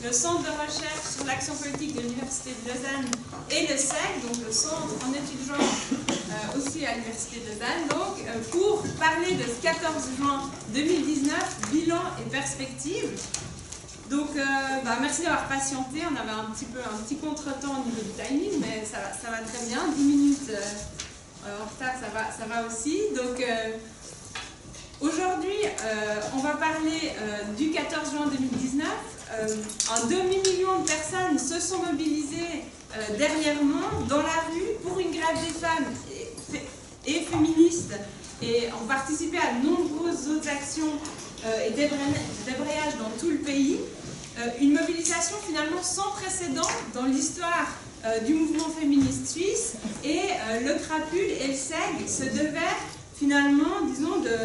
le Centre de recherche sur l'action politique de l'Université de Lausanne et le CEG, donc le Centre en études genre aussi à l'Université de Lausanne, donc pour parler de ce 14 juin 2019, bilan et perspective. Donc merci d'avoir patienté, on avait un petit contretemps au niveau du timing, mais ça va très bien, 10 minutes en retard ça va aussi. Donc aujourd'hui on va parler du 14 juin 2019. Un demi-million de personnes se sont mobilisées dernièrement dans la rue pour une grève des femmes et féministes et ont participé à de nombreuses autres actions et débrayages dans tout le pays. Une mobilisation finalement sans précédent dans l'histoire du mouvement féministe suisse, et le CRAPUL et le SEG se devaient finalement, disons, de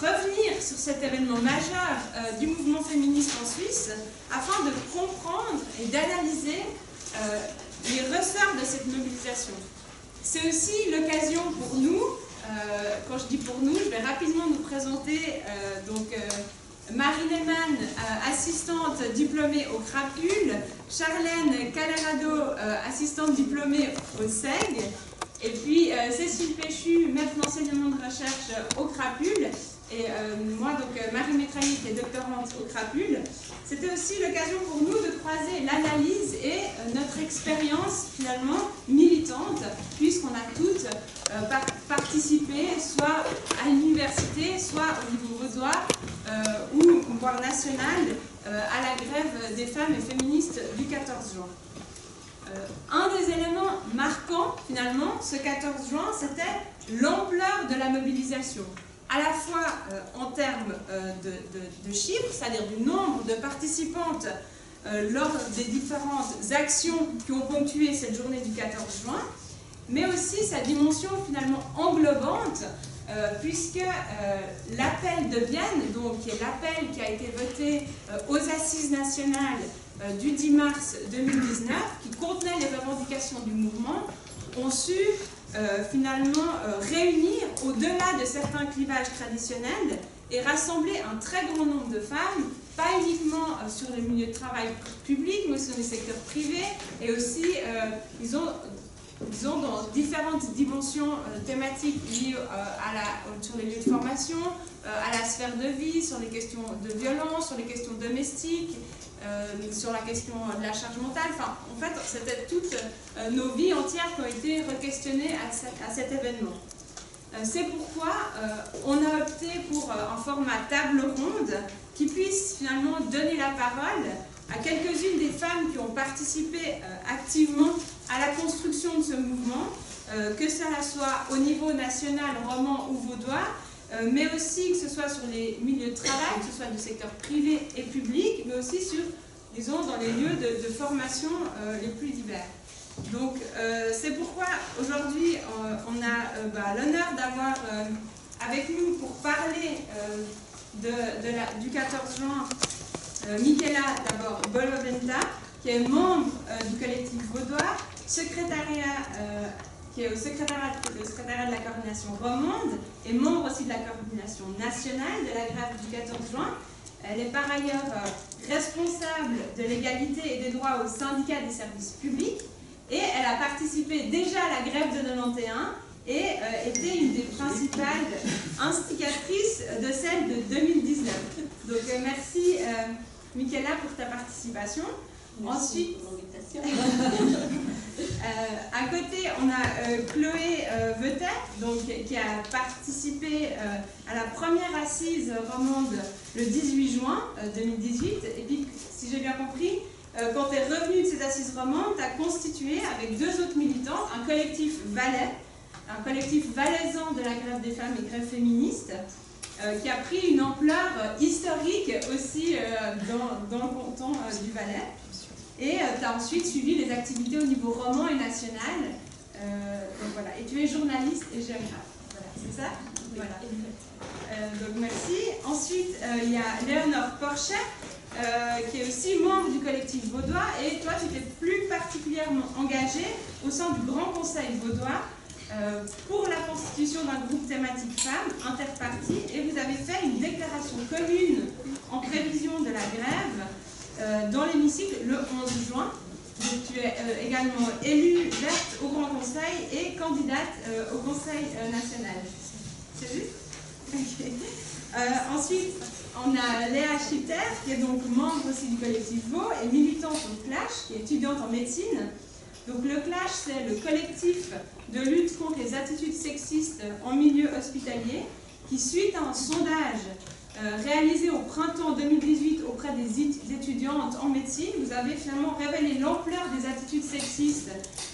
revenir sur cet événement majeur du mouvement féministe en Suisse afin de comprendre et d'analyser les ressorts de cette mobilisation. C'est aussi l'occasion pour nous, quand je dis pour nous, je vais rapidement nous présenter Marie Lehmann, assistante diplômée au CRAPUL, Charlène Calarado, assistante diplômée au SEG, et puis Cécile Péchu, maître d'enseignement de recherche au CRAPUL, et moi, donc Marie Métraillé, qui est doctorante au CRAPUL. C'était aussi l'occasion pour nous de croiser l'analyse et notre expérience finalement militante, puisqu'on a toutes participé soit à l'université, soit au niveau vaudois ou voire national à la grève des femmes et féministes du 14 juin. Un des éléments marquants finalement ce 14 juin, c'était l'ampleur de la mobilisation. À la fois en termes de chiffres, c'est-à-dire du nombre de participantes lors des différentes actions qui ont ponctué cette journée du 14 juin, mais aussi sa dimension finalement englobante, puisque l'appel de Vienne, donc qui est l'appel qui a été voté aux Assises nationales du 10 mars 2019, qui contenait les revendications du mouvement, ont su finalement réunir au-delà de certains clivages traditionnels et rassembler un très grand nombre de femmes, pas uniquement sur le milieu de travail public, mais aussi dans les secteurs privés, et aussi, disons, dans différentes dimensions thématiques liées sur les lieux de formation, à la sphère de vie, sur les questions de violence, sur les questions domestiques, sur la question de la charge mentale. Enfin, en fait, c'était toutes nos vies entières qui ont été re-questionnées à cet événement. C'est pourquoi on a opté pour un format table ronde qui puisse finalement donner la parole à quelques-unes des femmes qui ont participé activement à la construction de ce mouvement, que cela soit au niveau national, roman ou vaudois, mais aussi que ce soit sur les milieux de travail, que ce soit du secteur privé et public, mais aussi sur, disons, dans les lieux de formation les plus divers. Donc, c'est pourquoi aujourd'hui, on a l'honneur d'avoir avec nous pour parler du 14 juin Michaela, d'abord, Boloventa, qui est membre du collectif vaudois, qui est au secrétariat de la coordination romande et membre aussi de la coordination nationale de la grève du 14 juin. Elle est par ailleurs responsable de l'égalité et des droits au syndicat des services publics, et elle a participé déjà à la grève de 91 et était une des principales instigatrices de celle de 2019. Donc merci Michaela pour ta participation. Merci Ensuite, pour l'invitation. à côté, on a Chloé Veutet, donc, qui a participé à la première assise romande le 18 juin 2018. Et puis, si j'ai bien compris, quand tu es revenue de ces assises romandes, tu as constitué avec deux autres militantes un collectif valais, un collectif valaisan de la grève des femmes et grève féministe, qui a pris une ampleur historique aussi dans le canton du Valais. Et tu as ensuite suivi les activités au niveau roman et national. Donc voilà. Et tu es journaliste et géographe. Voilà, c'est ça? Voilà. Donc merci. Ensuite, il y a Léonore Porchet, qui est aussi membre du collectif vaudois. Et toi, tu t'es plus particulièrement engagée au sein du Grand Conseil vaudois pour la constitution d'un groupe thématique femmes interparti. Et vous avez fait une déclaration commune en prévision de la grève dans l'hémicycle le 11 juin. Donc, tu es également élue verte au Grand Conseil et candidate au Conseil national. C'est juste? Okay. Ensuite, on a Léa Schilter, qui est donc membre aussi du collectif VO et militante au CLASH, qui est étudiante en médecine. Donc le CLASH, c'est le collectif de lutte contre les attitudes sexistes en milieu hospitalier, qui suite à un sondage réalisé au printemps 2018 auprès des étudiantes en médecine, vous avez finalement révélé l'ampleur des attitudes sexistes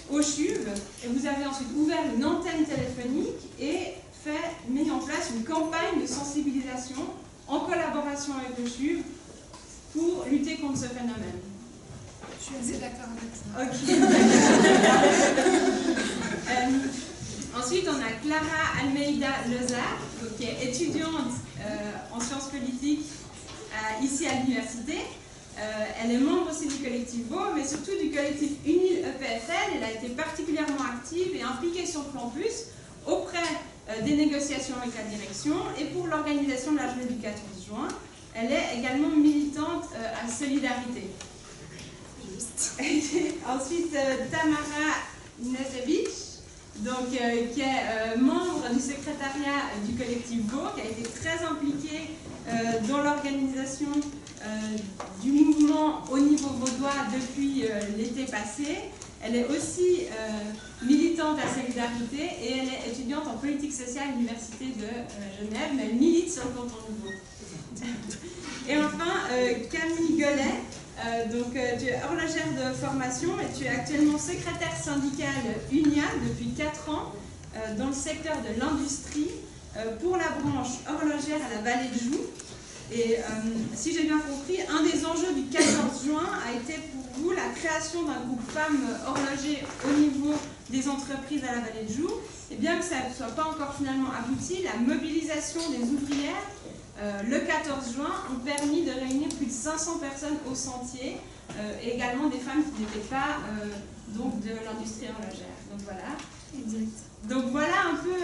au CHUV, et vous avez ensuite ouvert une antenne téléphonique et mis en place une campagne de sensibilisation en collaboration avec le CHUV pour lutter contre ce phénomène. Je suis assez d'accord avec ça. Ok. Ensuite, on a Clara Almeida Lezard, qui est étudiante en sciences politiques ici à l'université. Elle est membre aussi du collectif VO, mais surtout du collectif UNIL EPFL. Elle a été particulièrement active et impliquée sur le campus auprès des négociations avec la direction et pour l'organisation de la journée du 14 juin. Elle est également militante à Solidarité. Ensuite, Tamara Nezevich, donc, qui est membre du secrétariat du collectif VO, qui a été très impliquée dans l'organisation du mouvement au niveau vaudois depuis l'été passé. Elle est aussi militante à Solidarité et elle est étudiante en politique sociale à l'Université de Genève, mais elle milite sur le canton de Vaud. Et enfin, Camille Gollet, donc tu es horlogère de formation et tu es actuellement secrétaire syndicale UNIA depuis 4 ans dans le secteur de l'industrie pour la branche horlogère à la Vallée de Joux. Et si j'ai bien compris, un des enjeux du 14 juin a été pour vous la création d'un groupe femmes horlogers au niveau des entreprises à la Vallée de Joux. Et bien que ça ne soit pas encore finalement abouti, la mobilisation des ouvrières le 14 juin ont permis de réunir plus de 500 personnes au sentier et également des femmes qui n'étaient pas donc de l'industrie horlogère. Donc voilà. Exact. Donc voilà un peu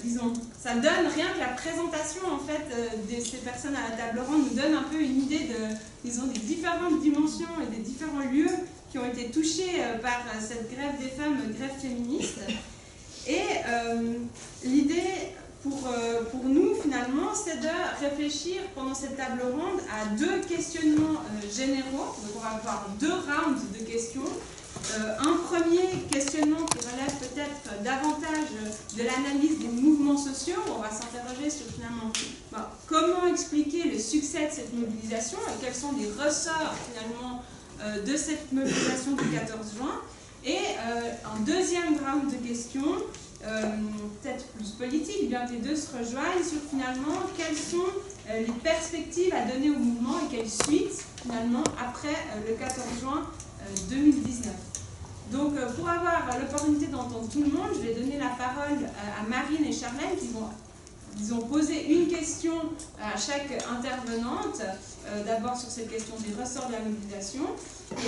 disons, ça donne rien que la présentation en fait de ces personnes à la table ronde nous donne un peu une idée de, disons, des différentes dimensions et des différents lieux qui ont été touchés par cette grève des femmes, grève féministe. Et l'idée pour nous finalement, c'est de réfléchir pendant cette table ronde à 2 questionnements généraux. Donc on va avoir 2 rounds de questions. Un premier questionnement qui relève peut-être davantage de l'analyse des mouvements sociaux, où on va s'interroger sur finalement comment expliquer le succès de cette mobilisation et quels sont les ressorts finalement de cette mobilisation du 14 juin. Et un deuxième round de questions, peut-être plus politique, bien que les deux se rejoignent, sur finalement quelles sont les perspectives à donner au mouvement et quelles suites finalement après le 14 juin 2019. Donc pour avoir l'opportunité d'entendre tout le monde, je vais donner la parole à Marine et Charlène qui vont, disons, poser une question à chaque intervenante, d'abord sur cette question des ressorts de la mobilisation,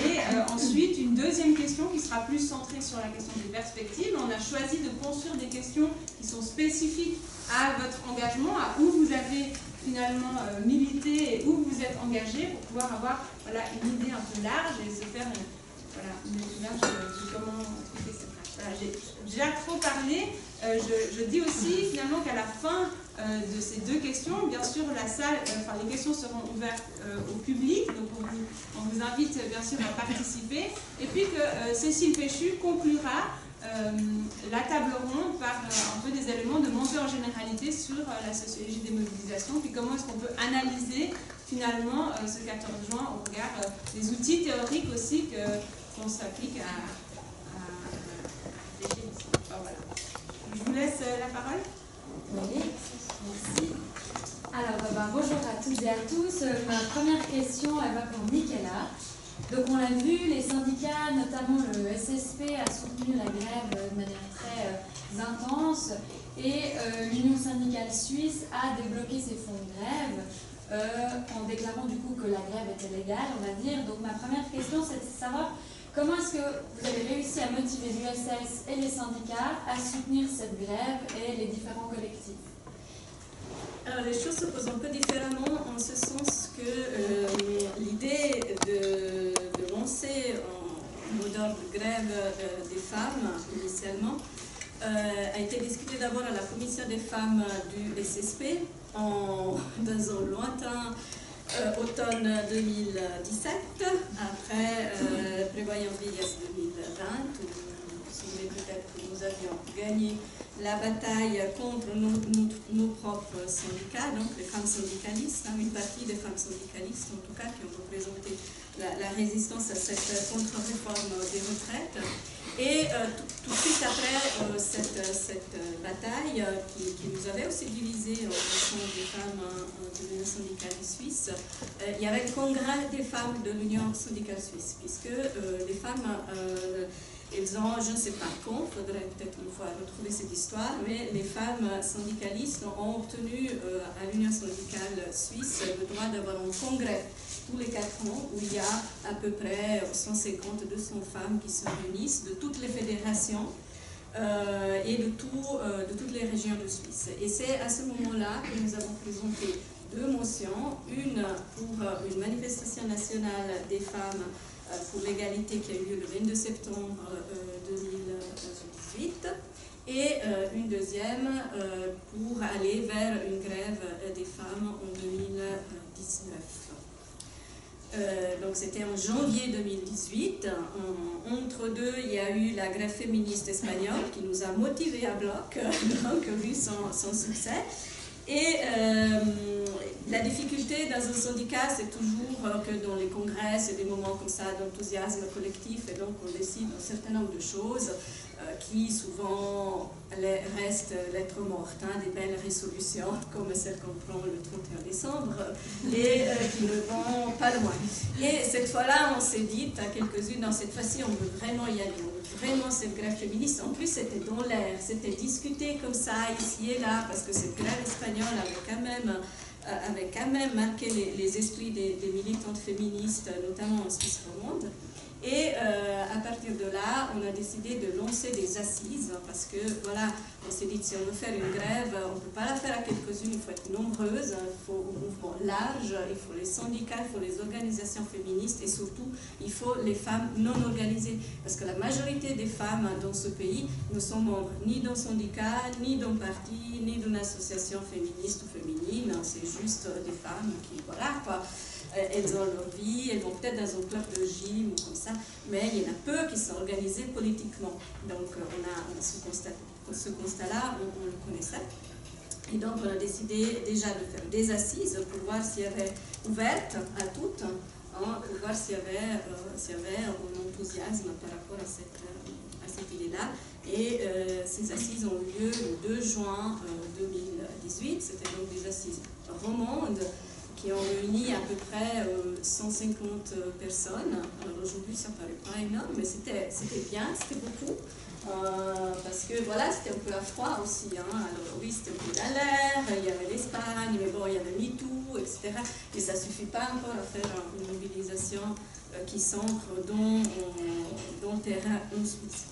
et ensuite une deuxième question qui sera plus centrée sur la question des perspectives. On a choisi de construire des questions qui sont spécifiques à votre engagement, à où vous avez finalement milité et où vous êtes engagé, pour pouvoir avoir une idée un peu large et se faire une image de comment expliquer cette tâche. Voilà, j'ai déjà trop parlé. Je dis aussi finalement qu'à la fin de ces 2 questions, bien sûr, la salle, les questions seront ouvertes au public, donc on vous invite bien sûr à participer. Et puis que Cécile Péchu conclura la table ronde par un peu des éléments de montée en généralité sur la sociologie des mobilisations, puis comment est-ce qu'on peut analyser finalement ce 14 juin au regard des outils théoriques aussi qu'on s'applique à réfléchir ici. Voilà. Je vous laisse la parole. Oui, merci. Alors, bonjour à toutes et à tous. Ma première question, elle va pour Michaela. Donc, on l'a vu, les syndicats, notamment le SSP, a soutenu la grève de manière très intense et l'Union syndicale suisse a débloqué ses fonds de grève en déclarant du coup que la grève était légale, on va dire. Donc, ma première question, c'est de savoir comment est-ce que vous avez réussi à motiver l'USS et les syndicats à soutenir cette grève et les différents collectifs? Alors les choses se posent un peu différemment en ce sens que l'idée de lancer un mot d'ordre de grève des femmes initialement a été discutée d'abord à la commission des femmes du SSP dans un lointain automne 2017, après prévoyant vieillesse 2020. Vous vous souvenez peut-être que nous avions gagné la bataille contre nos propres syndicats, donc les femmes syndicalistes, une partie des femmes syndicalistes en tout cas qui ont représenté la résistance à cette contre-réforme des retraites. Et tout de suite après cette bataille qui nous avait aussi divisé au sein des femmes de l'Union syndicale suisse, il y avait le congrès des femmes de l'Union syndicale suisse, puisque les femmes, elles ont, je ne sais pas quand, il faudrait peut-être une fois retrouver cette histoire, mais les femmes syndicalistes ont obtenu à l'Union syndicale suisse le droit d'avoir un congrès tous les 4 ans, où il y a à peu près 150-200 femmes qui se réunissent de toutes les fédérations et de toutes les régions de Suisse. Et c'est à ce moment-là que nous avons présenté 2 motions, une pour une manifestation nationale des femmes pour l'égalité qui a eu lieu le 22 septembre 2018, et une deuxième pour aller vers une grève des femmes en 2019. Donc c'était en janvier 2018. Entre deux, il y a eu la grève féministe espagnole qui nous a motivés à bloc, donc vu son succès. Et la difficulté dans un syndicat, c'est toujours que dans les congrès, c'est des moments comme ça d'enthousiasme collectif, et donc on décide un certain nombre de choses qui souvent restent lettres mortes, des belles résolutions comme celle qu'on prend le 31 décembre et qui ne vont pas loin. Et cette fois-là, on s'est dit à quelques-unes, non, cette fois-ci, on veut vraiment y aller, on veut vraiment cette grève féministe. En plus, c'était dans l'air, c'était discuté comme ça, ici et là, parce que cette grève espagnole avait quand même marqué les esprits des militantes féministes, notamment en Suisse romande. Et à partir de là, on a décidé de lancer des assises, parce que voilà, on s'est dit que si on veut faire une grève, on ne peut pas la faire à quelques-unes, il faut être nombreuses, il faut un mouvement large, il faut les syndicats, il faut les organisations féministes, et surtout, il faut les femmes non organisées, parce que la majorité des femmes dans ce pays ne sont membres ni d'un syndicat, ni d'un parti, ni d'une association féministe ou féminine, c'est juste des femmes qui, voilà quoi. Elles ont leur vie, elles vont peut-être dans un club de gym ou comme ça, mais il y en a peu qui sont organisées politiquement. Donc on a ce constat-là, on le connaissait. Et donc on a décidé déjà de faire des assises pour voir s'il y avait ouverte à toutes, pour voir s'il y avait un enthousiasme par rapport à cette idée-là. Et ces assises ont eu lieu le 2 juin 2018, c'était donc des assises romandes, qui ont réuni à peu près 150 personnes. Alors aujourd'hui, ça ne paraît pas énorme, mais c'était bien, c'était beaucoup. Parce que voilà, c'était un peu à froid aussi. Alors oui, c'était un peu à l'air, il y avait l'Espagne, mais bon, il y avait MeToo, etc. Et ça ne suffit pas encore à faire une mobilisation qui s'ancre dans le terrain en Suisse.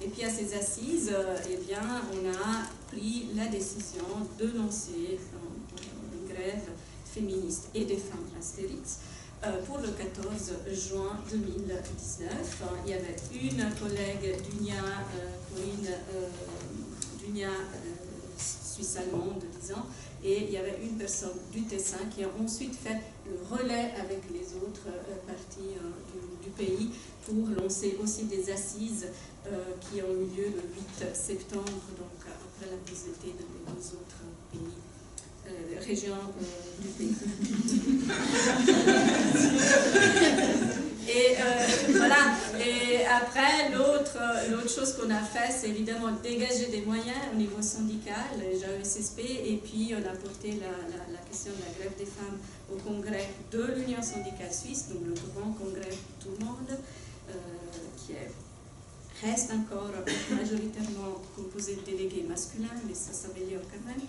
Et puis à ces assises, eh bien, on a pris la décision de lancer une grève féministe et des femmes Astérix pour le 14 juin 2019. Il y avait une collègue Corinne Dunia, suisse-allemande, disons, et il y avait une personne du Tessin qui a ensuite fait le relais avec les autres parties du pays pour lancer aussi des assises qui ont eu lieu le 8 septembre, donc après la prise d'été dans les 2 autres pays. Région du pays. Et voilà. Et après, l'autre chose qu'on a fait, c'est évidemment dégager des moyens au niveau syndical, JESSP, et puis on a porté la question de la grève des femmes au congrès de l'Union syndicale suisse, donc le grand congrès de tout le monde, qui reste encore majoritairement composé de délégués masculins, mais ça s'améliore quand même.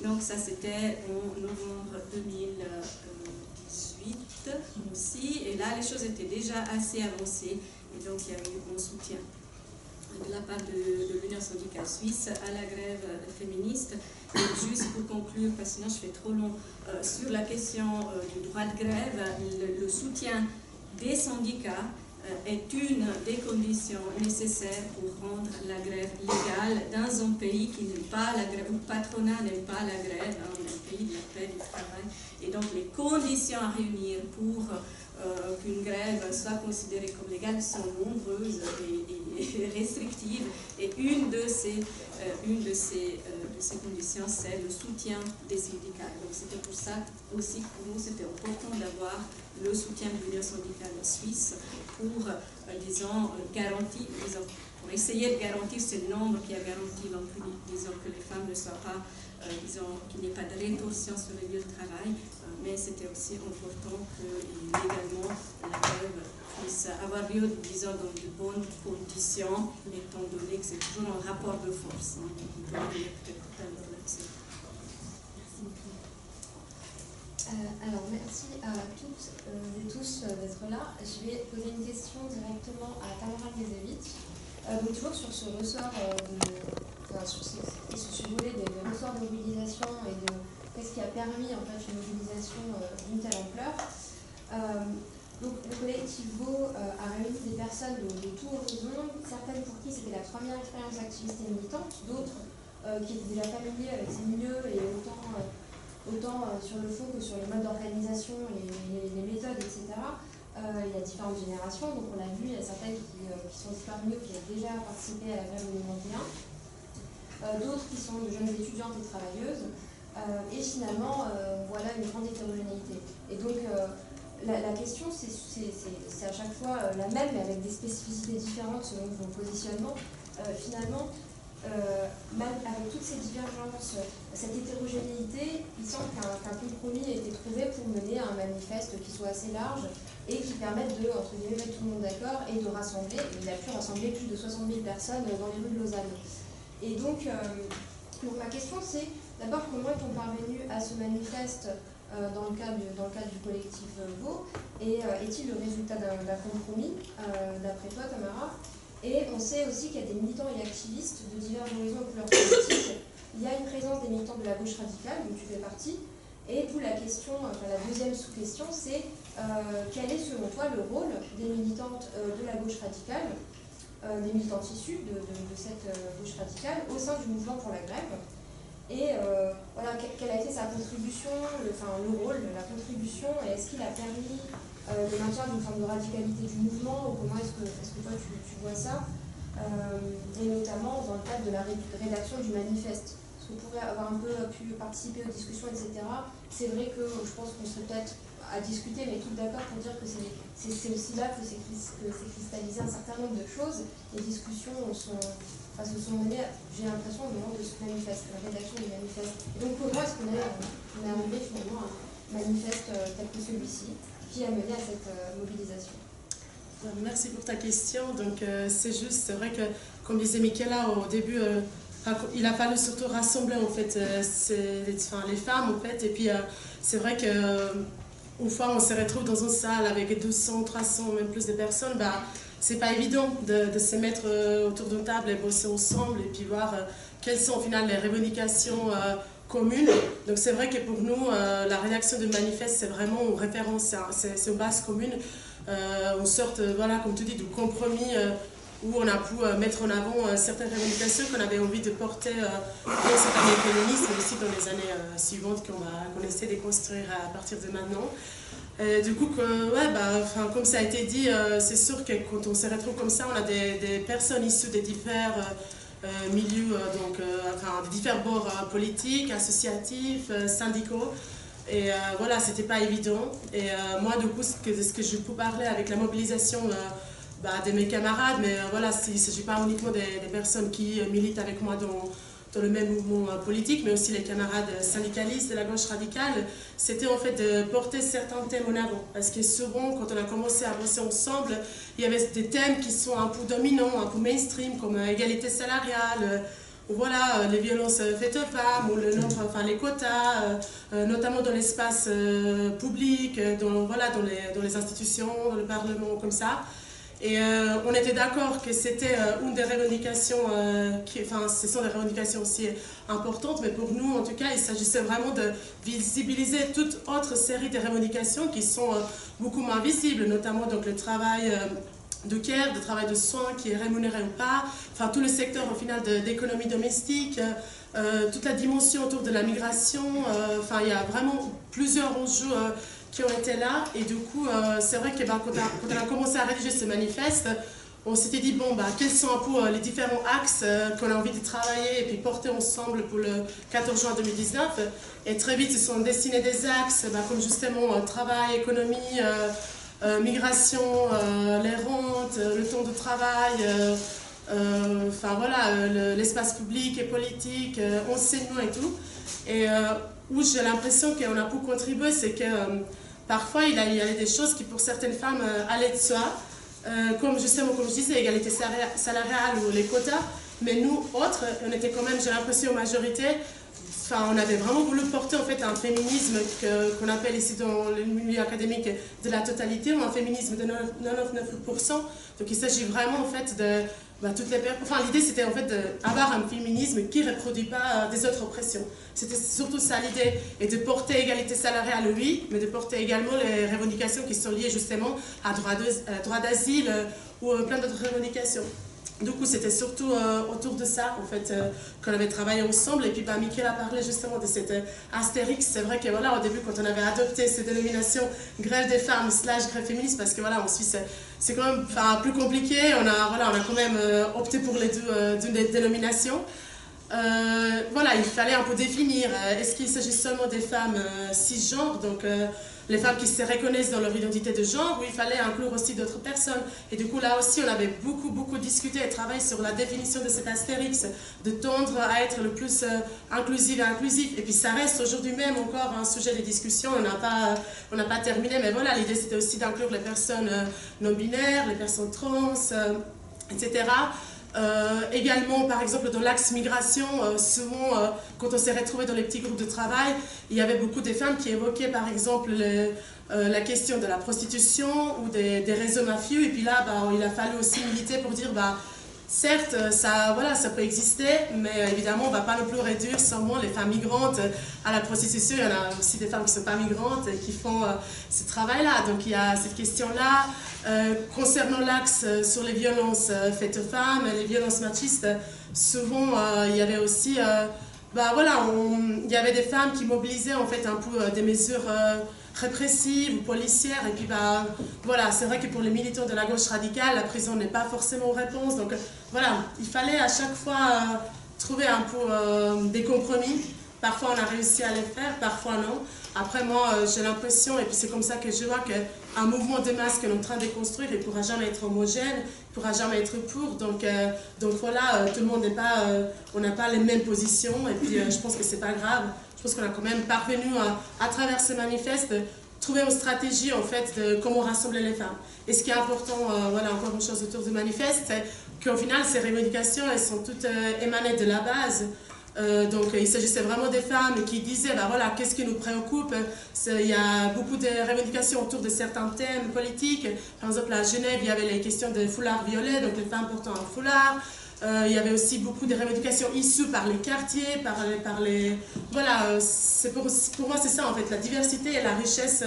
Donc ça c'était en novembre 2018 aussi, et là les choses étaient déjà assez avancées, et donc il y a eu un soutien de la part de l'Union syndicale suisse à la grève féministe, Et juste pour conclure, parce que sinon je fais trop long, sur la question du droit de grève, le soutien des syndicats est une des conditions nécessaires pour rendre la grève légale dans un pays qui n'aime pas la grève, où le patronat n'aime pas la grève, hein, un pays de la paix, du travail. Et donc les conditions à réunir pour qu'une grève soit considérée comme légale sont nombreuses et restrictives. Et une de ces conditions, c'est le soutien des syndicats. Donc c'était pour ça aussi que pour nous, c'était important d'avoir le soutien de l'Union syndicale suisse pour, disons, garantir, pour essayer de garantir ce nombre qui a garanti l'impunité, disons, que les femmes ne soient pas, disons, qu'il n'y ait pas de rétorsion sur le lieu de travail, mais c'était aussi important que légalement la grève puisse avoir lieu, disons, dans de bonnes conditions, étant donné que c'est toujours un rapport de force. Hein, on peut revenir peut-être tout à l'heure là-dessus. Merci beaucoup. Alors, merci à toutes et tous d'être là. Je vais poser une question directement à Tamara Gezevich. Donc, toujours sur ce ressort, sur ce volet des ressorts de mobilisation et de qu'est-ce qui a permis en fait une mobilisation d'une telle ampleur. Donc, le collectif VO a réuni des personnes de tout horizon, certaines pour qui c'était la première expérience d'activité militante, d'autres qui étaient déjà familiers avec ces milieux et autant sur le fond que sur les modes d'organisation, les méthodes, etc. Il y a différentes générations, donc on a vu, il y a certaines qui sont parmi eux qui ont déjà participé à la grève de 2021, d'autres qui sont de jeunes étudiantes et travailleuses, et finalement, voilà une grande hétérogénéité. Et donc, la question, c'est à chaque fois la même, mais avec des spécificités différentes selon vos positionnements. Finalement, même avec toutes ces divergences, cette hétérogénéité, il semble qu'un compromis ait été trouvé pour mener à un manifeste qui soit assez large et qui permette de, entre guillemets, mettre tout le monde d'accord et de rassembler. Il a pu rassembler plus de 60 000 personnes dans les rues de Lausanne. Et donc ma question, c'est d'abord comment est-on parvenu à ce manifeste dans le cadre du collectif VO, et est-il le résultat d'un compromis, d'après toi, Tamara? Et on sait aussi qu'il y a des militants et activistes de divers horizons et couleurs politiques. Il y a une présence des militants de la gauche radicale, dont tu fais partie, et d'où la question, enfin la deuxième sous-question, c'est quel est selon toi le rôle des militantes de la gauche radicale, des militantes issues de cette gauche radicale au sein du mouvement pour la grève? Et voilà, quelle a été sa contribution, le rôle, la contribution, et est-ce qu'il a permis le maintien d'une forme de radicalité du mouvement, ou comment est-ce que toi tu vois ça, et notamment dans le cadre de la rédaction du manifeste? Parce qu'on pourrait avoir un peu pu participer aux discussions, etc. C'est vrai que je pense qu'on serait peut-être à discuter, mais tout d'accord pour dire que c'est aussi là que s'est cristallisé un certain nombre de choses. Les discussions se sont menées, j'ai l'impression, au moment de ce manifeste, la rédaction du manifeste. Et donc comment est-ce qu'on est arrivé finalement à un manifeste tel que celui-ci, qui a mené à cette mobilisation? Merci pour ta question. Donc c'est vrai que, comme disait Michaela au début, il a fallu surtout rassembler en fait les femmes en fait, et puis c'est vrai que une fois on se retrouve dans une salle avec 200, 300, même plus de personnes, c'est pas évident de se mettre autour d'une table et bosser ensemble et puis voir quelles sont au final les revendications communes. Donc c'est vrai que pour nous, la rédaction de manifeste, c'est vraiment une référence, c'est une base commune, une sorte, voilà, comme tu dis, de compromis où on a pu mettre en avant certaines revendications qu'on avait envie de porter dans cette année économiste, mais aussi dans les années suivantes qu'on essaie de construire à partir de maintenant. Du coup, comme ça a été dit, c'est sûr que quand on se retrouve comme ça, on a des personnes issues des divers milieux, des divers bords politiques, associatifs, syndicaux. Et voilà, c'était pas évident. Et moi, du coup, ce que je peux parler avec la mobilisation de mes camarades, mais voilà, il ne s'agit pas uniquement des personnes qui militent avec moi dans le même mouvement politique, mais aussi les camarades syndicalistes de la gauche radicale, c'était en fait de porter certains thèmes en avant. Parce que souvent, quand on a commencé à bosser ensemble, il y avait des thèmes qui sont un peu dominants, un peu mainstream, comme égalité salariale, ou voilà, les violences faites aux femmes, ou les quotas, notamment dans l'espace public, dans les institutions, dans le Parlement, comme ça. Et on était d'accord que c'était une des revendications, ce sont des revendications aussi importantes, mais pour nous, en tout cas, il s'agissait vraiment de visibiliser toute autre série de revendications qui sont beaucoup moins visibles, notamment donc, le travail de care, de travail de soins qui est rémunéré ou pas, enfin tout le secteur au final d'économie domestique, toute la dimension autour de la migration, enfin il y a vraiment plusieurs enjeux qui ont été là, et du coup c'est vrai que quand on a commencé à rédiger ce manifeste, on s'était dit bon quels sont un peu les différents axes qu'on a envie de travailler et puis porter ensemble pour le 14 juin 2019, et très vite se sont dessinés des axes comme justement travail, économie, migration, les rentes, le temps de travail, enfin voilà, l'espace public et politique, enseignement et tout. Et où j'ai l'impression qu'on a pu contribuer, c'est que parfois il y avait des choses qui pour certaines femmes allaient de soi, comme justement, comme je disais, égalité salariale ou les quotas, mais nous autres, on était quand même, j'ai l'impression, majorité. Enfin, on avait vraiment voulu porter en fait un féminisme qu'on appelle ici dans le milieu académique de la totalité, ou un féminisme de 99%. Donc il s'agit vraiment en fait de toutes les personnes. Enfin, l'idée c'était en fait d'avoir un féminisme qui ne reproduit pas des autres oppressions. C'était surtout ça l'idée, et de porter égalité salariale, oui, mais de porter également les revendications qui sont liées justement à droit d'asile ou plein d'autres revendications. Du coup, c'était surtout autour de ça, en fait, qu'on avait travaillé ensemble. Et puis, Mickaël a parlé justement de cette astérix. C'est vrai que, voilà, au début, quand on avait adopté ces dénominations grève des femmes / grève féministe, parce que, voilà, en Suisse, c'est quand même plus compliqué. On a quand même opté pour les deux dénominations. Voilà, il fallait un peu définir, est-ce qu'il s'agit seulement des femmes cisgenres, donc les femmes qui se reconnaissent dans leur identité de genre, ou il fallait inclure aussi d'autres personnes. Et du coup, là aussi, on avait beaucoup discuté et travaillé sur la définition de cet astérix, de tendre à être le plus inclusif et inclusif. Et puis ça reste aujourd'hui même encore un sujet de discussion, on n'a pas terminé, mais voilà, l'idée c'était aussi d'inclure les personnes non-binaires, les personnes trans, etc. Également, par exemple, dans l'axe migration, souvent, quand on s'est retrouvés dans les petits groupes de travail, il y avait beaucoup de femmes qui évoquaient, par exemple, la question de la prostitution ou des réseaux mafieux. Et puis là, il a fallu aussi militer pour dire, certes, ça peut exister, mais évidemment, on ne va pas non plus réduire seulement les femmes migrantes à la prostitution. Il y en a aussi des femmes qui ne sont pas migrantes et qui font ce travail-là. Donc il y a cette question-là. Concernant l'axe sur les violences faites aux femmes, les violences machistes, souvent il y avait aussi, il y avait des femmes qui mobilisaient en fait un peu des mesures répressives ou policières, et puis voilà, c'est vrai que pour les militants de la gauche radicale, la prison n'est pas forcément une réponse, donc voilà, il fallait à chaque fois trouver un peu des compromis. Parfois on a réussi à les faire, parfois non. Après moi j'ai l'impression, et puis c'est comme ça que je vois qu'un mouvement de masse qu'on est en train de construire, il ne pourra jamais être homogène, il ne pourra jamais être pour, donc voilà, tout le monde n'est pas, on n'a pas les mêmes positions, et puis je pense que c'est pas grave. Je pense qu'on a quand même parvenu à travers ce manifeste, trouver une stratégie en fait de comment rassembler les femmes. Et ce qui est important, voilà, encore une chose autour du manifeste, c'est qu'au final ces revendications, elles sont toutes émanées de la base. Donc il s'agissait vraiment des femmes qui disaient, voilà, qu'est-ce qui nous préoccupe. Il y a beaucoup de revendications autour de certains thèmes politiques. Par exemple, à Genève, il y avait les questions de foulard violet, donc les femmes portant un foulard. Il y avait aussi beaucoup de revendications issues par les quartiers, par les... Voilà, pour moi c'est ça en fait, la diversité et la richesse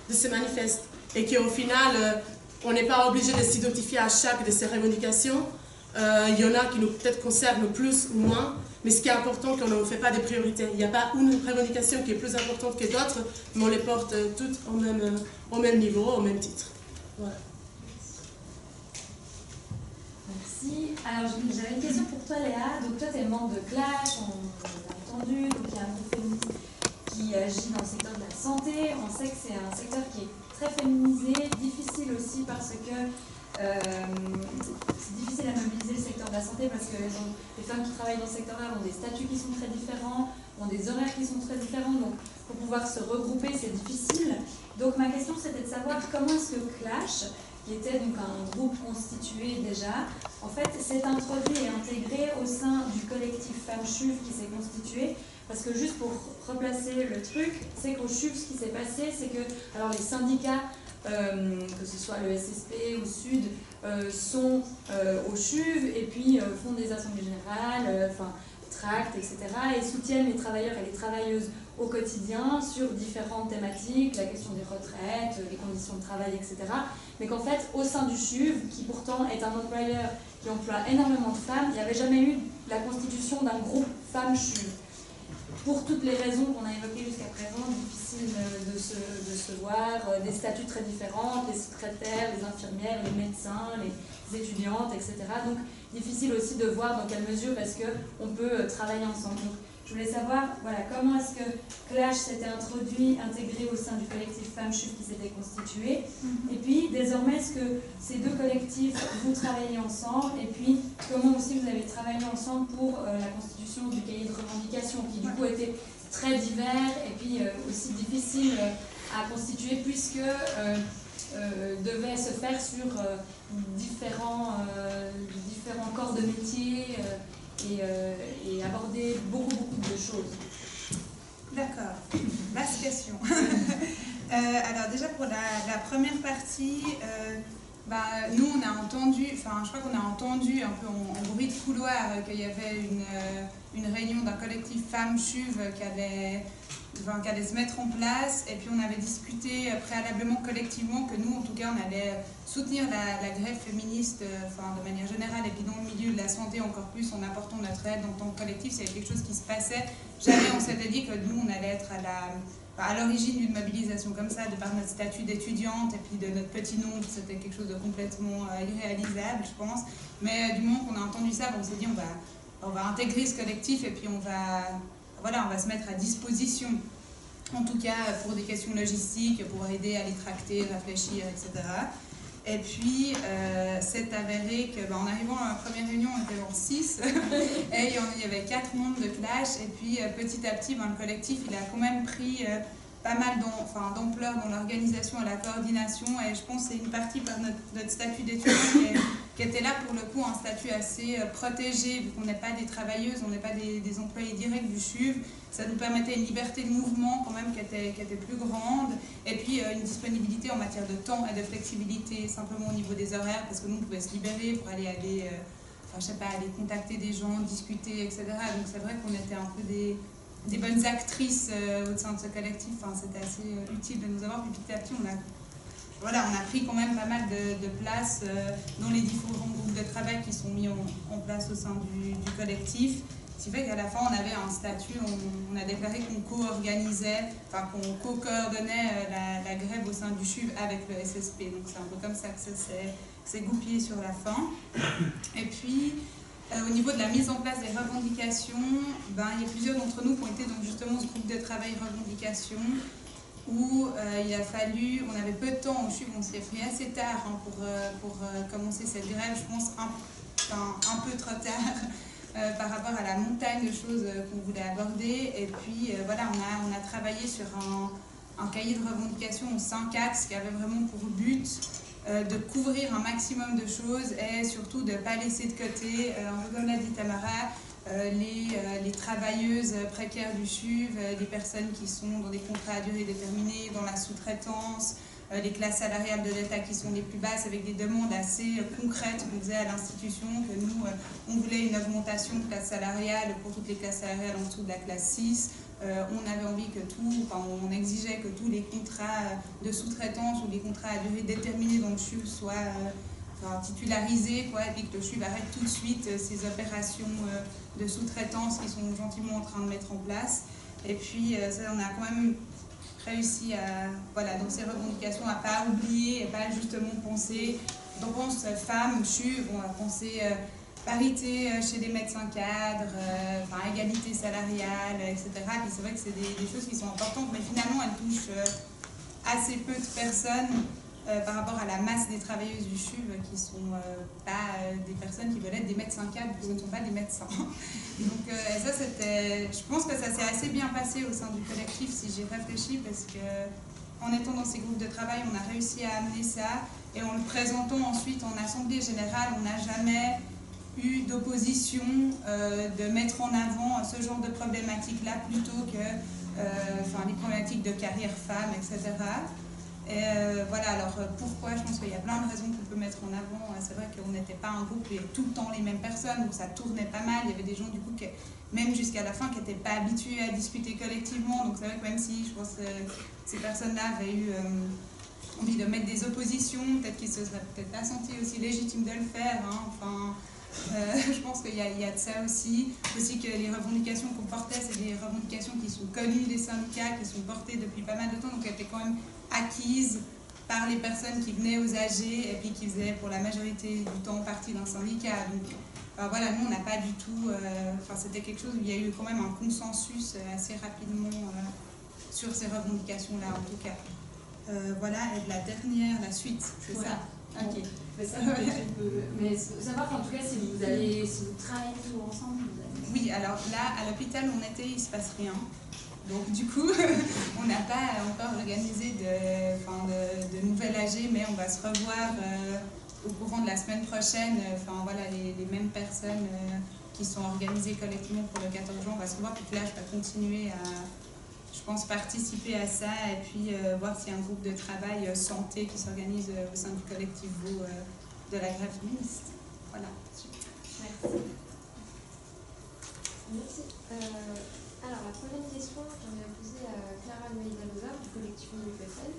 de ces manifestes. Et qu'au final, on n'est pas obligé de s'identifier à chaque de ces revendications. Il y en a qui nous peut-être concernent plus ou moins, mais ce qui est important, c'est qu'on ne fait pas des priorités. Il n'y a pas une revendication qui est plus importante que d'autres, mais on les porte toutes au même niveau, au même titre. Voilà. Merci. Alors j'avais une question pour toi Léa. Donc toi tu es membre de Clash, on l'a entendu, donc il y a un groupe féministe qui agit dans le secteur de la santé. On sait que c'est un secteur qui est très féminisé, difficile aussi parce que c'est difficile à mobiliser le secteur de la santé parce que les femmes qui travaillent dans ce secteur-là ont des statuts qui sont très différents, ont des horaires qui sont très différents, donc pour pouvoir se regrouper c'est difficile. Donc ma question c'était de savoir comment est-ce que Clash, qui était donc un groupe constitué déjà, en fait s'est introduit et intégré au sein du collectif Femmes CHUV qui s'est constitué. Parce que juste pour replacer le truc, c'est qu'au CHUV, ce qui s'est passé, c'est que alors les syndicats que ce soit le SSP ou Sud, sont au CHUV et puis font des assemblées générales, tractent, etc. et soutiennent les travailleurs et les travailleuses au quotidien sur différentes thématiques, la question des retraites, les conditions de travail, etc. Mais qu'en fait, au sein du CHUV, qui pourtant est un employeur qui emploie énormément de femmes, il n'y avait jamais eu la constitution d'un groupe femmes CHUV. Pour toutes les raisons qu'on a évoquées jusqu'à présent, difficile de se voir, des statuts très différents, les secrétaires, les infirmières, les médecins, les étudiantes, etc. Donc difficile aussi de voir dans quelle mesure est-ce qu'on peut travailler ensemble. Donc, je voulais savoir comment est-ce que Clash s'était intégré au sein du collectif Femmes CHUV qui s'était constitué. Et puis désormais, est-ce que ces deux collectifs, vous travaillez ensemble? Et puis comment aussi vous avez travaillé ensemble pour la constitution du cahier de revendications qui du coup était très divers et puis aussi difficile à constituer puisque devait se faire sur différents corps de métier et aborder beaucoup de choses. D'accord, vaste question. Alors déjà pour la première partie, nous on a entendu, je crois qu'on a entendu un peu en bruit de couloir qu'il y avait une réunion d'un collectif Femmes CHUV qui allait se mettre en place, et puis on avait discuté préalablement collectivement que nous en tout cas on allait soutenir la grève féministe de manière générale, et puis dans le milieu de la santé encore plus en apportant notre aide en tant que collectif. S'il y avait quelque chose qui se passait, jamais on s'était dit que nous on allait être à l'origine d'une mobilisation comme ça, de par notre statut d'étudiante et puis de notre petit nombre. C'était quelque chose de complètement irréalisable, je pense. Mais du moment qu'on a entendu ça, on s'est dit on va intégrer ce collectif et puis on va se mettre à disposition, en tout cas pour des questions logistiques, pour aider à les tracter, réfléchir, etc. Et puis, c'est avéré qu'en arrivant à la première réunion, on était en 6, et il y avait 4 membres de Clash, et puis petit à petit, le collectif, il a quand même pris pas mal d'ampleur dans l'organisation et la coordination, et je pense que c'est une partie par notre statut d'étudiant qui était là pour le coup un statut assez protégé, vu qu'on n'est pas des travailleuses, on n'est pas des employés directs du CHUV. Ça nous permettait une liberté de mouvement quand même qui était plus grande, et puis une disponibilité en matière de temps et de flexibilité, simplement au niveau des horaires, parce que nous on pouvait se libérer pour aller contacter des gens, discuter, etc. Donc c'est vrai qu'on était un peu des bonnes actrices au sein de ce collectif. C'était assez utile de nous avoir, puis petit à petit on a pris quand même pas mal de place dans les différents groupes de travail qui sont mis en place au sein du collectif. Ce qui fait qu'à la fin, on avait un statut, on a déclaré qu'on co-organisait, qu'on co-coordonnait la grève au sein du CHUV avec le SSP. Donc c'est un peu comme ça que ça s'est goupillé sur la fin. Et puis, au niveau de la mise en place des revendications, il y a plusieurs d'entre nous qui ont été donc justement ce groupe de travail revendications, où il a fallu, on avait peu de temps au CHUV, on s'y est pris assez tard pour commencer cette grève, je pense un peu trop tard. Par rapport à la montagne de choses qu'on voulait aborder. Et puis on a travaillé sur un cahier de revendications en 5 axes qui avait vraiment pour but de couvrir un maximum de choses et surtout de ne pas laisser de côté, comme l'a dit Tamara, les travailleuses précaires du CHUV, les personnes qui sont dans des contrats à durée déterminée, dans la sous-traitance, les classes salariales de l'État qui sont les plus basses, avec des demandes assez concrètes qu'on faisait à l'institution, que nous, on voulait une augmentation de classe salariale pour toutes les classes salariales en dessous de la classe 6. On avait envie que on exigeait que tous les contrats de sous-traitance ou les contrats à durée déterminée dans le CHUV soient titularisés, et puis que le CHUV arrête tout de suite ces opérations de sous-traitance qui sont gentiment en train de mettre en place. Et puis, ça, on a quand même réussi dans ces revendications à ne pas oublier et pas justement penser, quand on pense femmes, CHUV, on va penser parité chez les médecins cadres, égalité salariale, etc. Puis c'est vrai que c'est des choses qui sont importantes, mais finalement elles touchent assez peu de personnes par rapport à la masse des travailleuses du CHUV qui ne sont pas des personnes qui veulent être des médecins cadres, qui ne sont pas des médecins. Donc ça, je pense que ça s'est assez bien passé au sein du collectif, si j'ai réfléchi, parce qu'en étant dans ces groupes de travail, on a réussi à amener ça, et en le présentant ensuite en assemblée générale, on n'a jamais eu d'opposition de mettre en avant ce genre de problématiques-là plutôt que les problématiques de carrière femme, etc. Voilà, alors pourquoi? Je pense qu'il y a plein de raisons qu'on peut mettre en avant. C'est vrai qu'on n'était pas un groupe, il y avait tout le temps les mêmes personnes, donc ça tournait pas mal. Il y avait des gens du coup, même jusqu'à la fin, qui n'étaient pas habitués à discuter collectivement. Donc c'est vrai que même si je pense que ces personnes-là avaient eu envie de mettre des oppositions, peut-être qu'ils se seraient peut-être pas sentis aussi légitimes de le faire. Hein. Enfin, je pense qu'il y a de ça aussi. Aussi que les revendications qu'on portait, c'est des revendications qui sont connues des syndicats, qui sont portées depuis pas mal de temps, donc elles étaient quand même acquises par les personnes qui venaient aux AG et puis qui faisaient pour la majorité du temps partie d'un syndicat. Donc voilà, nous on n'a pas du tout, c'était quelque chose où il y a eu quand même un consensus assez rapidement sur ces revendications-là en tout cas. Voilà, et de la dernière, la suite, c'est Voilà. ça. Ok. Mais savoir qu'en tout cas, si vous travaillez toujours ensemble, Oui, alors là, à l'hôpital où on était, il ne se passe rien. Donc du coup, on n'a pas encore organisé de nouvelles AG, mais on va se revoir au courant de la semaine prochaine. Voilà, les mêmes personnes qui sont organisées collectivement pour le 14 juin, on va se revoir. Puis là, je vais continuer à, je pense, participer à ça et puis voir s'il y a un groupe de travail santé qui s'organise au sein du collectif de la grève féministe. Voilà. Merci. Merci. Alors, la première question, j'en ai posée à Clara Noïda-Loza, du collectif UPFL.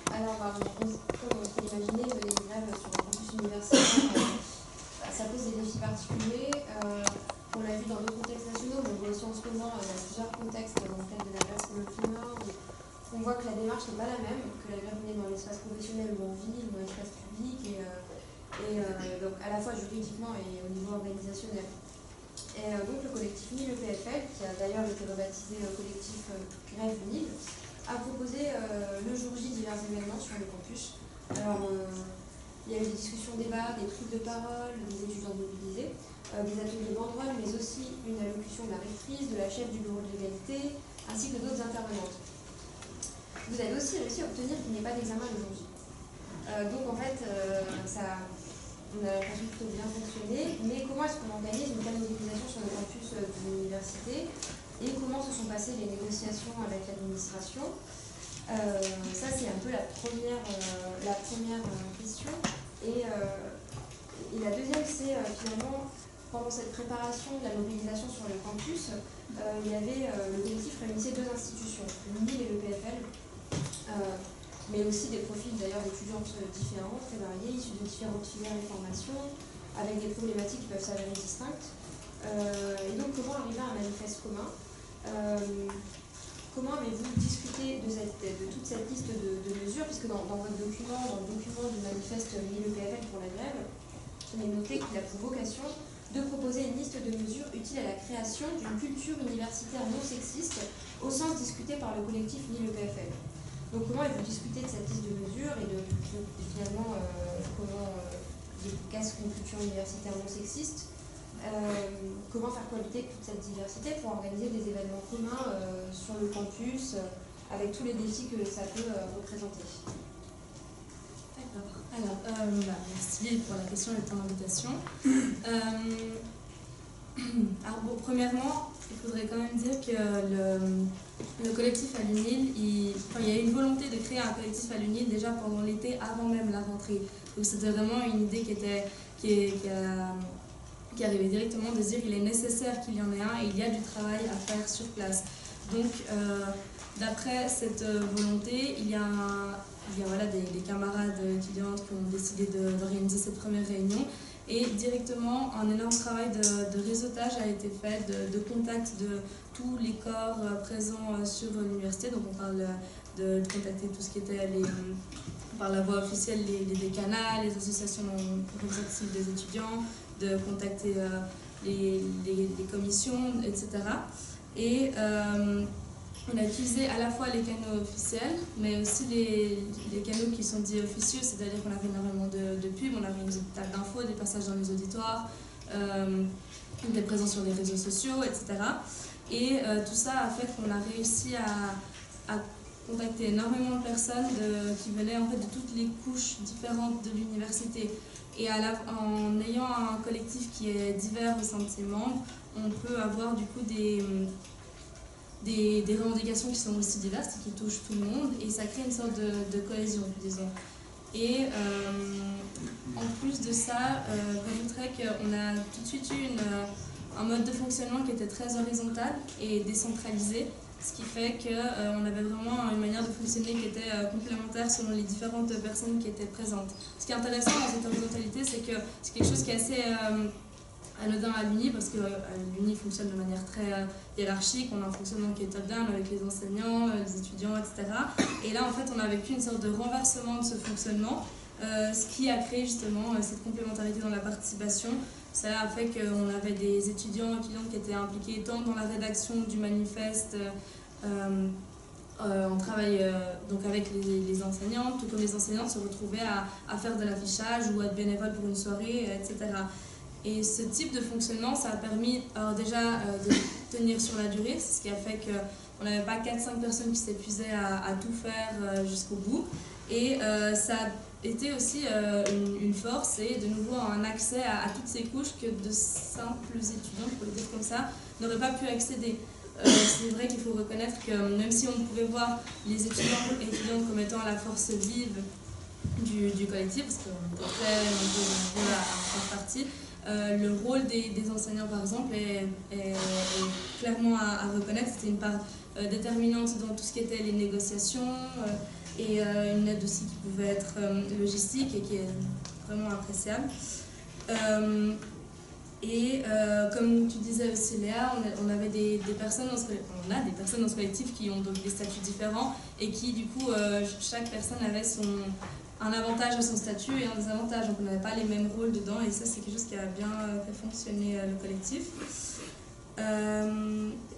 Comme on peut l'imaginer, les grèves sur le campus universitaire, ça pose des défis particuliers. On l'a vu dans d'autres contextes nationaux, mais on voit aussi en ce moment dans plusieurs contextes, dans le cadre de la grève pour le climat, on voit que la démarche n'est pas la même, que la grève menée dans l'espace professionnel ou en ville, dans l'espace public, donc à la fois juridiquement et au niveau organisationnel. Et donc le collectif NIL EPFL, qui a d'ailleurs été rebaptisé collectif Grève NIL, a proposé le jour J divers événements sur le campus. Alors il y a eu des discussions, débats, des prises de parole, des étudiants mobilisés, des ateliers banderoles, mais aussi une allocution de la rectrice, de la chef du bureau de l'égalité, ainsi que d'autres intervenantes. Vous avez aussi réussi à obtenir qu'il n'y ait pas d'examen le jour J. Donc en fait, on a l'impression plutôt bien fonctionné, mais comment est-ce qu'on organise une telle mobilisation sur le campus de l'université et comment se sont passées les négociations avec l'administration? Ça c'est un peu la première question. Et la deuxième c'est finalement, pendant cette préparation de la mobilisation sur le campus, il y avait le collectif réunissait deux institutions, le NIL et le PFL. Mais aussi des profils d'ailleurs d'étudiantes différents, très variés, issus de différentes filières et formations, avec des problématiques qui peuvent s'avérer distinctes. Et donc comment arriver à un manifeste commun? Comment avez-vous discuté de toute cette liste de mesures, puisque dans votre document, dans le document du manifeste NIL-EPFL pour la grève, on a noté qu'il a pour vocation de proposer une liste de mesures utiles à la création d'une culture universitaire non sexiste au sens discuté par le collectif NIL-EPFL. Donc comment avez-vous discuté de cette liste de mesures et finalement qu'est-ce qu'une culture universitaire non sexiste, comment faire cohabiter toute cette diversité pour organiser des événements communs sur le campus avec tous les défis que ça peut représenter. D'accord. Alors, merci pour la question et ton invitation. Alors bon, premièrement, il faudrait quand même dire que le collectif à l'UNIL, il y a eu une volonté de créer un collectif à l'UNIL déjà pendant l'été, avant même la rentrée. Donc c'était vraiment une idée qui arrivait directement de se dire qu'il est nécessaire qu'il y en ait un et il y a du travail à faire sur place. Donc d'après cette volonté, il y a voilà, des camarades étudiantes qui ont décidé d'organiser cette première réunion. Et directement, un énorme travail de réseautage a été fait, de contact de tous les corps présents sur l'université. Donc on parle de contacter tout ce qui était par la voie officielle les décanats, les associations représentatives des étudiants, de contacter les commissions, etc. Et on a utilisé à la fois les canaux officiels, mais aussi les canaux qui sont dits officieux, c'est-à-dire qu'on avait énormément de pubs, on avait une table d'infos, des passages dans les auditoires, des présences sur les réseaux sociaux, etc. Et tout ça a fait qu'on a réussi à contacter énormément de personnes qui venaient en fait de toutes les couches différentes de l'université. Et en ayant un collectif qui est divers au sein de ses membres, on peut avoir du coup des revendications qui sont aussi diverses et qui touchent tout le monde, et ça crée une sorte de cohésion, disons. Et en plus de ça, j'ajouterais qu'on a tout de suite eu un mode de fonctionnement qui était très horizontal et décentralisé, ce qui fait qu'on avait vraiment une manière de fonctionner qui était complémentaire selon les différentes personnes qui étaient présentes. Ce qui est intéressant dans cette horizontalité, c'est que c'est quelque chose qui est assez anodin à l'Uni, parce que l'Uni fonctionne de manière très hiérarchique, on a un fonctionnement qui est top-down avec les enseignants, les étudiants, etc. Et là, en fait, on a vécu une sorte de renversement de ce fonctionnement, ce qui a créé justement cette complémentarité dans la participation. Ça a fait qu'on avait des étudiants et étudiantes qui étaient impliqués tant dans la rédaction du manifeste, on travaille donc avec les enseignants, tout comme les enseignants se retrouvaient à faire de l'affichage ou à être bénévoles pour une soirée, etc. Et ce type de fonctionnement, ça a permis déjà de tenir sur la durée, ce qui a fait qu'on n'avait pas 4-5 personnes qui s'épuisaient à tout faire jusqu'au bout. Et ça a été aussi une force et de nouveau un accès à toutes ces couches que de simples étudiants, pour le dire comme ça, n'auraient pas pu accéder. C'est vrai qu'il faut reconnaître que même si on pouvait voir les étudiants et étudiantes comme étant la force vive du collectif, parce qu'on était très nombreux à faire partie, le rôle des enseignants, par exemple, est clairement à reconnaître. C'était une part déterminante dans tout ce qui était les négociations et une aide aussi qui pouvait être logistique et qui est vraiment appréciable. Comme tu disais aussi, Léa, on avait des personnes dans ce collectif qui ont donc des statuts différents et qui, du coup, chaque personne avait un avantage à son statut et un désavantage, donc on n'avait pas les mêmes rôles dedans, et ça c'est quelque chose qui a bien fait fonctionner le collectif.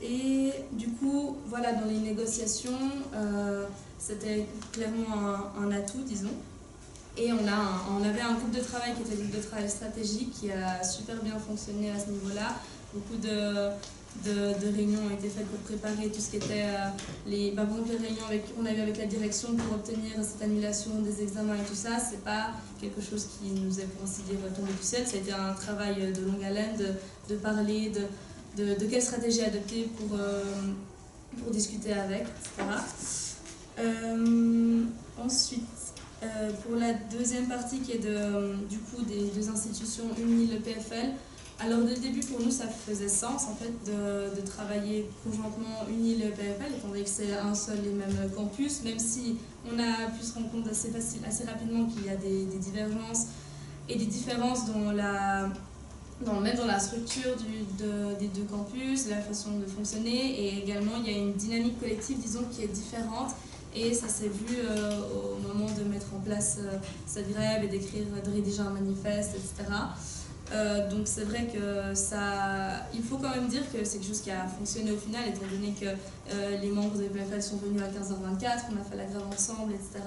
Et du coup, voilà, dans les négociations, c'était clairement un atout, disons. Et on avait un groupe de travail qui était le groupe de travail stratégique qui a super bien fonctionné à ce niveau-là. Beaucoup de réunions ont été faites pour préparer tout ce qui était les réunions qu'on a eu avec la direction pour obtenir cette annulation des examens et tout ça. C'est pas quelque chose qui nous est, pour ainsi dire, tombé du ciel. Ça a été un travail de longue haleine de parler de quelle stratégie adopter pour discuter avec, etc. Ensuite, pour la deuxième partie qui est du coup des deux institutions unies, le PFL, alors dès le début pour nous ça faisait sens en fait de travailler conjointement unis le PFL, étant donné que c'est un seul et même campus, même si on a pu se rendre compte assez rapidement qu'il y a des divergences et des différences même dans la structure des deux campus, la façon de fonctionner, et également il y a une dynamique collective, disons, qui est différente. Et ça s'est vu au moment de mettre en place cette grève et de rédiger un manifeste, etc. Donc c'est vrai que il faut quand même dire que c'est quelque chose qui a fonctionné au final, étant donné que les membres des PFL sont venus à 15h24, on a fait la grève ensemble, etc.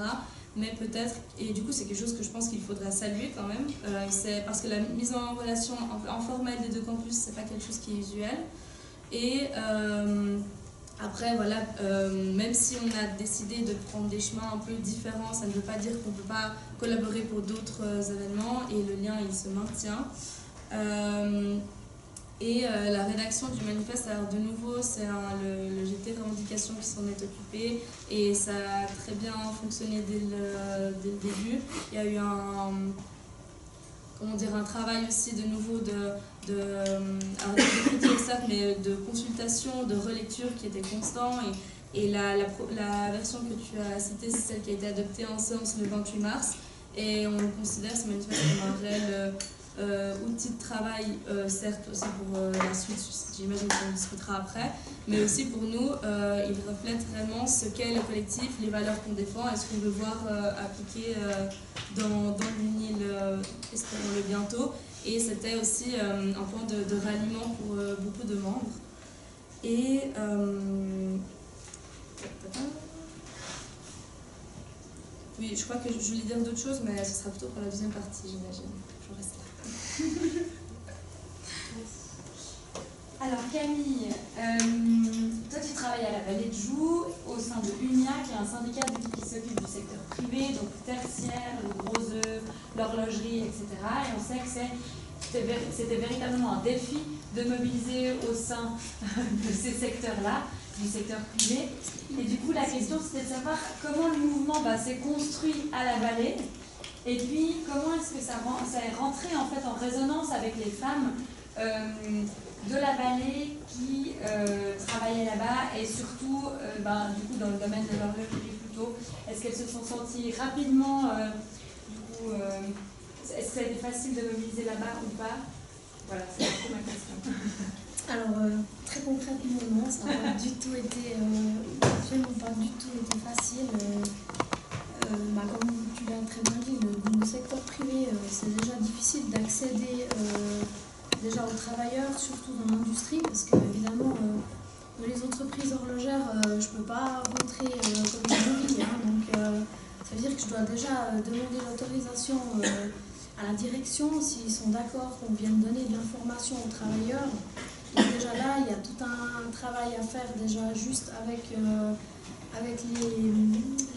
Mais peut-être, et du coup c'est quelque chose que je pense qu'il faudra saluer quand même, c'est parce que la mise en relation informelle des deux campus, c'est pas quelque chose qui est usuel. Et après, voilà, même si on a décidé de prendre des chemins un peu différents, ça ne veut pas dire qu'on ne peut pas collaborer pour d'autres événements, et le lien, il se maintient. La rédaction du manifeste, alors de nouveau, c'est le GT Revendications qui s'en est occupé, et ça a très bien fonctionné dès le début. Il y a eu un travail aussi de nouveau d'écriture certes, mais de consultation, de relecture qui était constant, et la version que tu as citée, c'est celle qui a été adoptée en séance le 28 mars, et on considère ce manifeste comme un réel outil de travail, certes aussi pour la suite, j'imagine qu'on discutera après, mais aussi pour nous, il reflète vraiment ce qu'est le collectif, les valeurs qu'on défend et ce qu'on veut voir appliquer dans l'UNIL, espérons-le bientôt. Et c'était aussi un point de ralliement pour beaucoup de membres. Et oui, je crois que je voulais dire d'autres choses, mais ce sera plutôt pour la deuxième partie, j'imagine. Je reste là. Alors Camille, toi tu travailles à la Vallée de Joux au sein de UNIA, qui est un syndicat qui s'occupe du secteur privé, donc tertiaire, le gros œuvre, l'horlogerie, etc. Et on sait que c'était véritablement un défi de mobiliser au sein de ces secteurs-là du secteur privé. Et du coup, la question, c'était de savoir comment le mouvement s'est construit à la vallée, et puis comment est-ce que ça est rentré en fait en résonance avec les femmes de la vallée qui travaillaient là-bas, et surtout du coup dans le domaine de l'horlogerie plutôt. Est-ce qu'elles se sont senties rapidement, est-ce que ça a été facile de mobiliser là-bas ou pas? Voilà, c'est ma question. Alors, très concrètement, non, ça n'a pas du tout été, absolument pas du tout été facile. Comme tu l'as très bien dit, le secteur privé, c'est déjà difficile d'accéder déjà aux travailleurs, surtout dans l'industrie, parce que évidemment, dans les entreprises horlogères, je ne peux pas rentrer comme une bouille, donc ça veut dire que je dois déjà demander l'autorisation à la direction s'ils sont d'accord qu'on vienne donner de l'information aux travailleurs. Et déjà là, il y a tout un travail à faire déjà juste avec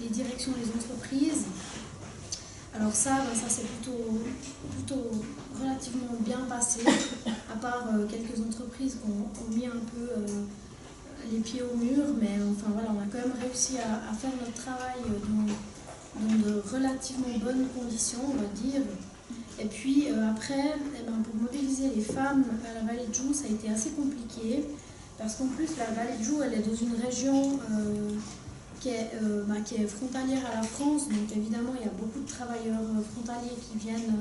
les directions des entreprises. Alors ça s'est plutôt relativement bien passé, à part quelques entreprises qui ont mis un peu les pieds au mur, mais enfin voilà, on a quand même réussi à faire notre travail dans de relativement bonnes conditions, on va dire. Et puis après, pour mobiliser les femmes à la vallée de Joux, ça a été assez compliqué, parce qu'en plus la vallée de Joux, elle est dans une région qui est frontalière à la France, donc évidemment il y a beaucoup de travailleurs frontaliers qui viennent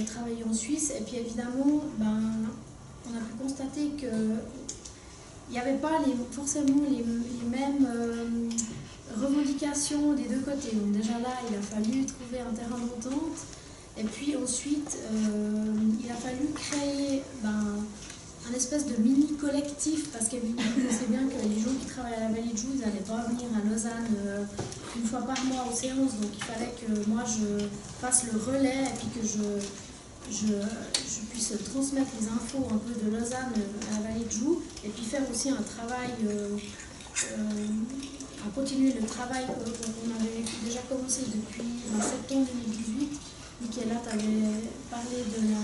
travailler en Suisse, et puis évidemment on a pu constater qu'il n'y avait pas forcément les mêmes revendications des deux côtés. Donc déjà là, il a fallu trouver un terrain d'entente, et puis ensuite il a fallu créer un espèce de mini-collectif, parce qu'évidemment, on sait bien que les gens qui travaillent à la vallée de Joux, ils n'allaient pas venir à Lausanne une fois par mois aux séances, donc il fallait que moi je fasse le relais, et puis que je puisse transmettre les infos un peu de Lausanne à la vallée de Joux, et puis faire aussi un travail, à continuer le travail qu'on avait déjà commencé depuis septembre 2018. Michaela t'avait parlé de la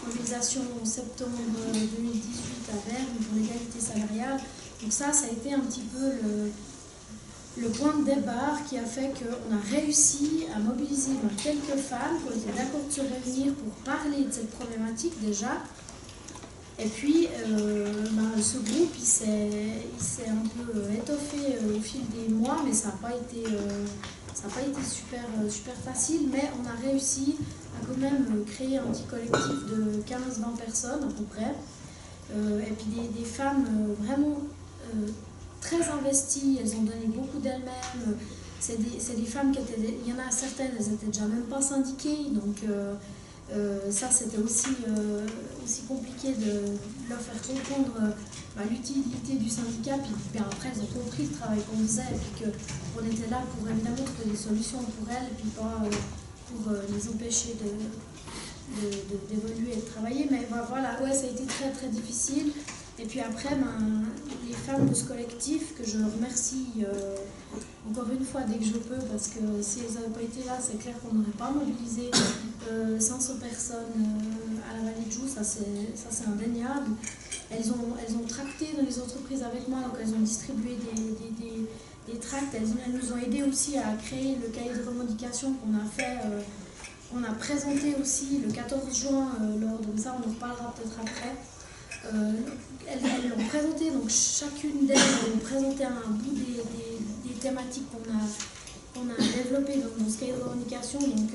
mobilisation en septembre 2018 à Berne pour l'égalité salariale. Donc ça a été un petit peu le point de départ qui a fait qu'on a réussi à mobiliser quelques femmes qui ont été d'accord de se réunir pour parler de cette problématique déjà. Et puis ce groupe il s'est un peu étoffé au fil des mois, mais ça n'a pas été super facile, mais on a réussi à quand même créer un petit collectif de 15-20 personnes à peu près, et puis des femmes vraiment très investies, elles ont donné beaucoup d'elles-mêmes. C'est des femmes qui étaient, il y en a certaines, elles n'étaient déjà même pas syndiquées, donc ça c'était aussi compliqué de leur faire comprendre l'utilité du syndicat, puis après elles ont compris le travail qu'on faisait, et puis qu'on était là pour évidemment trouver des solutions pour elles, et puis pas pour les empêcher d'évoluer et de travailler. Mais voilà, ouais, ça a été très très difficile. Et puis après, les femmes de ce collectif, que je remercie encore une fois dès que je peux, parce que si elles n'avaient pas été là, c'est clair qu'on n'aurait pas mobilisé 500 personnes à la vallée de Joux, ça c'est indéniable. Elles ont tracté dans les entreprises avec moi, donc elles ont distribué des tracts, elles nous ont aidé aussi à créer le cahier de revendication qu'on a fait, qu'on a présenté aussi le 14 juin, donc ça on en reparlera peut-être après. Elles l'ont présenté, donc chacune d'elles ont présenté un bout des thématiques qu'on a développées dans ce cahier de revendication. Donc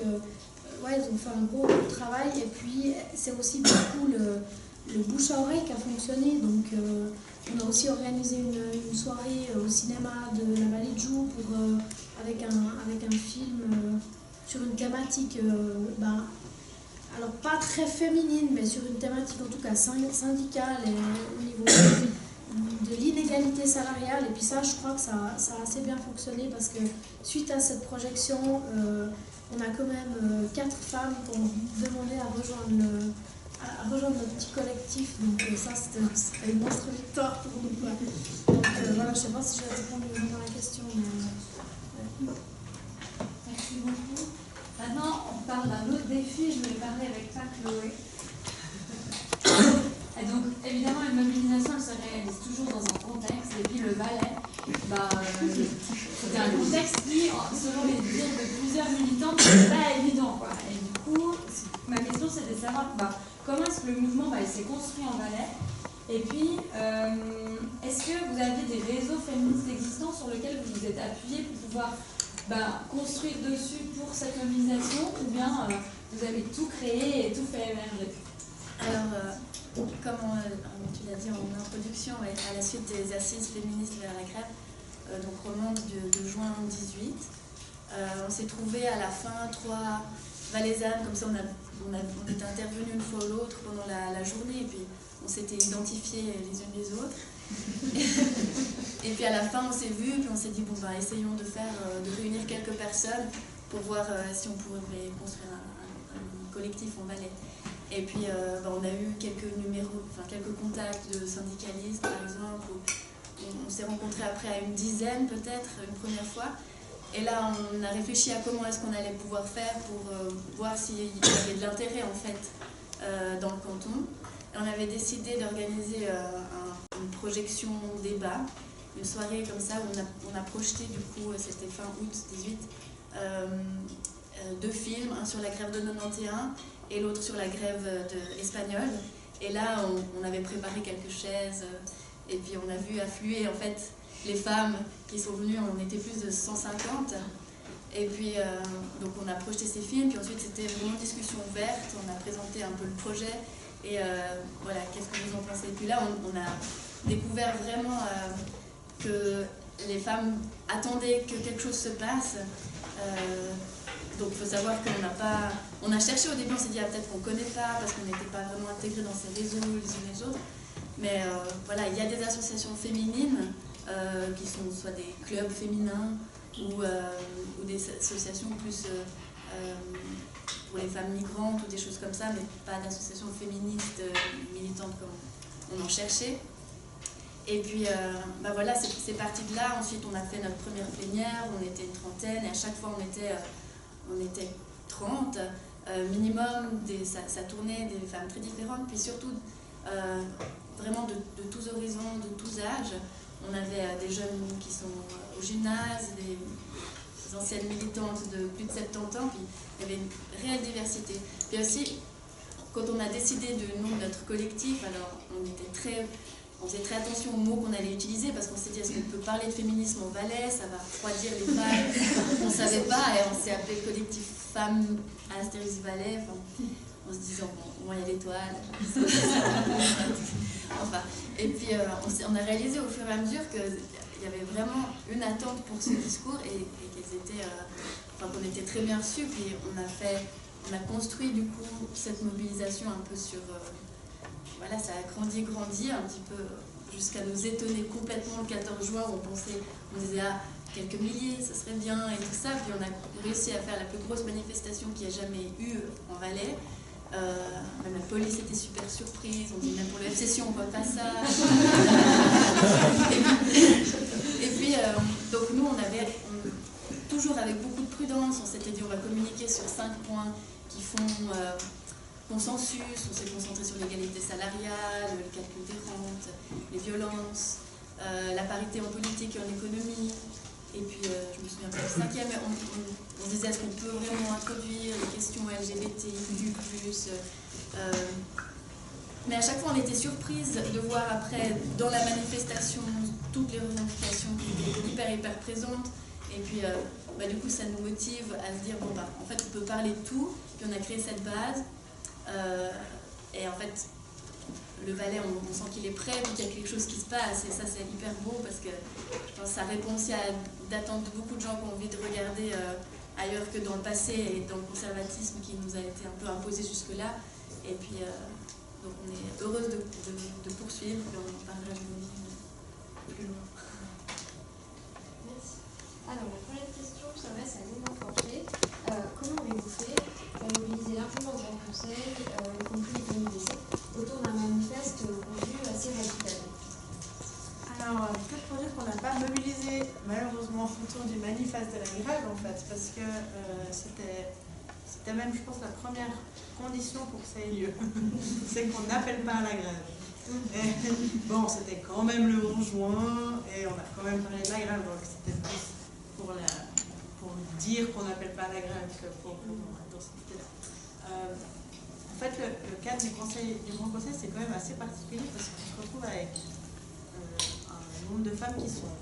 ouais, ils ont fait un gros travail, et puis c'est aussi beaucoup le bouche à oreille qui a fonctionné. Donc on a aussi organisé une soirée au cinéma de la vallée de Joux avec un film sur une thématique alors pas très féminine, mais sur une thématique en tout cas syndicale et au niveau de l'inégalité salariale. Et puis ça, je crois que ça a assez bien fonctionné, parce que suite à cette projection, on a quand même 4 femmes qui ont demandé à rejoindre notre petit collectif. Donc ça, c'était une monstre victoire pour nous. Donc voilà, je ne sais pas si j'ai répondu vraiment à la question. Mais, Merci beaucoup. Maintenant, on parle d'un autre défi. Je vais parler avec toi, Chloé. Et donc, évidemment, une mobilisation, elle se réalise toujours dans un contexte. Et puis, texte qui, selon les dires de plusieurs militants, c'est pas évident, quoi. Et du coup, ma question c'est de savoir comment est-ce que le mouvement il s'est construit en Valais. Et puis, est-ce que vous avez des réseaux féministes existants sur lesquels vous vous êtes appuyés pour pouvoir construire dessus pour cette mobilisation, ou bien vous avez tout créé et tout fait émerger? Alors, comme tu l'as dit en introduction, à la suite des assises féministes vers la grève, donc remonte de juin 2018, on s'est trouvé à la fin 3 Valaisannes, comme ça on était intervenus une fois ou l'autre pendant la journée, et puis on s'était identifiés les unes les autres. Et puis à la fin on s'est vus, puis on s'est dit essayons de réunir quelques personnes pour voir si on pouvait construire un collectif en Valais. Et puis on a eu quelques contacts de syndicalistes par exemple, où on s'est rencontrés après à une dizaine peut-être, une première fois. Et là on a réfléchi à comment est-ce qu'on allait pouvoir faire pour voir s'il y avait de l'intérêt en fait dans le canton. Et on avait décidé d'organiser une projection débat, une soirée comme ça où on a projeté du coup, c'était fin août 18, 2 films, un sur la grève de 91 et l'autre sur la grève espagnole. Et là on avait préparé quelques chaises et puis on a vu affluer en fait les femmes qui sont venues, on était plus de 150. Et puis donc on a projeté ces films, puis ensuite c'était vraiment une discussion ouverte, on a présenté un peu le projet. Et voilà, qu'est-ce que vous en pensez? Et puis là, on a découvert vraiment que les femmes attendaient que quelque chose se passe. Donc il faut savoir on a cherché au début, on s'est dit peut-être qu'on ne connaît pas parce qu'on n'était pas vraiment intégrés dans ces réseaux les unes les autres. Mais voilà, il y a des associations féminines qui sont soit des clubs féminins ou des associations plus pour les femmes migrantes ou des choses comme ça, mais pas d'associations féministes militantes comme on en cherchait. Et puis voilà, c'est parti de là. Ensuite on a fait notre première plénière, on était une trentaine, et à chaque fois on était 30 minimum, ça tournait des femmes très différentes, puis surtout vraiment de tous horizons, de tous âges. On avait des jeunes qui sont au gymnase, des anciennes militantes de plus de 70 ans, puis il y avait une réelle diversité. Puis aussi, quand on a décidé du nom de notre collectif, alors on faisait très attention aux mots qu'on allait utiliser, parce qu'on s'est dit, est-ce qu'on peut parler de féminisme au Valais, ça va refroidir les femmes. On ne savait pas, et on s'est appelé le collectif Femmes Astérix Valais, en se disant, bon, au moins il y a l'étoile. Enfin, et puis on a réalisé au fur et à mesure qu'il y avait vraiment une attente pour ce discours et qu'on était très bien reçus. Puis on a construit du coup cette mobilisation un peu sur... voilà, ça a grandi un petit peu jusqu'à nous étonner complètement le 14 juin où on disait quelques milliers, ça serait bien et tout ça. Puis on a réussi à faire la plus grosse manifestation qu'il y a jamais eu en Valais. Même la police était super surprise, on dit même pour le F-Session on ne voit pas ça. et puis donc nous toujours avec beaucoup de prudence, on s'était dit on va communiquer sur 5 points qui font consensus. On s'est concentré sur l'égalité salariale, le calcul des rentes, les violences, la parité en politique et en économie. Et puis, je me souviens pas du 5e, mais on disait est-ce qu'on peut vraiment introduire les questions LGBTQ+. Mais à chaque fois, on était surprise de voir après, dans la manifestation, toutes les revendications qui étaient hyper présentes. Et puis, du coup, ça nous motive à se dire, en fait, on peut parler de tout. Puis on a créé cette base. Et en fait, le Valais, on sent qu'il est prêt, qu'il y a quelque chose qui se passe, et ça c'est hyper beau parce que je pense que ça répond aussi à d'attentes de beaucoup de gens qui ont envie de regarder ailleurs que dans le passé et dans le conservatisme qui nous a été un peu imposé jusque-là. Et puis, donc on est heureuse de poursuivre, et on en parlera plus loin. Merci. Alors, la première question s'adresse à Lina Forger. Comment avez-vous fait pour mobiliser largement le Grand Conseil, y compris les 2017, autour d'un manifeste rendu assez radical? Alors, peut-être pour dire qu'on n'a pas mobilisé malheureusement autour du manifeste de la grève en fait, parce que c'était même, je pense, la première condition pour que ça ait lieu. C'est qu'on n'appelle pas à la grève. Et, bon, c'était quand même le 11 juin et on a quand même parlé de la grève, donc c'était plus pour dire qu'on n'appelle pas à la grève pour dans cette idée-là. En fait, le cadre du Grand Conseil, c'est quand même assez particulier parce qu'on se retrouve avec un nombre de femmes qui sont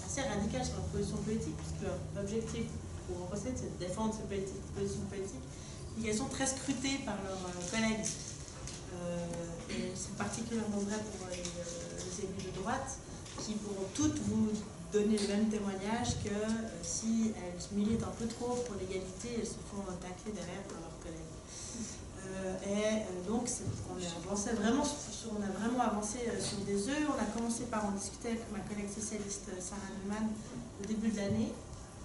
assez radicales sur leur position politique, puisque l'objectif du Grand Conseil, c'est de défendre ces positions politiques, et elles sont très scrutées par leurs collègues. Et c'est particulièrement vrai pour les élus de droite, qui pourront toutes vous donner le même témoignage que si elles militent un peu trop pour l'égalité, elles se font tacler derrière par leurs collègues. Donc on a vraiment avancé sur des œufs. On a commencé par en discuter avec ma collègue socialiste Sarah Neumann au début de l'année,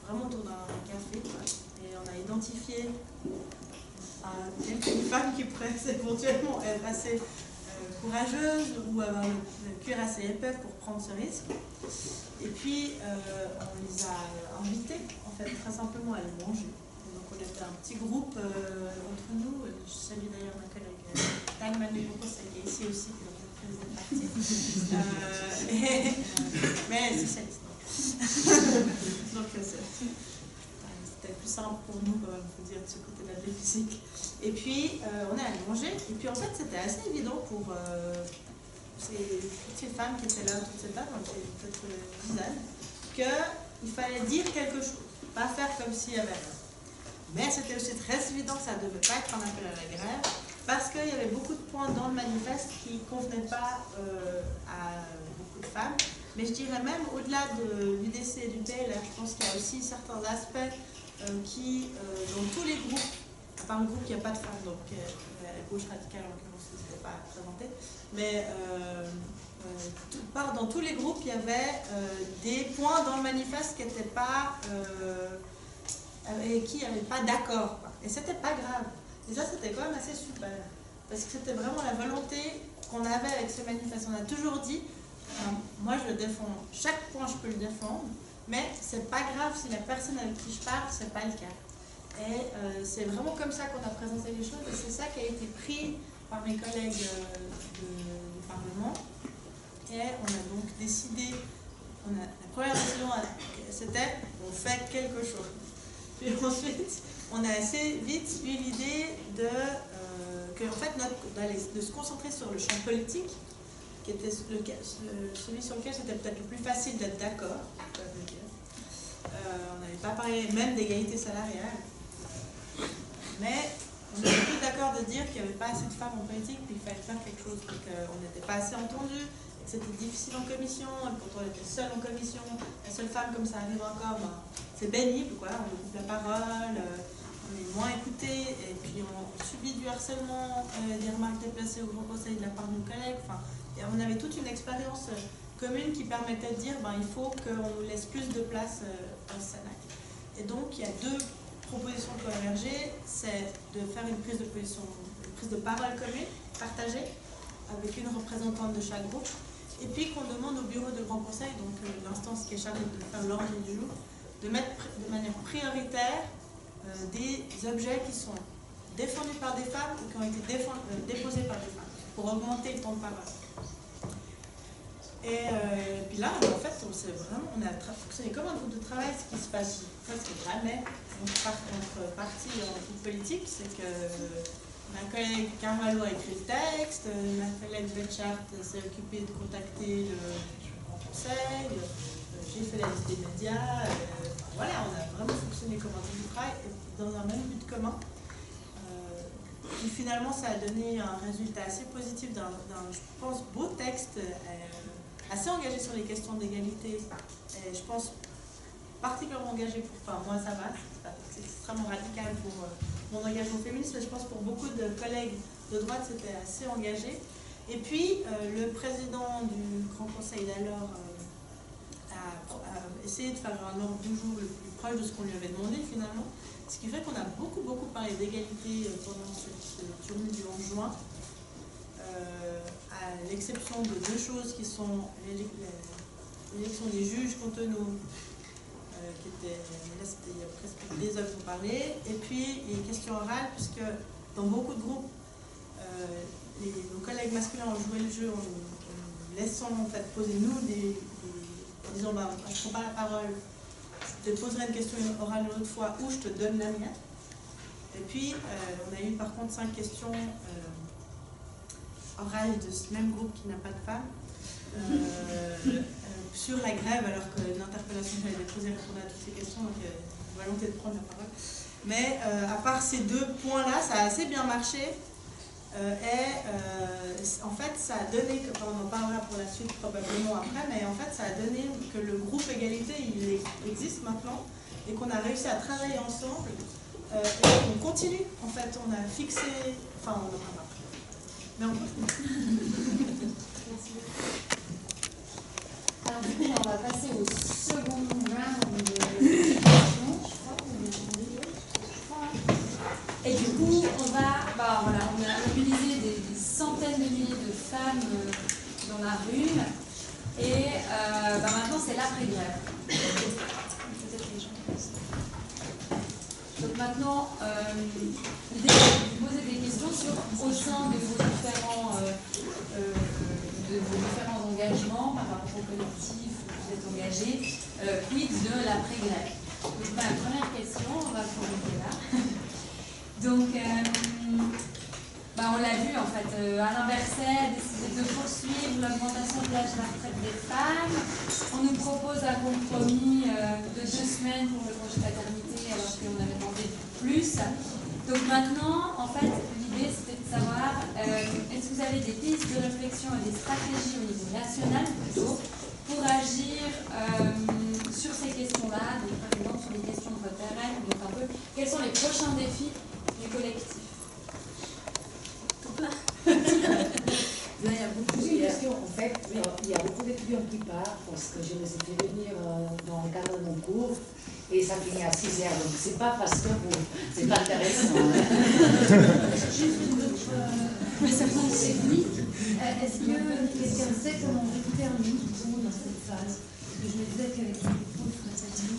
vraiment autour d'un café, et on a identifié quelques femmes qui pourraient éventuellement être assez courageuses ou avoir le cuir assez épais pour prendre ce risque. Et puis on les a invitées en fait très simplement à aller manger. Donc on était un petit groupe entre nous. Je salue d'ailleurs ma collègue Talman Lecourse qui est ici aussi, qui est la partie. Mais elle est socialiste. Donc c'était plus simple pour nous, faut dire, de ce côté-là de physique. Et puis on est allé manger. Et puis en fait c'était assez évident pour toutes ces femmes qui étaient là, toutes ces tables, peut-être une dizaine, qu'il fallait dire quelque chose, pas faire comme s'il y avait rien. Mais c'était aussi très évident que ça ne devait pas être un appel à la grève, parce qu'il y avait beaucoup de points dans le manifeste qui ne convenaient pas à beaucoup de femmes. Mais je dirais même au-delà de l'UDC et du PLR, je pense qu'il y a aussi certains aspects qui, dans tous les groupes, à part le groupe, il n'y a pas de femmes, donc la gauche radicale en l'occurrence n'était pas représentée, mais dans tous les groupes, il y avait des points dans le manifeste qui n'étaient pas... et qui n'avaient pas d'accord. Et c'était pas grave. Et ça, c'était quand même assez super. Parce que c'était vraiment la volonté qu'on avait avec ce manifeste. On a toujours dit, moi je le défends, chaque point je peux le défendre, mais c'est pas grave si la personne avec qui je parle, c'est pas le cas. Et c'est vraiment comme ça qu'on a présenté les choses, et c'est ça qui a été pris par mes collègues du Parlement. Et on a donc décidé, la première décision, c'était on fait quelque chose. Puis ensuite, on a assez vite eu l'idée de se concentrer sur le champ politique, qui était celui sur lequel c'était peut-être le plus facile d'être d'accord. On n'avait pas parlé même d'égalité salariale, mais on était tous d'accord de dire qu'il n'y avait pas assez de femmes en politique, puis qu'il fallait faire quelque chose, puis qu'on n'était pas assez entendus, que c'était difficile en commission, et quand on était seul en commission, la seule femme comme ça arrive encore, c'est pénible, quoi. On nous coupe la parole, on est moins écouté, et puis on subit du harcèlement, des remarques déplacées au Grand Conseil de la part de nos collègues. Enfin, et on avait toute une expérience commune qui permettait de dire il faut qu'on nous laisse plus de place au Sénat. Et donc il y a deux propositions qui ont émergé, c'est de faire une prise de parole commune, partagée, avec une représentante de chaque groupe, et puis qu'on demande au bureau de Grand Conseil, donc l'instance qui est chargée de faire l'ordre du jour, de mettre de manière prioritaire des objets qui sont défendus par des femmes ou qui ont été déposés par des femmes, pour augmenter le temps de parole. Et puis là, en fait, on a fonctionné comme un groupe de travail, ce qui se passe presque jamais entre partis en groupe politique, c'est que ma collègue Carvalho a écrit le texte, ma collègue Betchart s'est occupée de contacter le Grand Conseil, j'ai fait la liste des médias, voilà, on a vraiment fonctionné comme un groupe de travail dans un même but commun. Et finalement, ça a donné un résultat assez positif d'un, je pense, beau texte, assez engagé sur les questions d'égalité, et je pense particulièrement engagé moi ça va, c'est extrêmement radical pour mon engagement féministe, mais je pense pour beaucoup de collègues de droite c'était assez engagé. Et puis le président du Grand Conseil d'alors a essayé de faire un ordre du jour le plus proche de ce qu'on lui avait demandé finalement, ce qui fait qu'on a beaucoup parlé d'égalité pendant cette journée du 11 juin. À l'exception de deux choses qui sont l'élection des juges cantonaux, qui était, là c'était il y a presque des heures pour parler, et puis les questions orales, puisque dans beaucoup de groupes, nos collègues masculins ont joué le jeu en laissant en fait poser nous en disant je ne prends pas la parole je te poserai une question orale une autre fois ou je te donne la mienne. Et puis, on a eu par contre 5 questions orales de ce même groupe qui n'a pas de femmes sur la grève, alors que l'interpellation que j'avais déposée répondait à toutes ces questions, donc il y a une volonté de prendre la parole. Mais à part ces 2 points-là, ça a assez bien marché. En fait, ça a donné, on en parlera pour la suite probablement après, mais en fait, ça a donné que le groupe égalité, il existe maintenant et qu'on a réussi à travailler ensemble. Et on continue, en fait, on a fixé, enfin, on n'aura pas. Mais on continue. Alors du coup, on va passer au second round de questions, je crois qu'on est entendu. Et du coup, on a mobilisé des centaines de milliers de femmes dans la rue. Et maintenant, c'est l'après-grève. Donc maintenant, l'idée est de vous poser des questions au sein de vos différents engagements par rapport au collectif où vous êtes engagés, quid de l'après-grève. Donc ma première question, on va commencer là. Donc, on l'a vu en fait, Alain Berset a décidé de poursuivre l'augmentation de l'âge de la retraite des femmes. On nous propose un compromis de 2 semaines pour le congé paternité alors qu'on avait demandé plus. Donc maintenant, en fait, l'idée c'était de savoir est-ce que vous avez des pistes de réflexion et des stratégies au niveau national plutôt pour agir sur ces questions-là, donc par exemple sur les questions de votre terrain, donc un peu quels sont les prochains défis du collectif. Il y a beaucoup de questions. En fait, il y a beaucoup d'étudiants qui partent parce que je les ai fait venir dans le cadre de mon cours et ça finit à 6 heures. Donc, c'est pas parce que c'est pas intéressant. Juste une autre certaine technique. Est-ce que quelqu'un sait comment recruter un micro dans cette phase? Parce que je me disais qu'avec les micros, il faudrait ça mieux.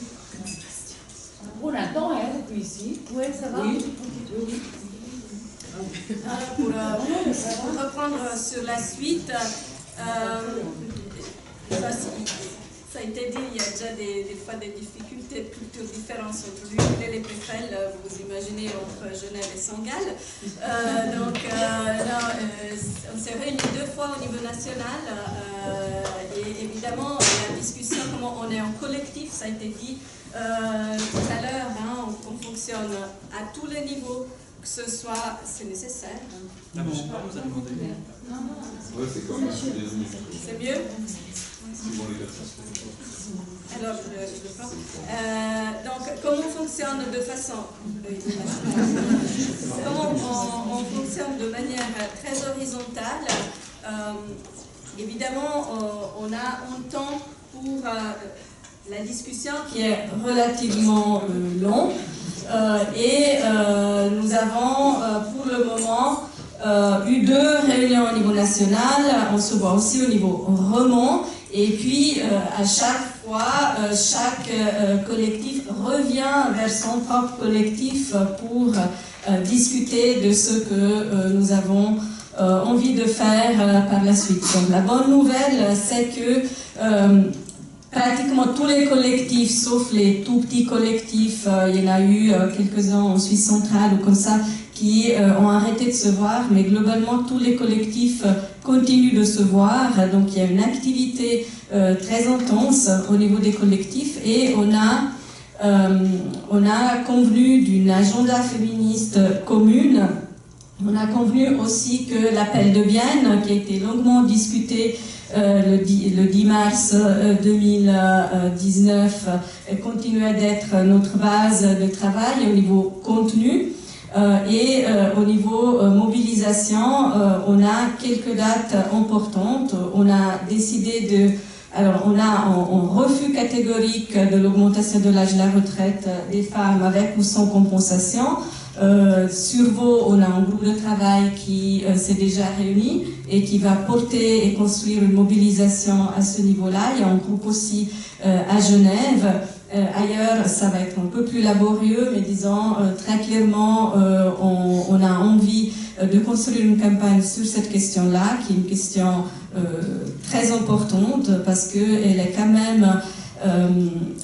On attend, hein, depuis ici. Oui, ça va. Oui. Oui. Pour reprendre sur la suite, ça a été dit, il y a déjà des fois des difficultés de culture différentes entre l'UQL et les PFL, vous imaginez, entre Genève et Saint-Gall. On s'est réunis 2 fois au niveau national et évidemment la discussion, comment on est en collectif, ça a été dit tout à l'heure, on fonctionne à tous les niveaux. Que ce soit, c'est nécessaire. Ah bon, on nous a demandé. Ouais, c'est comme c'est mieux. Alors, je pense. Donc, comment on fonctionne de façon. Comment on fonctionne de manière très horizontale. Évidemment, on a un temps pour la discussion qui est relativement long. Nous avons pour le moment eu 2 réunions au niveau national, on se voit aussi au niveau Romand, et puis à chaque fois, chaque collectif revient vers son propre collectif pour discuter de ce que nous avons envie de faire par la suite. Donc la bonne nouvelle, c'est que pratiquement tous les collectifs, sauf les tout petits collectifs, il y en a eu quelques-uns en Suisse centrale ou comme ça, qui ont arrêté de se voir, mais globalement tous les collectifs continuent de se voir, donc il y a une activité très intense au niveau des collectifs et on a convenu d'une agenda féministe commune. On a convenu aussi que l'appel de Vienne, qui a été longuement discuté le 10 mars 2019, continuait d'être notre base de travail au niveau contenu. Et au niveau mobilisation, on a quelques dates importantes. On a décidé de... Alors, on a un refus catégorique de l'augmentation de l'âge de la retraite des femmes avec ou sans compensation. Sur Vaud, on a un groupe de travail qui s'est déjà réuni et qui va porter et construire une mobilisation à ce niveau-là. Il y a un groupe aussi à Genève. Ailleurs, ça va être un peu plus laborieux, mais disons très clairement, on a envie de construire une campagne sur cette question-là, qui est une question très importante parce qu'elle est quand même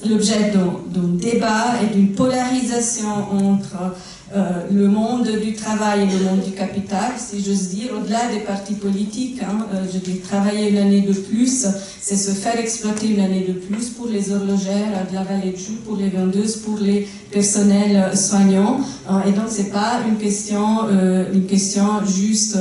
l'objet d'un débat et d'une polarisation entre le monde du travail et le monde du capital, si j'ose dire, au-delà des partis politiques. Je dis travailler une année de plus, c'est se faire exploiter une année de plus pour les horlogères de la vallée de Joux, pour les vendeuses, pour les personnels soignants. Et donc c'est pas une question juste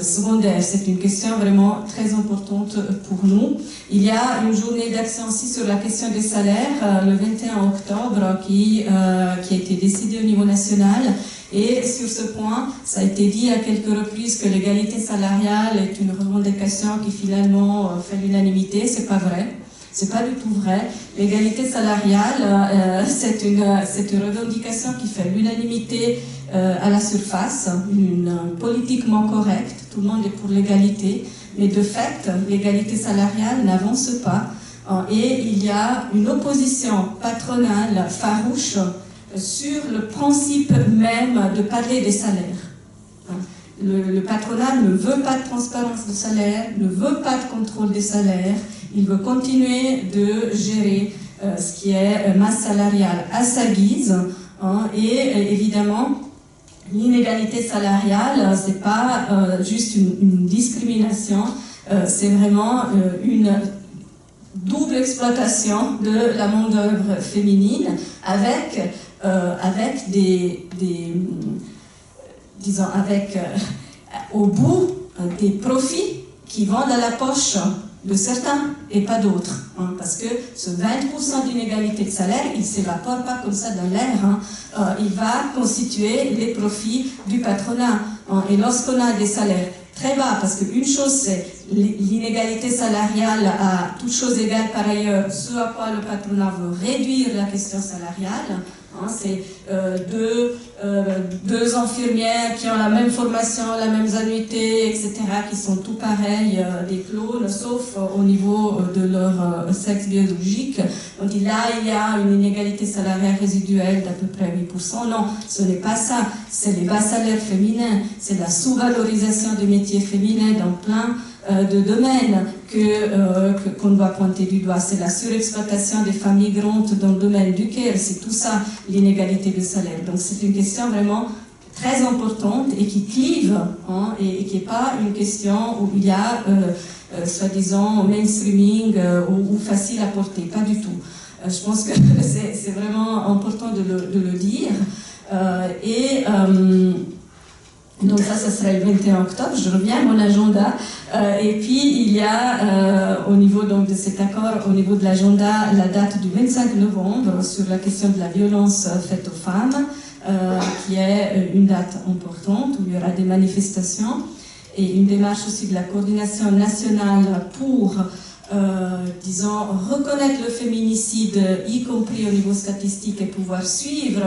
secondaire, c'est une question vraiment très importante pour nous. Il y a une journée d'action aussi sur la question des salaires le 21 octobre qui a été décidée au niveau national. Et sur ce point, ça a été dit à quelques reprises que l'égalité salariale est une revendication qui finalement fait l'unanimité. C'est pas vrai. C'est pas du tout vrai. L'égalité salariale, c'est une revendication qui fait l'unanimité à la surface, politiquement correcte. Tout le monde est pour l'égalité, mais de fait, l'égalité salariale n'avance pas. Et il y a une opposition patronale farouche sur le principe même de parler des salaires. Le patronat ne veut pas de transparence de salaire, ne veut pas de contrôle des salaires. Il veut continuer de gérer ce qui est masse salariale à sa guise. Et évidemment, l'inégalité salariale, c'est pas juste une discrimination, c'est vraiment une double exploitation de la main-d'œuvre féminine avec au bout des profits qui vont dans la poche de certains et pas d'autres. Parce que ce 20% d'inégalité de salaire, il ne s'évapore pas comme ça dans l'air. Il va constituer les profits du patronat. Et lorsqu'on a des salaires très bas, parce qu'une chose c'est l'inégalité salariale à toute chose égale par ailleurs, ce à quoi le patronat veut réduire la question salariale. C'est deux infirmières qui ont la même formation, la même annuité, etc., qui sont tout pareils, des clones, sauf au niveau de leur sexe biologique. Donc là, il y a une inégalité salariale résiduelle d'à peu près 8%. Non, ce n'est pas ça. C'est les bas salaires féminins, c'est la sous-valorisation des métiers féminins dans plein de domaines qu'on doit pointer du doigt. C'est la surexploitation des femmes migrantes dans le domaine du care, c'est tout ça, l'inégalité de salaire. Donc c'est une question vraiment très importante et qui clive, et qui n'est pas une question où il y a, soi-disant, mainstreaming ou facile à porter, pas du tout. Je pense que c'est vraiment important de le dire. Donc ça serait le 21 octobre, je reviens à mon agenda. Et puis il y a au niveau donc, de cet accord, au niveau de l'agenda, la date du 25 novembre sur la question de la violence faite aux femmes, qui est une date importante où il y aura des manifestations et une démarche aussi de la coordination nationale pour, disons, reconnaître le féminicide, y compris au niveau statistique, et pouvoir suivre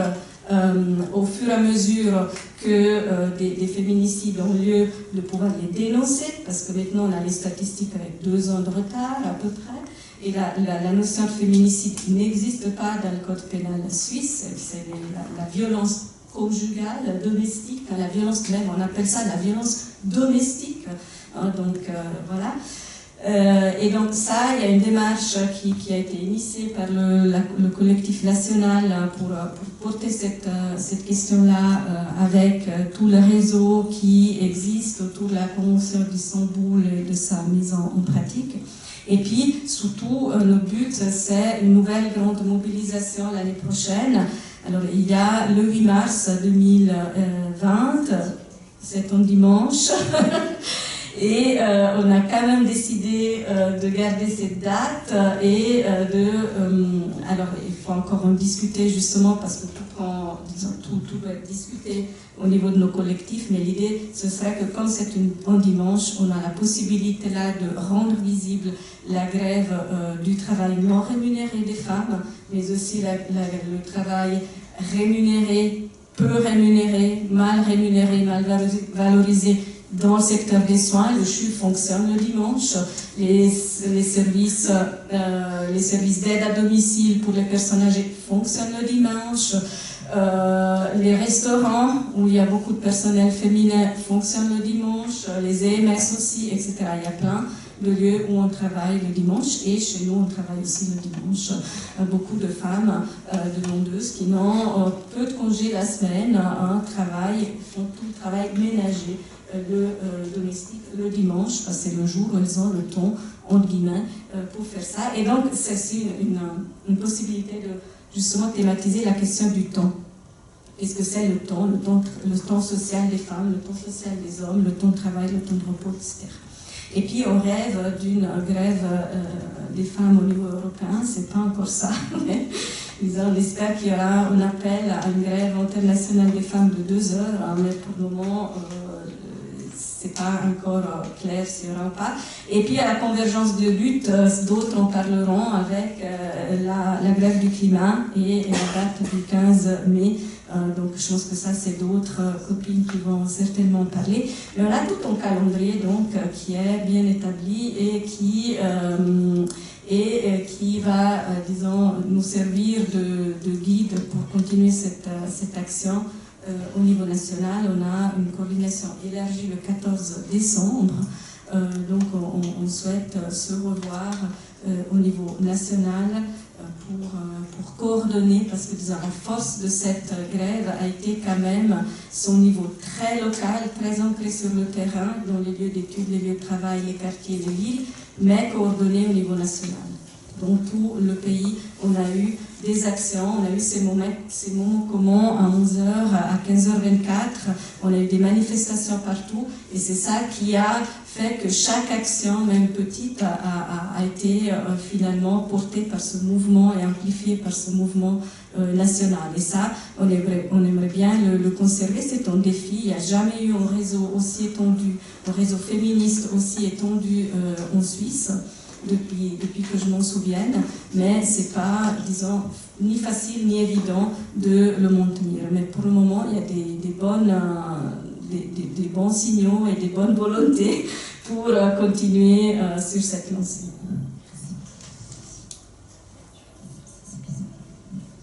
au fur et à mesure que des féminicides ont lieu, de pouvoir les dénoncer, parce que maintenant on a les statistiques avec 2 ans de retard à peu près, et la notion de féminicide n'existe pas dans le code pénal suisse, c'est la violence conjugale, domestique, la violence même, on appelle ça la violence domestique, donc voilà. Et donc ça, il y a une démarche qui a été initiée par le collectif national pour porter cette question-là avec tout le réseau qui existe autour de la Convention d'Istanbul et de sa mise en pratique. Et puis, surtout, notre but, c'est une nouvelle grande mobilisation l'année prochaine. Alors, il y a le 8 mars 2020, c'est un dimanche. Et on a quand même décidé de garder cette date et alors il faut encore en discuter justement parce que tout doit être discuté au niveau de nos collectifs, mais l'idée ce serait que comme c'est un dimanche, on a la possibilité là de rendre visible la grève du travail non rémunéré des femmes, mais aussi le travail rémunéré, peu rémunéré, mal valorisé dans le secteur des soins. Le CHU fonctionne le dimanche, les services d'aide à domicile pour les personnes âgées fonctionnent le dimanche, les restaurants où il y a beaucoup de personnel féminin fonctionnent le dimanche, les EMS aussi, etc. Il y a plein le lieu où on travaille le dimanche, et chez nous on travaille aussi le dimanche. Beaucoup de femmes, de vendeuses qui n'ont peu de congés la semaine, font tout le travail ménager, le domestique le dimanche, parce que c'est le jour où elles ont le temps, entre guillemets, pour faire ça. Et donc c'est aussi une possibilité de justement thématiser la question du temps. Qu'est-ce que c'est le temps social des femmes, le temps social des hommes, le temps de travail, le temps de repos, etc. Et puis on rêve d'une grève des femmes au niveau européen, c'est pas encore ça, mais on espère qu'il y aura un appel à une grève internationale des femmes de 2 heures, mais pour le moment, c'est pas encore clair s'il y aura ou pas. Et puis à la convergence de lutte, d'autres en parleront avec la grève du climat et la date du 15 mai. Donc je pense que ça, c'est d'autres copines qui vont certainement parler. Mais on a tout un calendrier donc, qui est bien établi et qui va, disons, nous servir de guide pour continuer cette action. Au niveau national, on a une coordination élargie le 14 décembre. Donc on souhaite se revoir au niveau national pour coordonner, parce que la force de cette grève a été quand même son niveau très local, très ancré sur le terrain, dans les lieux d'études, les lieux de travail, les quartiers de ville, mais coordonné au niveau national. Donc tout le pays, on a eu des actions, on a eu ces moments communs à 11h, à 15h24, on a eu des manifestations partout, et c'est ça qui a fait que chaque action, même petite, a été finalement portée par ce mouvement et amplifiée par ce mouvement national. Et ça, on aimerait bien le conserver, c'est un défi. Il n'y a jamais eu un réseau aussi étendu, un réseau féministe aussi étendu en Suisse. Depuis que je m'en souvienne, mais c'est pas, disons, ni facile ni évident de le maintenir. Mais pour le moment, il y a des bons signaux et des bonnes volontés pour continuer sur cette lancée.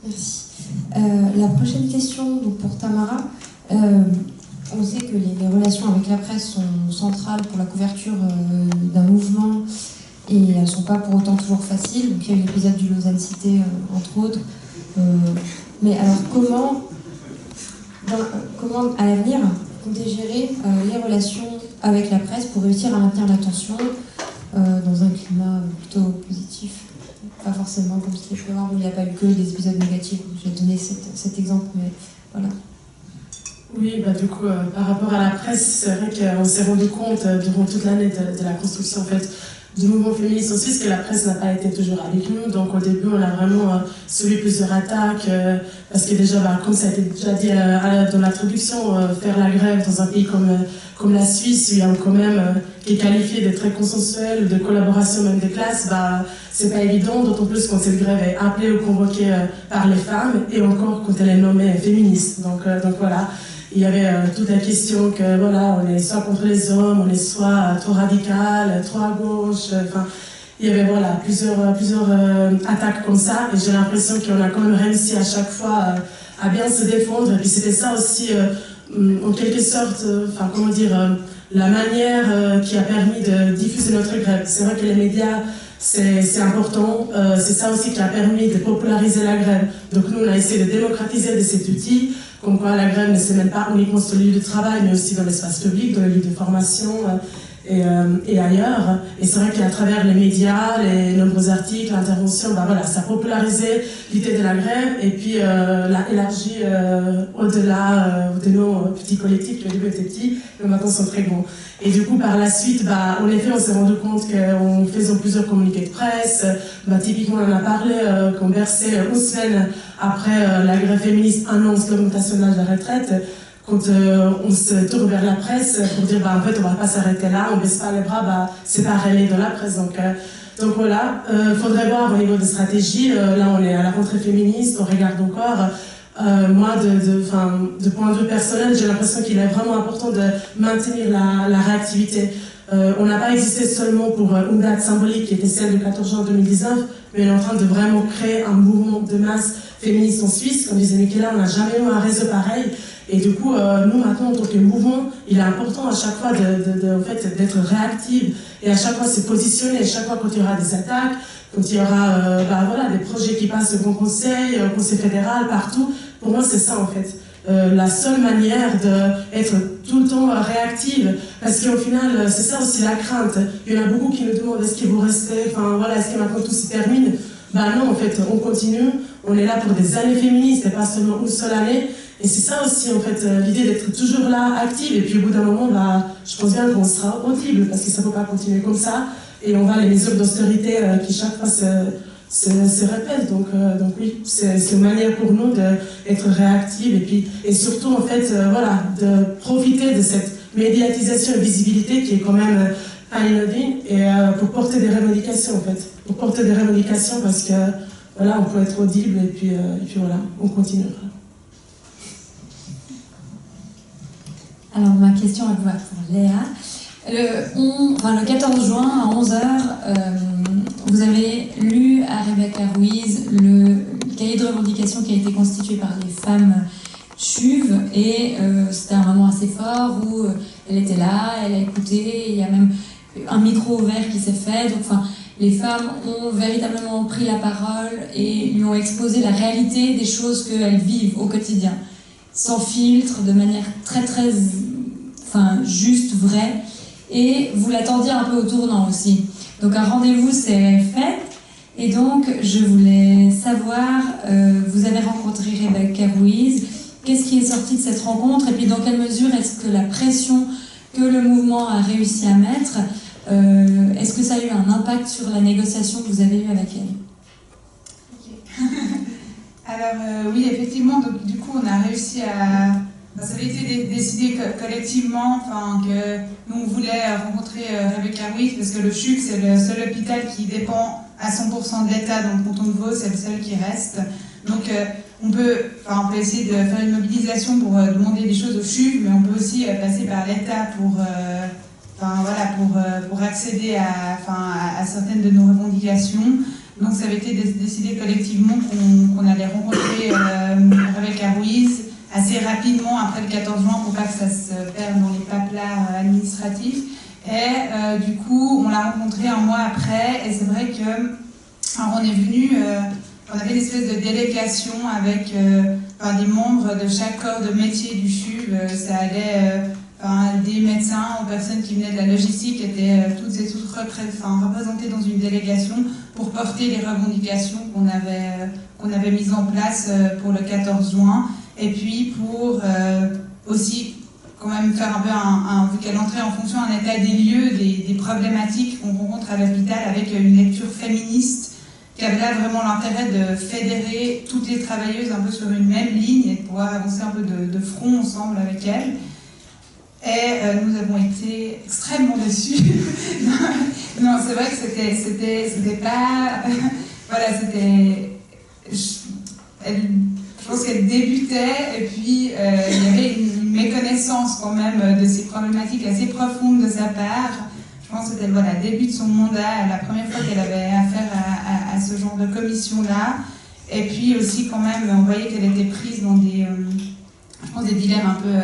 Merci. La prochaine question donc pour Tamara. On sait que les relations avec la presse sont centrales pour la couverture d'un mouvement, et elles ne sont pas pour autant toujours faciles. Donc il y a eu l'épisode du Lausanne Cité, entre autres. Mais alors comment à l'avenir comptez gérer les relations avec la presse pour réussir à maintenir l'attention dans un climat plutôt positif? Pas forcément comme ce que je peux voir où il n'y a pas eu que des épisodes négatifs. J'ai donné cet exemple, mais voilà. Oui, du coup, par rapport à la presse, c'est vrai qu'on s'est rendu compte durant toute l'année de la construction en fait, du mouvement féministe en Suisse que la presse n'a pas été toujours avec nous. Donc au début, on a vraiment subi plusieurs attaques parce que déjà, comme ça a été déjà dit dans l'introduction, faire la grève dans un pays comme la Suisse, où il y a quand même qui est qualifié d'être très consensuel, de collaboration même des classes, c'est pas évident, d'autant plus quand cette grève est appelée ou convoquée par les femmes, et encore quand elle est nommée féministe. Donc voilà. Il y avait toute la question que voilà, on est soit contre les hommes, on est soit trop radical, trop à gauche. Enfin, il y avait voilà plusieurs attaques comme ça, et j'ai l'impression qu'on a quand même réussi à chaque fois à bien se défendre. Et puis c'était ça aussi, en quelque sorte, la manière qui a permis de diffuser notre grève. C'est vrai que les médias, c'est important. C'est ça aussi qui a permis de populariser la grève. Donc nous, on a essayé de démocratiser cet outil. Comme quoi la grève ne se mène pas uniquement sur le lieu de travail, mais aussi dans l'espace public, dans les lieux de formation et ailleurs. Et c'est vrai qu'à travers les médias, les nombreux articles, interventions, ça a popularisé l'idée de la grève et puis l'a élargi au-delà de nos petits collectifs qui au début étaient petits, mais maintenant sont très grands. Et du coup, par la suite, en effet, on s'est rendu compte qu'en faisant plusieurs communiqués de presse, typiquement, on en a parlé, qu'on versait 11 semaines après la grève féministe annonce l'augmentation de l'âge de la retraite, quand on se tourne vers la presse pour dire en fait on va pas s'arrêter là, on baisse pas les bras, c'est pas relayé dans la presse. Donc voilà, faudrait voir au niveau des stratégies. Là on est à la rentrée féministe, on regarde encore. Moi, de point de vue personnel, j'ai l'impression qu'il est vraiment important de maintenir la réactivité. On n'a pas existé seulement pour une date symbolique qui était celle du 14 juin 2019, mais on est en train de vraiment créer un mouvement de masse féministe en Suisse. Comme disait Michaela, on n'a jamais eu un réseau pareil. Et du coup, nous maintenant, en tant que mouvement, il est important à chaque fois d'être réactive et à chaque fois se positionner, à chaque fois quand il y aura des attaques, quand il y aura voilà, des projets qui passent au Grand Conseil, au Conseil fédéral, partout. Pour moi, c'est ça en fait. La seule manière d'être tout le temps réactive, parce qu'au final, c'est ça aussi la crainte. Il y en a beaucoup qui nous demandent est-ce que vous restez, enfin voilà, est-ce que maintenant tout se termine? Ben non, en fait, on continue, on est là pour des années féministes et pas seulement une seule année. Et c'est ça aussi, en fait, l'idée d'être toujours là, active. Et puis au bout d'un moment, je pense bien qu'on sera audible, parce que ça ne peut pas continuer comme ça. Et on va les mesures d'austérité qui chaque fois se répètent. Donc oui, c'est une manière pour nous d'être réactive et surtout, en fait, voilà, de profiter de cette médiatisation et visibilité qui est quand même anodine et pour porter des revendications, en fait. Pour porter des revendications parce que, voilà, on peut être audible et puis voilà, on continuera. Alors, ma question elle va pour Léa. Le 14 juin à 11h, vous avez lu à Rebecca Ruiz le cahier de revendication qui a été constitué par les femmes chuves et c'était un moment assez fort où elle était là, elle a écouté, il y a même un micro ouvert qui s'est fait. Donc, les femmes ont véritablement pris la parole et lui ont exposé la réalité des choses qu'elles vivent au quotidien, sans filtre, de manière très très juste, vraie. Et vous l'attendiez un peu au tournant aussi. Donc un rendez-vous s'est fait. Et donc je voulais savoir, vous avez rencontré Rebecca Ruiz, qu'est-ce qui est sorti de cette rencontre? Et puis dans quelle mesure est-ce que la pression que le mouvement a réussi à mettre, est-ce que ça a eu un impact sur la négociation que vous avez eue avec elle? Alors oui, effectivement, donc, du coup on a réussi à... Ça avait été décidé collectivement, que nous on voulait rencontrer Rebecca Ruiz parce que le CHUV c'est le seul hôpital qui dépend à 100% de l'État dans le canton de Vaud, c'est le seul qui reste. Donc on peut essayer de faire une mobilisation pour demander des choses au CHUV, mais on peut aussi passer par l'État pour accéder à certaines de nos revendications. Donc ça avait été décidé collectivement qu'on allait rencontrer Rebecca Ruiz assez rapidement après le 14 juin pour pas que ça se perde dans les paplards administratifs. Et du coup, on l'a rencontrée un mois après. Et c'est vrai que on est venu, on avait une espèce de délégation avec des membres de chaque corps de métier du CHUV. Ça allait des médecins aux personnes qui venaient de la logistique, qui étaient toutes et toutes représentées dans une délégation pour porter les revendications qu'on avait mises en place pour le 14 juin. Et puis pour aussi quand même faire un peu vu qu'elle entrait en fonction un état des lieux des problématiques qu'on rencontre à l'hôpital avec une lecture féministe qui avait là vraiment l'intérêt de fédérer toutes les travailleuses un peu sur une même ligne et de pouvoir avancer un peu de front ensemble avec elles. Et nous avons été extrêmement déçus. Non, c'est vrai que c'était pas... voilà, c'était... Je pense qu'elle débutait et puis il y avait une méconnaissance quand même de ces problématiques assez profondes de sa part. Je pense que c'était le début de son mandat, la première fois qu'elle avait affaire à ce genre de commission-là. Et puis aussi quand même, on voyait qu'elle était prise dans des dilemmes un peu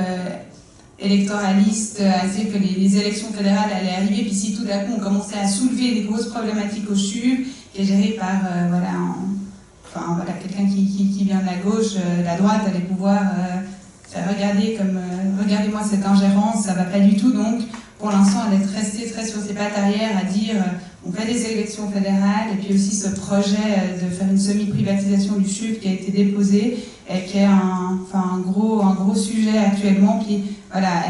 électoralistes, à dire que les élections fédérales allaient arriver, puis si tout d'un coup on commençait à soulever des grosses problématiques au CHUV, qui est géré par quelqu'un qui vient de la gauche, la droite allait pouvoir faire regardez-moi cette ingérence, ça va pas du tout. Donc pour l'instant elle est restée très sur ses pattes arrière à dire on fait des élections fédérales, et puis aussi ce projet de faire une semi-privatisation du CHUV qui a été déposé et qui est un gros sujet actuellement. Puis voilà,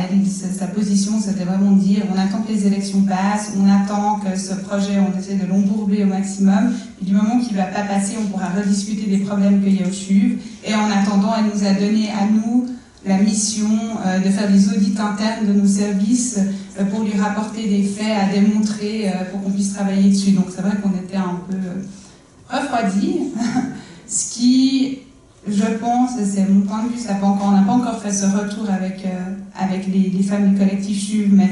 sa position c'était vraiment de dire on attend que les élections passent, on attend que ce projet, on essaie de l'embourber au maximum, et du moment qu'il ne va pas passer, on pourra rediscuter des problèmes qu'il y a au CHUV. Et en attendant, elle nous a donné à nous la mission de faire des audits internes de nos services pour lui rapporter des faits à démontrer pour qu'on puisse travailler dessus. Donc c'est vrai qu'on était un peu refroidis, ce qui, je pense, c'est mon point de vue, on n'a pas encore fait ce retour avec les femmes du collectif CHUV, mais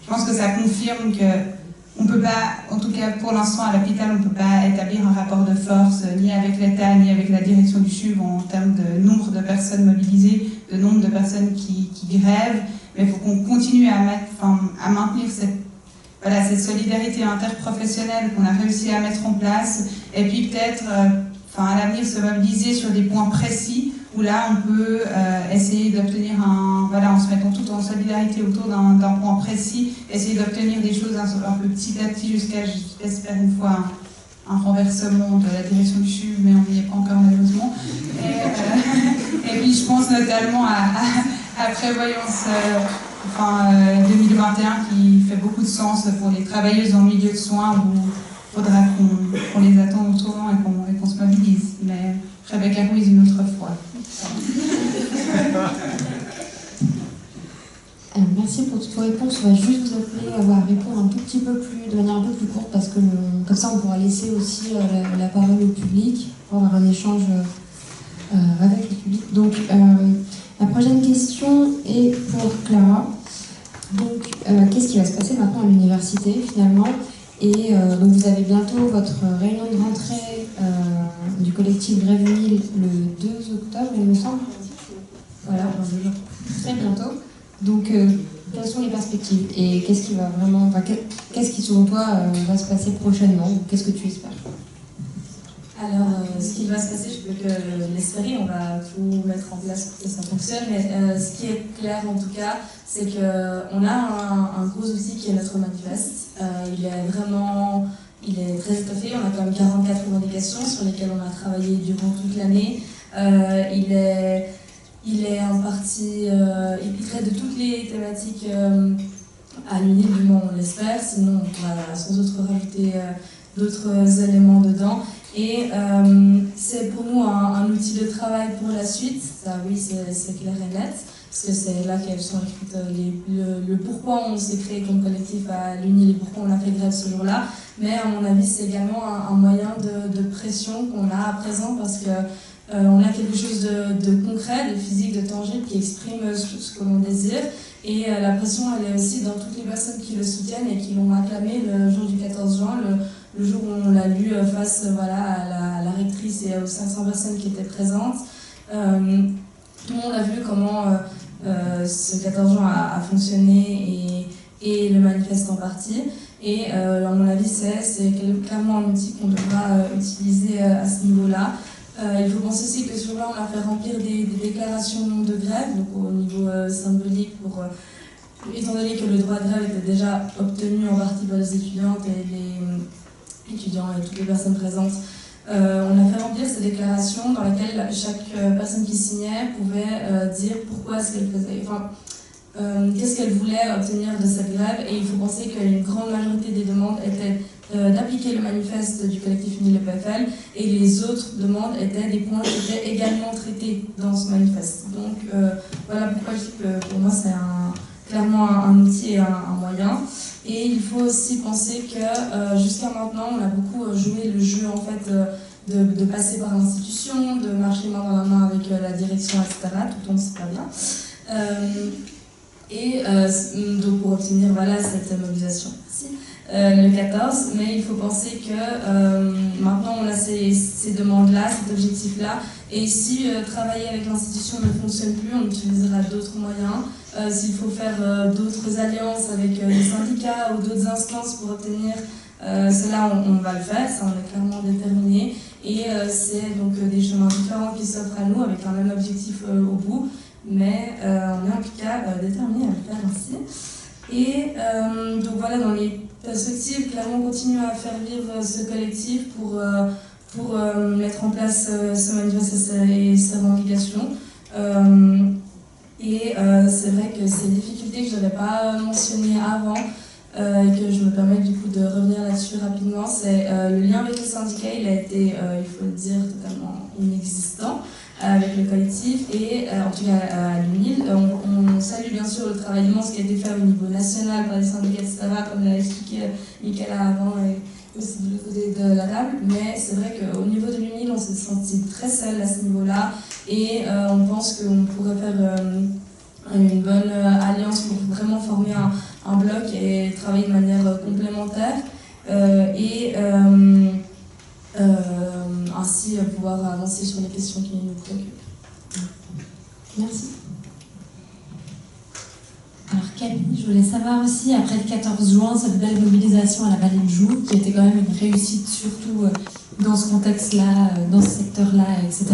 je pense que ça confirme qu'on ne peut pas, en tout cas pour l'instant à l'hôpital, on ne peut pas établir un rapport de force ni avec l'État ni avec la direction du CHUV en termes de nombre de personnes mobilisées, de nombre de personnes qui grèvent, mais il faut qu'on continue à maintenir voilà, cette solidarité interprofessionnelle qu'on a réussi à mettre en place, et puis peut-être à l'avenir se mobiliser sur des points précis où là on peut essayer d'obtenir en se mettant tout en solidarité autour d'un point précis, essayer d'obtenir des choses un peu petit à petit jusqu'à, j'espère une fois, un renversement de la direction du CHUV, mais on n'y est pas encore malheureusement. Et puis je pense notamment à Prévoyance 2021 qui fait beaucoup de sens pour les travailleuses dans le milieu de soins où il faudra qu'on les attende autrement et qu'on se mobilise. Mais Rebecca Ruiz une autre fois. Alors, merci pour toutes vos réponses. On va juste vous appeler à répondre un tout petit peu plus, de manière un peu plus courte, parce que comme ça on pourra laisser aussi la parole au public pour avoir un échange avec le public. Donc la prochaine question est pour Clara. Donc qu'est-ce qui va se passer maintenant à l'université finalement? Et donc vous avez bientôt votre réunion de rentrée du collectif Grève 1000 le 2 octobre, il me semble. Voilà, très bientôt. Donc quelles sont les perspectives et qu'est-ce qui va vraiment, qu'est-ce qui selon toi va se passer prochainement? Qu'est-ce que tu espères? Alors, ce qui va se passer, je peux que l'espérer, on va tout mettre en place pour que ça fonctionne, mais ce qui est clair en tout cas, c'est qu'on a un gros outil qui est notre manifeste. Il est très étoffé, on a quand même 44 revendications sur lesquelles on a travaillé durant toute l'année. Il est en partie, il traite de toutes les thématiques à l'UNIL, du moins on l'espère, sinon on va sans doute rajouter d'autres éléments dedans. Et c'est pour nous un outil de travail pour la suite, ça oui c'est clair et net, parce que c'est là qu'elles sont écrites le pourquoi on s'est créé comme collectif à l'UNIL et pourquoi on a fait grève ce jour-là. Mais à mon avis c'est également un moyen de pression qu'on a à présent parce que on a quelque chose de concret, de physique, de tangible qui exprime ce que l'on désire. Et la pression, elle est aussi dans toutes les personnes qui le soutiennent et qui l'ont acclamé le jour du 14 juin, le jour où on l'a lu face à la rectrice et aux 500 personnes qui étaient présentes. Tout le monde a vu comment ce 14 juin a fonctionné et le manifeste en partie. Et à mon avis, c'est clairement un outil qu'on devra utiliser à ce niveau-là. Il faut penser aussi que sur là, on a fait remplir des déclarations de grève, donc au niveau symbolique, étant donné que le droit de grève était déjà obtenu en partie par les étudiantes et les étudiants et toutes les personnes présentes. On a fait remplir ces déclarations dans lesquelles chaque personne qui signait pouvait dire pourquoi est-ce qu'elle faisait, qu'est-ce qu'elle voulait obtenir de cette grève. Et il faut penser qu'une grande majorité des demandes étaient d'appliquer le manifeste du collectif UNIL EPFL et les autres demandes étaient des points qui étaient également traités dans ce manifeste. Donc voilà pourquoi je dis que pour moi c'est clairement un outil et un moyen. Et il faut aussi penser que jusqu'à maintenant on a beaucoup joué le jeu en fait de passer par l'institution, de marcher main dans la main avec la direction, etc. Tout le temps c'est pas bien. Donc pour obtenir cette mobilisation. Merci. Le 14, mais il faut penser que maintenant on a ces demandes-là, cet objectif-là, et si travailler avec l'institution ne fonctionne plus, on utilisera d'autres moyens. S'il faut faire d'autres alliances avec des syndicats ou d'autres instances pour obtenir cela, on va le faire, ça on est clairement déterminé, et c'est donc des chemins différents qui s'offrent à nous avec un même objectif au bout, mais on est en tout cas déterminé à le faire ainsi. Et donc voilà, dans les perspectives, clairement on continue à faire vivre ce collectif pour mettre en place ce manifeste et ses revendications. C'est vrai que ces difficultés que je n'avais pas mentionnées avant, et que je me permets du coup de revenir là-dessus rapidement, c'est le lien avec les syndicats, il a été, il faut le dire, totalement inexistant avec le collectif et en tout cas à l'UNIL. On salue bien sûr le travail immense qui a été fait au niveau national par les syndicats, etc., comme l'a expliqué Michaela avant et aussi de l'autre côté de la table, mais c'est vrai qu'au niveau de l'UNIL, on s'est senti très seul à ce niveau-là et on pense qu'on pourrait faire une bonne alliance pour vraiment former un bloc et travailler de manière complémentaire ainsi pouvoir avancer sur les questions qui nous préoccupent. Merci. Alors Camille, je voulais savoir aussi, après le 14 juin, cette belle mobilisation à la Vallée de Joux, qui était quand même une réussite, surtout dans ce contexte-là, dans ce secteur-là, etc.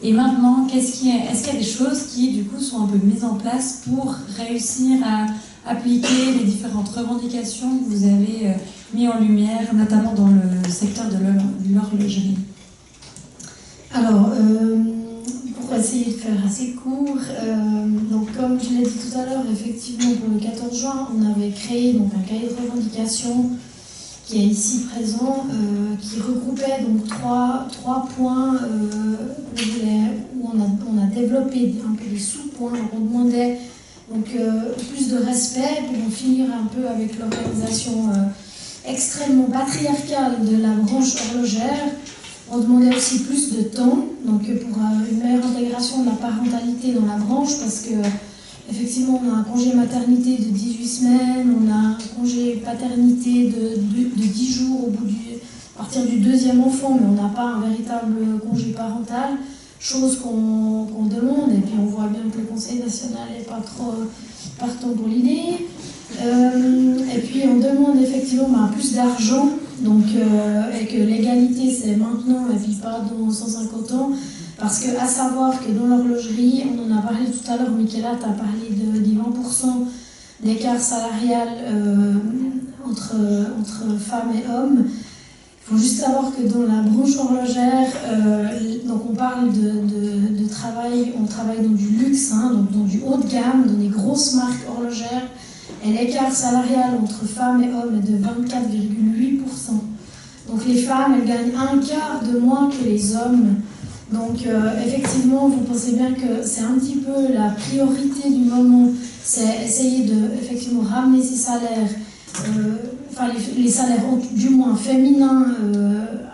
Et maintenant, est-ce qu'il y a des choses qui, du coup, sont un peu mises en place pour réussir à appliquer les différentes revendications que vous avez mis en lumière, notamment dans le secteur de l'horlogerie? Alors, pour essayer de faire assez court, donc comme je l'ai dit tout à l'heure, effectivement pour le 14 juin, on avait créé donc un cahier de revendications qui est ici présent, qui regroupait donc trois points où on a développé un peu des sous-points. On demandait donc plus de respect pour en finir un peu avec l'organisation extrêmement patriarcale de la branche horlogère. On demandait aussi plus de temps, donc pour une meilleure intégration de la parentalité dans la branche, parce que effectivement on a un congé maternité de 18 semaines, on a un congé paternité de 10 jours à partir du deuxième enfant, mais on n'a pas un véritable congé parental, chose qu'on demande, et puis on voit bien que le Conseil national n'est pas trop partant pour l'idée. Et puis on demande effectivement plus d'argent, donc, et que l'égalité c'est maintenant et puis pas dans 150 ans, parce que à savoir que dans l'horlogerie, on en a parlé tout à l'heure, Michaela t'a parlé des 20% d'écart salarial entre femmes et hommes. Il faut juste savoir que dans la branche horlogère, donc on parle de travail, on travaille dans du luxe, donc dans du haut de gamme, dans des grosses marques horlogères. Et l'écart salarial entre femmes et hommes est de 24,8%. Donc les femmes, elles gagnent un quart de moins que les hommes. Donc effectivement, vous pensez bien que c'est un petit peu la priorité du moment, c'est essayer de effectivement ramener ces salaires, les salaires du moins féminins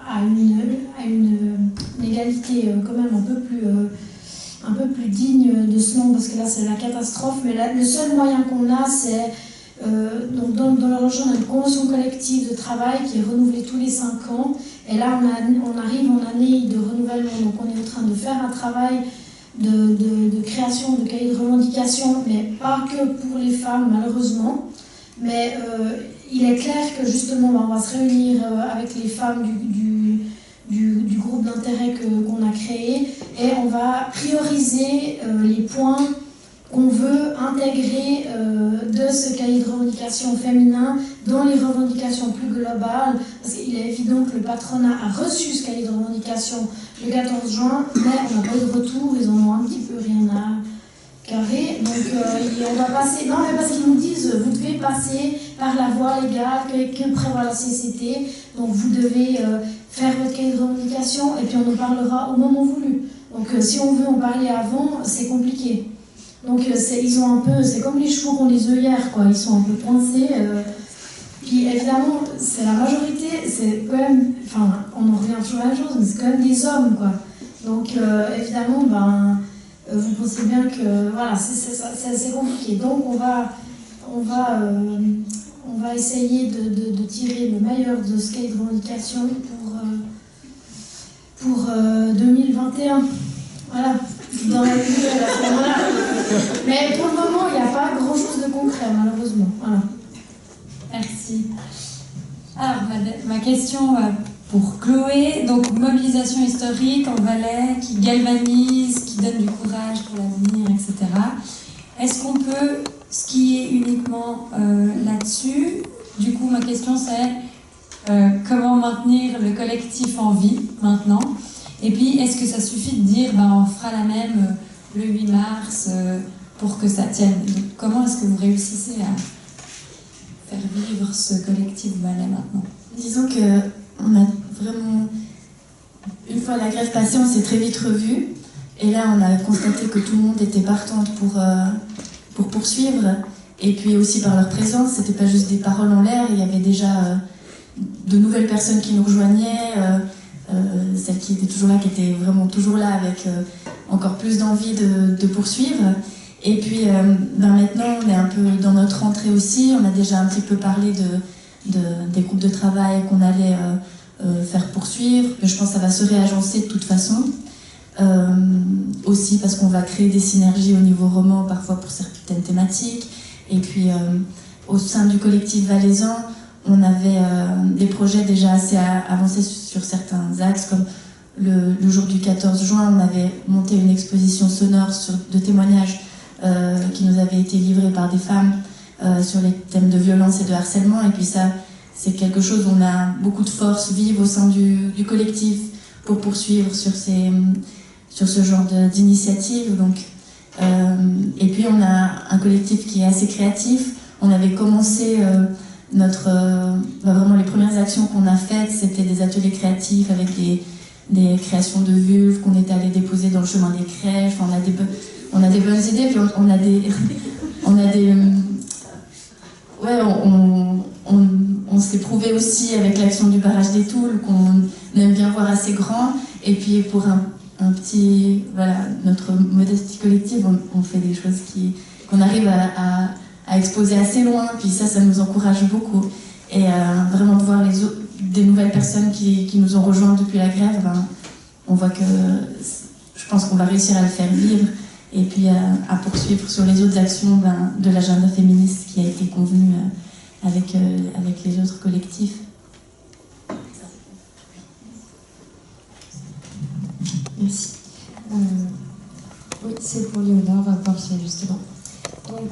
à une égalité quand même un peu plus digne de ce nom, parce que là c'est la catastrophe. Mais là, le seul moyen qu'on a, c'est donc dans l'horlogerie, on a une convention collective de travail qui est renouvelée tous les 5 ans, et là on arrive en année de renouvellement, donc on est en train de faire un travail de création de cahiers de revendication, mais pas que pour les femmes malheureusement, mais il est clair que justement on va se réunir avec les femmes du groupe d'intérêt qu'on a créé, et on va prioriser les points qu'on veut intégrer de ce cahier de revendications féminin dans les revendications plus globales, parce qu'il est évident que le patronat a reçu ce cahier de revendications le 14 juin, mais on n'a pas eu de retour, ils en ont un petit peu rien à carrer, donc on va passer, non mais parce qu'ils nous disent vous devez passer par la voie légale que prévoit la CCT, donc vous devez faire votre cahier de revendication et puis on en parlera au moment voulu. Donc si on veut en parler avant, c'est compliqué. Donc ils ont un peu, c'est comme les chevaux qui ont les œillères, quoi. Ils sont un peu coincés. Puis évidemment, c'est la majorité, c'est quand même, enfin, on en revient toujours à la même chose, mais c'est quand même des hommes, quoi. Donc évidemment, vous pensez bien que voilà, c'est assez compliqué. Donc on va essayer de tirer le meilleur de ce cahier de revendication pour 2021. Voilà. Dans la vie, voilà. Mais pour le moment, il n'y a pas grand-chose de concret, malheureusement. Voilà. Merci. Alors, ma question pour Chloé. Donc, mobilisation historique en Valais qui galvanise, qui donne du courage pour l'avenir, etc. Est-ce qu'on peut skier uniquement là-dessus? Du coup, ma question c'est comment maintenir le collectif en vie maintenant? Et puis, est-ce que ça suffit de dire on fera la même le 8 mars pour que ça tienne? Donc, comment est-ce que vous réussissez à faire vivre ce collectif Valais maintenant? Disons qu'on a vraiment, une fois la grève passée, on s'est très vite revus. Et là, on a constaté que tout le monde était partante pour poursuivre. Et puis aussi par leur présence, c'était pas juste des paroles en l'air, il y avait déjà de nouvelles personnes qui nous rejoignaient. Celle qui était toujours là, qui était vraiment toujours là avec encore plus d'envie de poursuivre. Et puis maintenant, on est un peu dans notre rentrée aussi. On a déjà un petit peu parlé des groupes de travail qu'on allait faire poursuivre. Je pense que ça va se réagencer de toute façon. Aussi parce qu'on va créer des synergies au niveau roman, parfois pour certaines thématiques. Et puis au sein du collectif valaisan, on avait des projets déjà assez avancés sur certains axes, comme le jour du 14 juin, on avait monté une exposition sonore de témoignages qui nous avait été livrée par des femmes sur les thèmes de violence et de harcèlement. Et puis ça, c'est quelque chose où on a beaucoup de force vive au sein du collectif pour poursuivre sur ce genre d'initiative. Et puis on a un collectif qui est assez créatif. On avait commencé vraiment les premières actions qu'on a faites, c'était des ateliers créatifs avec des créations de vulves qu'on était allé déposer dans le chemin des crèches. Enfin, on a des bonnes idées, puis on s'est prouvé aussi avec l'action du barrage des Toules qu'on aime bien voir assez grand. Et puis pour un petit, notre modestie collective, on fait des choses qu'on arrive à exposer assez loin. Puis ça nous encourage beaucoup. Et vraiment de voir des nouvelles personnes qui nous ont rejoints depuis la grève, on voit que je pense qu'on va réussir à le faire vivre et puis à poursuivre sur les autres actions de l'agenda féministe qui a été convenu avec les autres collectifs. Merci. Oui, c'est pour Léonore Portier, justement. Donc,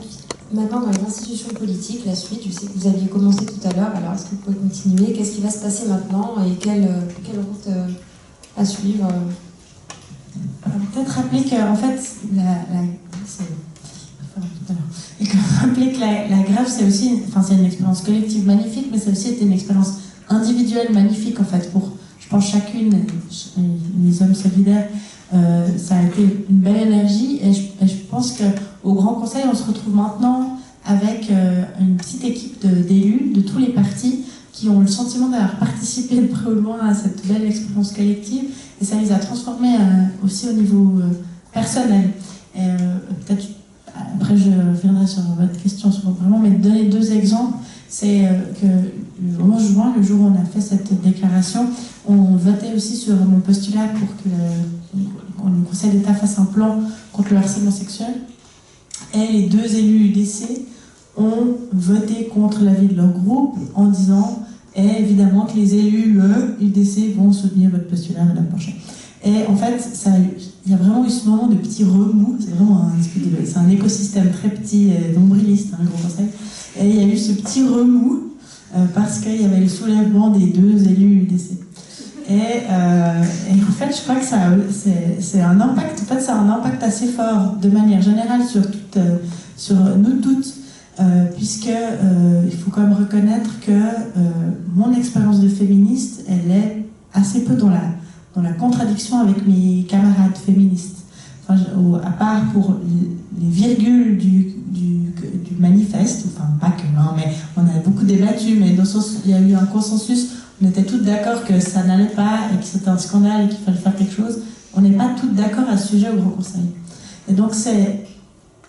maintenant, dans les institutions politiques, la suite, je sais que vous aviez commencé tout à l'heure, alors est-ce que vous pouvez continuer? Qu'est-ce qui va se passer maintenant et quelle route à suivre? Peut-être rappeler qu'en fait, la grève, c'est aussi, c'est une expérience collective magnifique, mais ça a aussi été une expérience individuelle magnifique, en fait, pour, je pense, chacune, les hommes solidaires. Ça a été une belle énergie et je pense qu'au Grand Conseil, on se retrouve maintenant avec une petite équipe d'élus de tous les partis qui ont le sentiment d'avoir participé de près ou de loin à cette belle expérience collective et ça les a transformés aussi au niveau personnel. Peut-être après je reviendrai sur votre question sur vraiment, mais donner deux exemples. C'est que le 11 juin, le jour où on a fait cette déclaration, on votait aussi sur mon postulat pour que le Conseil d'État fasse un plan contre le harcèlement sexuel. Et les deux élus UDC ont voté contre l'avis de leur groupe en disant évidemment que les élus UDC vont soutenir votre postulat Madame Porchet. Et en fait, il y a vraiment eu ce moment de petit remous. C'est vraiment un écosystème très petit, nombriliste, le Grand Conseil. Et il y a eu ce petit remous parce qu'il y avait le soulèvement des deux élus UDC. Et en fait, je crois que c'est un impact. En fait, ça a un impact assez fort de manière générale sur nous toutes, puisque il faut quand même reconnaître que mon expérience de féministe, elle est assez peu dans la contradiction avec mes camarades féministes. Enfin, à part pour les virgules du manifeste, enfin pas que, mais on a beaucoup débattu, mais dans le sens, il y a eu un consensus. On était toutes d'accord que ça n'allait pas et que c'était un scandale et qu'il fallait faire quelque chose. On n'est pas toutes d'accord à ce sujet au Grand Conseil. Et donc c'est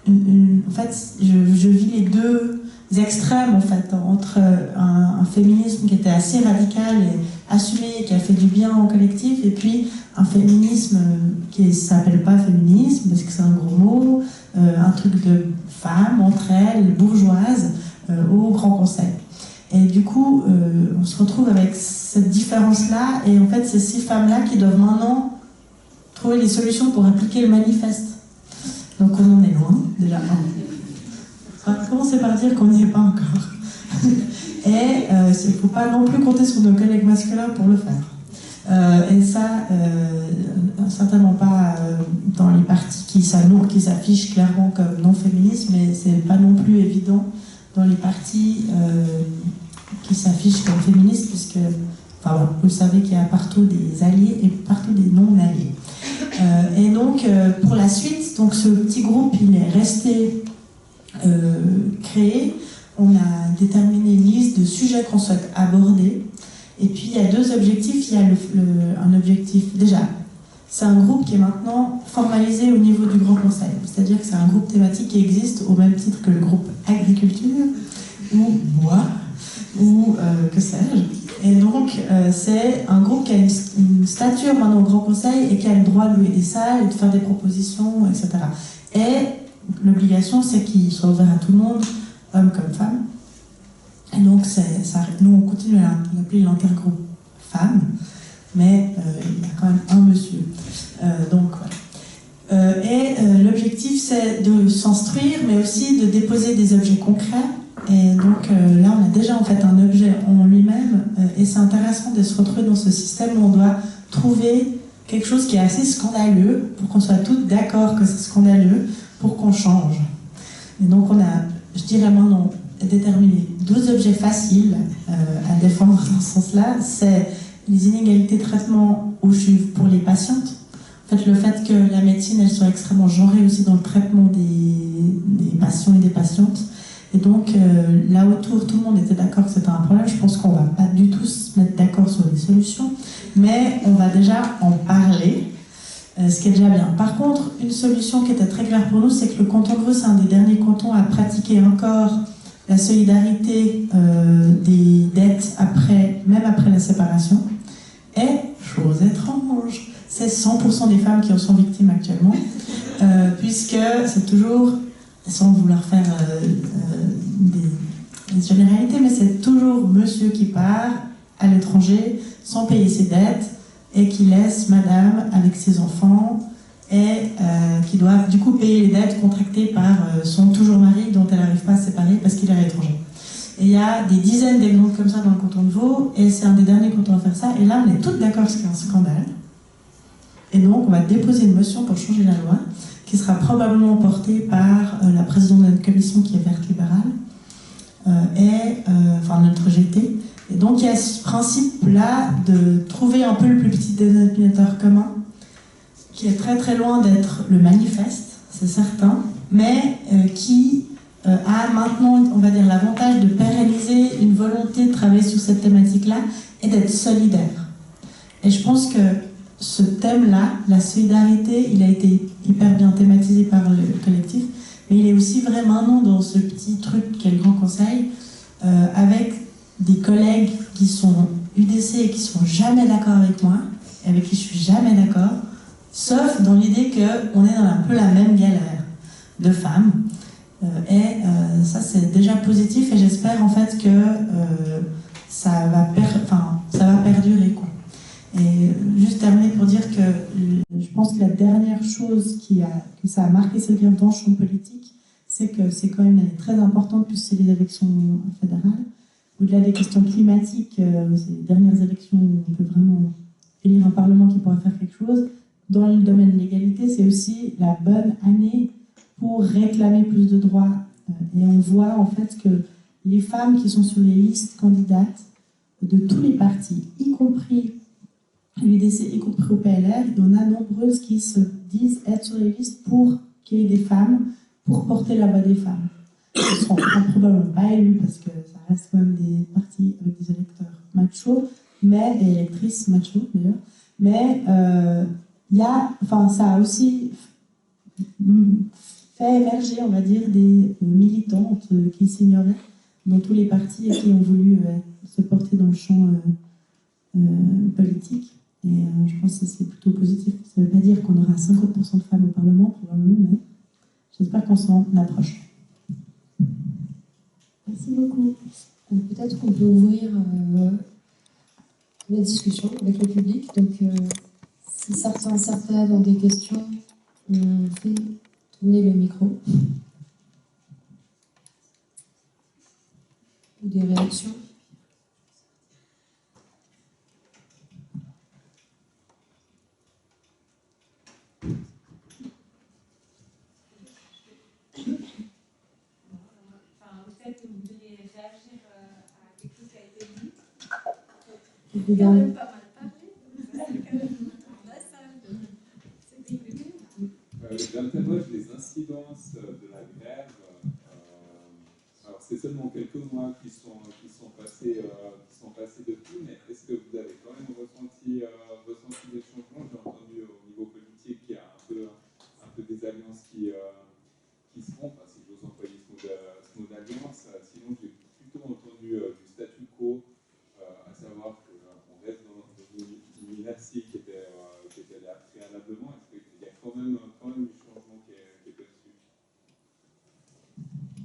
en fait, je vis les deux extrêmes en fait, entre un féminisme qui était assez radical et assumé, qui a fait du bien au collectif, et puis un féminisme qui ne s'appelle pas féminisme parce que c'est un gros mot, un truc de femmes entre elles, bourgeoises, au Grand Conseil. Et du coup, on se retrouve avec cette différence-là, et en fait, c'est ces femmes-là qui doivent maintenant trouver les solutions pour appliquer le manifeste. Donc on en est loin, déjà. On va commencer par dire qu'on n'y est pas encore. Et il ne faut pas non plus compter sur nos collègues masculins pour le faire. Et ça, certainement pas dans les partis qui s'affichent clairement comme non féministes, mais c'est pas non plus évident dans les partis qui s'affichent comme féministes, puisque, enfin, bon, vous le savez qu'il y a partout des alliés et partout des non-alliés. Et donc, pour la suite, donc, ce petit groupe, il est resté créé. On a déterminé une liste de sujets qu'on souhaite aborder. Et puis, il y a deux objectifs. Il y a un objectif, déjà, c'est un groupe qui est maintenant formalisé au niveau du Grand Conseil. C'est-à-dire que c'est un groupe thématique qui existe au même titre que le groupe Agriculture, ou Bois, ou que sais-je. Et donc, c'est un groupe qui a une stature maintenant au Grand Conseil et qui a le droit de louer des salles et de faire des propositions, etc. Et l'obligation, c'est qu'il soit ouvert à tout le monde, hommes comme femmes. Et donc, nous, on continue à l'appeler l'intergroupe femmes, mais il y a quand même un monsieur. Donc, voilà. L'objectif, c'est de s'instruire, mais aussi de déposer des objets concrets. Et donc, là, on a déjà en fait un objet en lui-même, et c'est intéressant de se retrouver dans ce système où on doit trouver quelque chose qui est assez scandaleux, pour qu'on soit toutes d'accord que c'est scandaleux, pour qu'on change. Et donc, on a, je dirais maintenant, déterminé 12 objets faciles à défendre dans ce sens-là. C'est les inégalités de traitement au CHUV pour les patientes. En fait, le fait que la médecine, elle soit extrêmement genrée aussi dans le traitement des patients et des patientes. Et donc, là autour, tout le monde était d'accord que c'était un problème. Je pense qu'on ne va pas du tout se mettre d'accord sur les solutions, mais on va déjà en parler, ce qui est déjà bien. Par contre, une solution qui était très claire pour nous, c'est que le canton de Vaud, c'est un des derniers cantons à pratiquer encore la solidarité des dettes même après la séparation. Et, chose étrange, c'est 100% des femmes qui en sont victimes actuellement, puisque c'est toujours, sans vouloir faire des généralités, mais c'est toujours monsieur qui part à l'étranger sans payer ses dettes et qui laisse madame avec ses enfants et qui doit du coup payer les dettes contractées par son toujours mari dont elle n'arrive pas à se séparer parce qu'il est à l'étranger. Et il y a des dizaines d'exemples comme ça dans le canton de Vaud, et c'est un des derniers cantons à faire ça, et là on est toutes d'accord que c'est un scandale. Et donc on va déposer une motion pour changer la loi, qui sera probablement portée par la présidente de notre commission qui est verte libérale, enfin notre GT. Et donc il y a ce principe-là de trouver un peu le plus petit dénominateur commun, qui est très très loin d'être le manifeste, c'est certain, mais qui a maintenant, on va dire, l'avantage de pérenniser une volonté de travailler sur cette thématique-là et d'être solidaire. Et je pense que ce thème-là, la solidarité, il a été hyper bien thématisé par le collectif, mais il est aussi vrai maintenant dans ce petit truc qu'est le Grand Conseil, avec des collègues qui sont UDC et qui sont jamais d'accord avec moi, et avec qui je suis jamais d'accord, sauf dans l'idée qu'on est dans un peu la même galère de femmes. Ça, c'est déjà positif, et j'espère en fait que ça va perdurer, quoi. Et juste terminer pour dire que je pense que la dernière chose que ça a marqué cette grève dans le champ politique, c'est que c'est quand même une année très importante, puisque c'est les élections fédérales. Au-delà des questions climatiques, c'est les dernières élections où on peut vraiment élire un parlement qui pourra faire quelque chose. Dans le domaine de l'égalité, c'est aussi la bonne année pour réclamer plus de droits. Et on voit en fait que les femmes qui sont sur les listes candidates de tous les partis, y compris l'UDC, y compris au PLR, il y en a nombreuses qui se disent être sur les listes pour qu'il y ait des femmes, pour porter la voix des femmes. Elles ne seront probablement pas élues parce que ça reste quand même des partis avec des électeurs machos, et électrices machos d'ailleurs. Mais ça a aussi fait émerger, on va dire, des militantes qui s'ignoraient dans tous les partis et qui ont voulu se porter dans le champ politique. Et je pense que c'est plutôt positif. Ça ne veut pas dire qu'on aura 50% de femmes au Parlement, probablement, mais j'espère qu'on s'en approche. Merci beaucoup. Peut-être qu'on peut ouvrir la discussion avec le public. Donc, si certaines ont des questions, on fait tourner le micro. Ou des réactions. Peut-être que vous voudriez réagir à quelque chose qui a été dit. Vous avez pas mal parlé. J'interroge les incidences de la grève. Alors c'est seulement quelques mois qui sont passés depuis, mais est-ce que vous avez quand même ressenti des changements? J'ai entendu au niveau politique qu'il y a un peu des alliances qui se font, si j'ose employer ce mot d'alliance. Sinon j'ai plutôt entendu du statu quo, à savoir qu'on reste dans une inertie qui était là préalablement. Est-ce qu'il y a quand même du changement qui est perçu?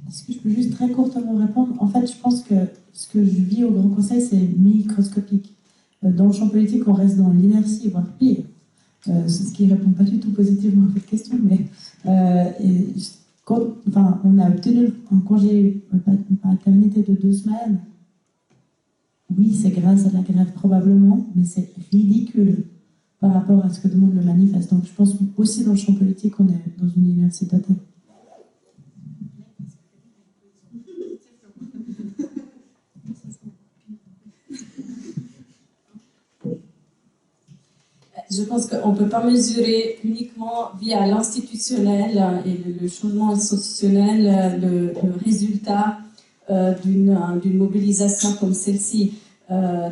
Est-ce que je peux juste très courtement répondre. En fait, je pense que ce que je vis au Grand Conseil, c'est microscopique. Dans le champ politique, on reste dans l'inertie, voire pire. Ce qui ne répond pas du tout positivement à votre question, mais on a obtenu un congé paternité de 2 semaines. Oui, c'est grâce à la grève probablement, mais c'est ridicule par rapport à ce que demande le manifeste. Donc je pense aussi dans le champ politique, on est dans une inertie totale. Je pense qu'on ne peut pas mesurer uniquement via l'institutionnel et le changement institutionnel le résultat d'une mobilisation comme celle-ci.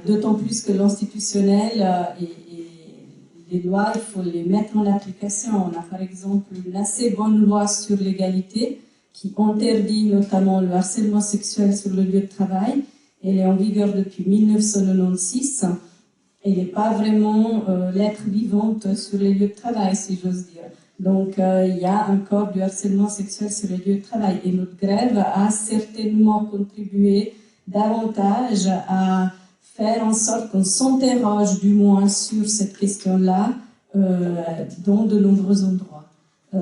D'autant plus que l'institutionnel et les lois, il faut les mettre en application. On a par exemple une assez bonne loi sur l'égalité qui interdit notamment le harcèlement sexuel sur le lieu de travail. Elle est en vigueur depuis 1996. Elle n'est pas vraiment l'être vivante sur les lieux de travail, si j'ose dire. Donc, il y a encore du harcèlement sexuel sur les lieux de travail. Et notre grève a certainement contribué davantage à faire en sorte qu'on s'interroge du moins sur cette question-là dans de nombreux endroits.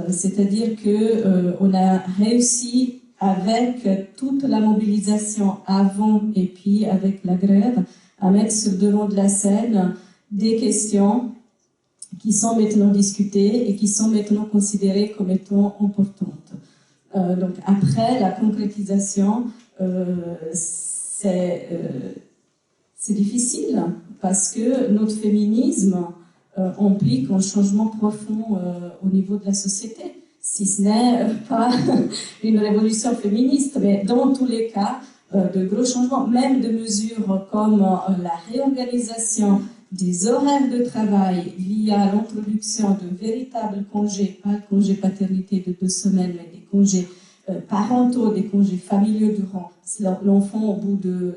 C'est-à-dire qu'on a réussi, avec toute la mobilisation avant et puis avec la grève, à mettre sur le devant de la scène des questions qui sont maintenant discutées et qui sont maintenant considérées comme étant importantes. Donc après, la concrétisation, c'est difficile parce que notre féminisme implique un changement profond au niveau de la société, si ce n'est pas une révolution féministe, mais dans tous les cas, de gros changements, même de mesures comme la réorganisation des horaires de travail via l'introduction de véritables congés, pas le congé paternité de 2 semaines, mais des congés parentaux, des congés familiaux durant l'enfant au bout de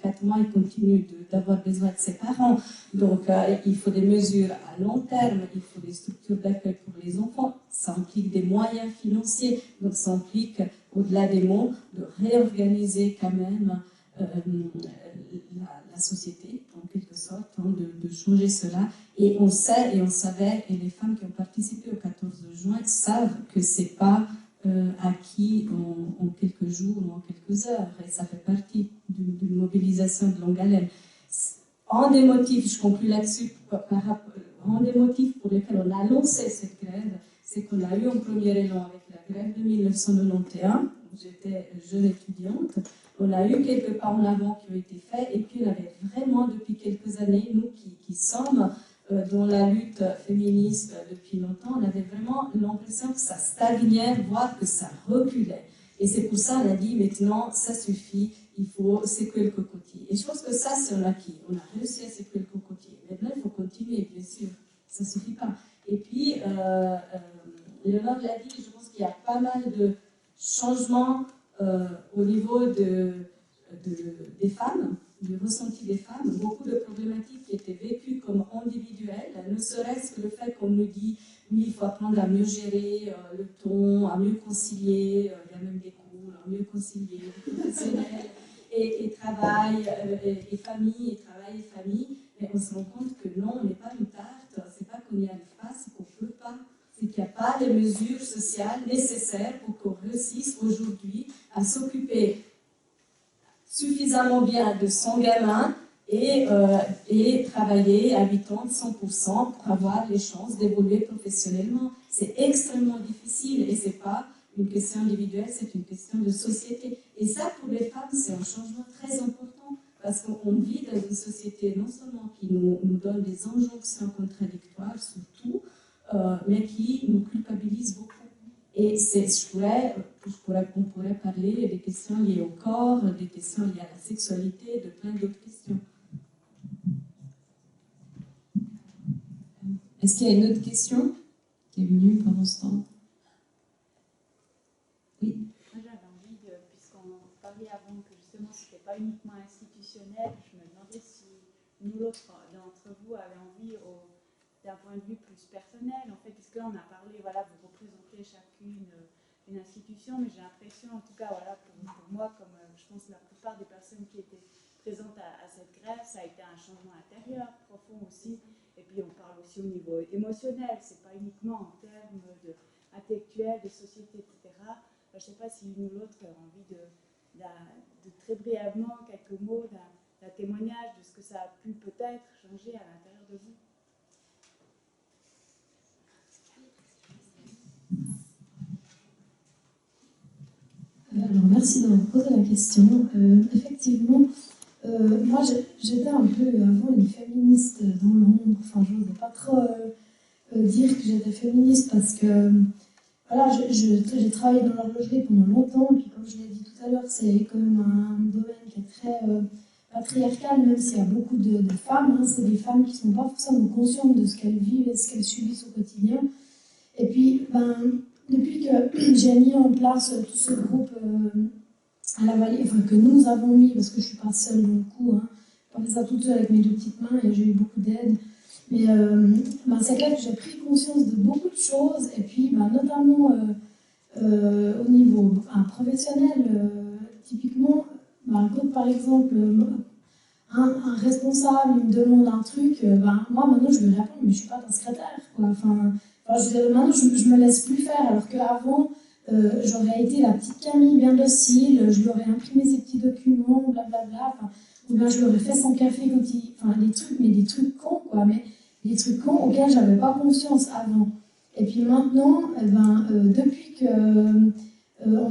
4 mois, il continue d'avoir besoin de ses parents. Donc, il faut des mesures à long terme, il faut des structures d'accueil pour les enfants. Ça implique des moyens financiers, donc ça implique, au-delà des mots, de réorganiser quand même la société, en quelque sorte, hein, de changer cela. Et on sait, et on savait, et les femmes qui ont participé au 14 juin savent que c'est pas acquis en quelques jours ou en quelques heures, et ça fait partie d'une mobilisation de longue haleine. Un des motifs, je conclue là-dessus, un des motifs pour lesquels on a lancé cette grève, c'est qu'on a eu un premier élan avec la grève de 1991, où j'étais jeune étudiante. On a eu quelques pas en avant qui ont été faits, et puis on avait vraiment depuis quelques années, nous qui sommes dans la lutte féministe depuis longtemps, on avait vraiment l'impression que ça stagnait, voire que ça reculait. Et c'est pour ça qu'on a dit maintenant, ça suffit, il faut secouer le cocotier. Et je pense que ça, c'est un acquis. On a réussi à secouer le cocotier. Maintenant, il faut continuer, bien sûr. Ça ne suffit pas. Et puis, Léonore l'a dit, je pense qu'il y a pas mal de changements au niveau des femmes, du ressenti des femmes, beaucoup de problématiques qui étaient vécues comme individuelles, ne serait-ce que le fait qu'on nous dit oui, il faut apprendre à mieux gérer le ton, à mieux concilier, il y a même des cours, à mieux concilier le professionnel et travail et famille, et travail et famille, mais on se rend compte que non, on n'est pas une tarte, c'est pas qu'on n'y arrive pas, c'est qu'on ne peut pas. C'est qu'il n'y a pas les mesures sociales nécessaires pour qu'on réussisse aujourd'hui à s'occuper suffisamment bien de son gamin et travailler à 100% pour avoir les chances d'évoluer professionnellement. C'est extrêmement difficile et ce n'est pas une question individuelle, c'est une question de société. Et ça, pour les femmes, c'est un changement très important parce qu'on vit dans une société non seulement qui nous donne des injonctions contradictoires sur tout, mais qui nous culpabilise beaucoup. Et on pourrait parler des questions liées au corps, des questions liées à la sexualité, de plein d'autres questions. Est-ce qu'il y a une autre question qui est venue pendant ce temps? Oui. Moi j'avais envie, puisqu'on parlait avant que justement ce n'était pas uniquement institutionnel, je me demandais si nous l'autre d'entre vous avez envie d'un point de vue plus personnel, en fait, puisque là on a parlé, voilà, vous représentez chacune une institution, mais j'ai l'impression, en tout cas, voilà, pour moi, comme je pense la plupart des personnes qui étaient présentes à cette grève, ça a été un changement intérieur profond aussi. Et puis on parle aussi au niveau émotionnel, c'est pas uniquement en termes intellectuels, de société, etc. Je ne sais pas si l'une ou l'autre a envie de très brièvement quelques mots d'un témoignage de ce que ça a pu peut-être changer à l'intérieur de vous. Alors, merci d'avoir posé la question. Effectivement, moi j'étais un peu avant une féministe dans l'ombre. Enfin, je n'osais pas trop dire que j'étais féministe parce que voilà, j'ai travaillé dans l'horlogerie pendant longtemps. Puis, comme je l'ai dit tout à l'heure, c'est quand même un domaine qui est très patriarcal, même s'il y a beaucoup de femmes. Hein, c'est des femmes qui ne sont pas forcément conscientes de ce qu'elles vivent et de ce qu'elles subissent au quotidien. Et puis, depuis que j'ai mis en place tout ce groupe à la Vallée, enfin que nous avons mis, parce que je ne suis pas seule dans le coup, hein, je ne fais ça toute seule avec mes deux petites mains et j'ai eu beaucoup d'aide. Mais c'est clair que j'ai pris conscience de beaucoup de choses, et puis notamment au niveau professionnel, typiquement, quand par exemple un responsable me demande un truc, moi maintenant je lui réponds, mais je ne suis pas ta secrétaire, quoi. Maintenant, je me laisse plus faire, alors qu'avant, j'aurais été la petite Camille bien docile, je lui aurais imprimé ses petits documents, blablabla, ou bien je lui aurais fait son café quand des trucs cons, quoi, mais des trucs cons auxquels j'avais pas confiance avant. Et puis maintenant, depuis qu'on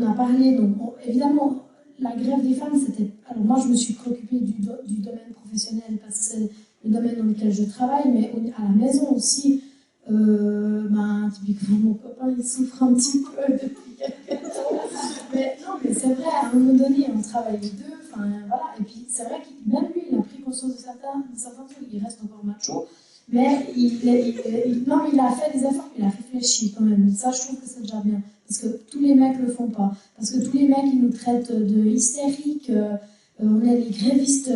a parlé, donc évidemment, la grève des femmes, c'était... Alors moi, je me suis préoccupée du domaine professionnel, parce que c'est le domaine dans lequel je travaille, mais à la maison aussi. Typiquement mon copain il souffre un petit peu depuis quelques temps, mais non, mais c'est vrai, à un moment donné on travaille les deux, voilà. Et puis c'est vrai que même lui il a pris conscience de certains trucs, il reste encore macho, mais il a fait des efforts, il a réfléchi quand même. Ça je trouve que c'est déjà bien, parce que tous les mecs le font pas, parce que tous les mecs ils nous traitent de hystériques, on est les grévistes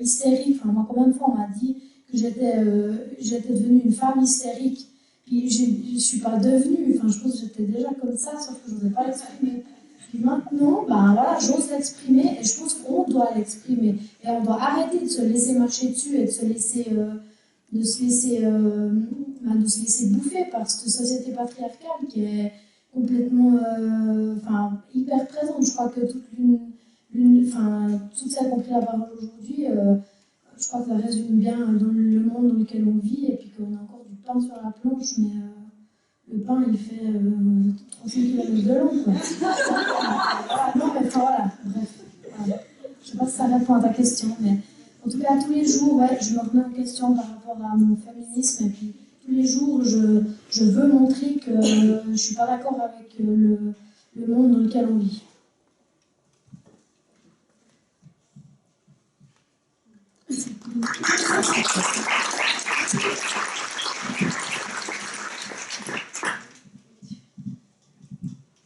hystériques. Moi combien de fois on m'a dit que j'étais devenue une femme hystérique, puis je ne suis pas devenue, je pense que j'étais déjà comme ça, sauf que je n'osais pas l'exprimer. Puis maintenant, voilà, j'ose l'exprimer, et je pense qu'on doit l'exprimer. Et on doit arrêter de se laisser marcher dessus et de se laisser bouffer par cette société patriarcale qui est complètement hyper présente. Je crois que toutes celles qui ont pris la parole aujourd'hui, je crois que ça résume bien dans le monde dans lequel on vit, et puis qu'on a encore du pain sur la planche, mais le pain il fait 300 km de long, quoi. Non, mais voilà, bref. Voilà. Je ne sais pas si ça répond à ta question, mais en tout cas, tous les jours, je me remets en question par rapport à mon féminisme, et puis tous les jours, je veux montrer que je ne suis pas d'accord avec le monde dans lequel on vit.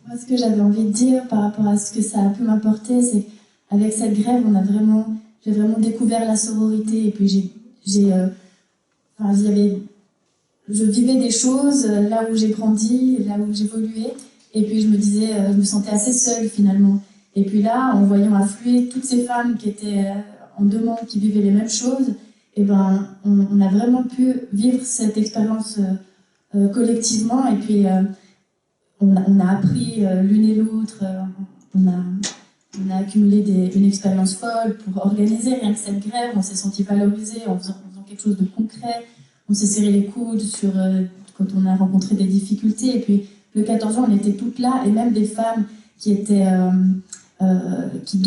Moi, ce que j'avais envie de dire par rapport à ce que ça a pu m'apporter, c'est qu'avec cette grève, j'ai vraiment découvert la sororité, et puis je vivais des choses là où j'ai grandi, là où j'évoluais, et puis je me sentais assez seule finalement. Et puis là, en voyant affluer toutes ces femmes qui étaient en demande, qui vivaient les mêmes choses, on a vraiment pu vivre cette expérience collectivement, et puis on a appris l'une et l'autre, on a accumulé une expérience folle pour organiser rien que cette grève. On s'est senti valorisé en faisant quelque chose de concret, on s'est serré les coudes quand on a rencontré des difficultés, et puis le 14 juin on était toutes là, et même des femmes qui 2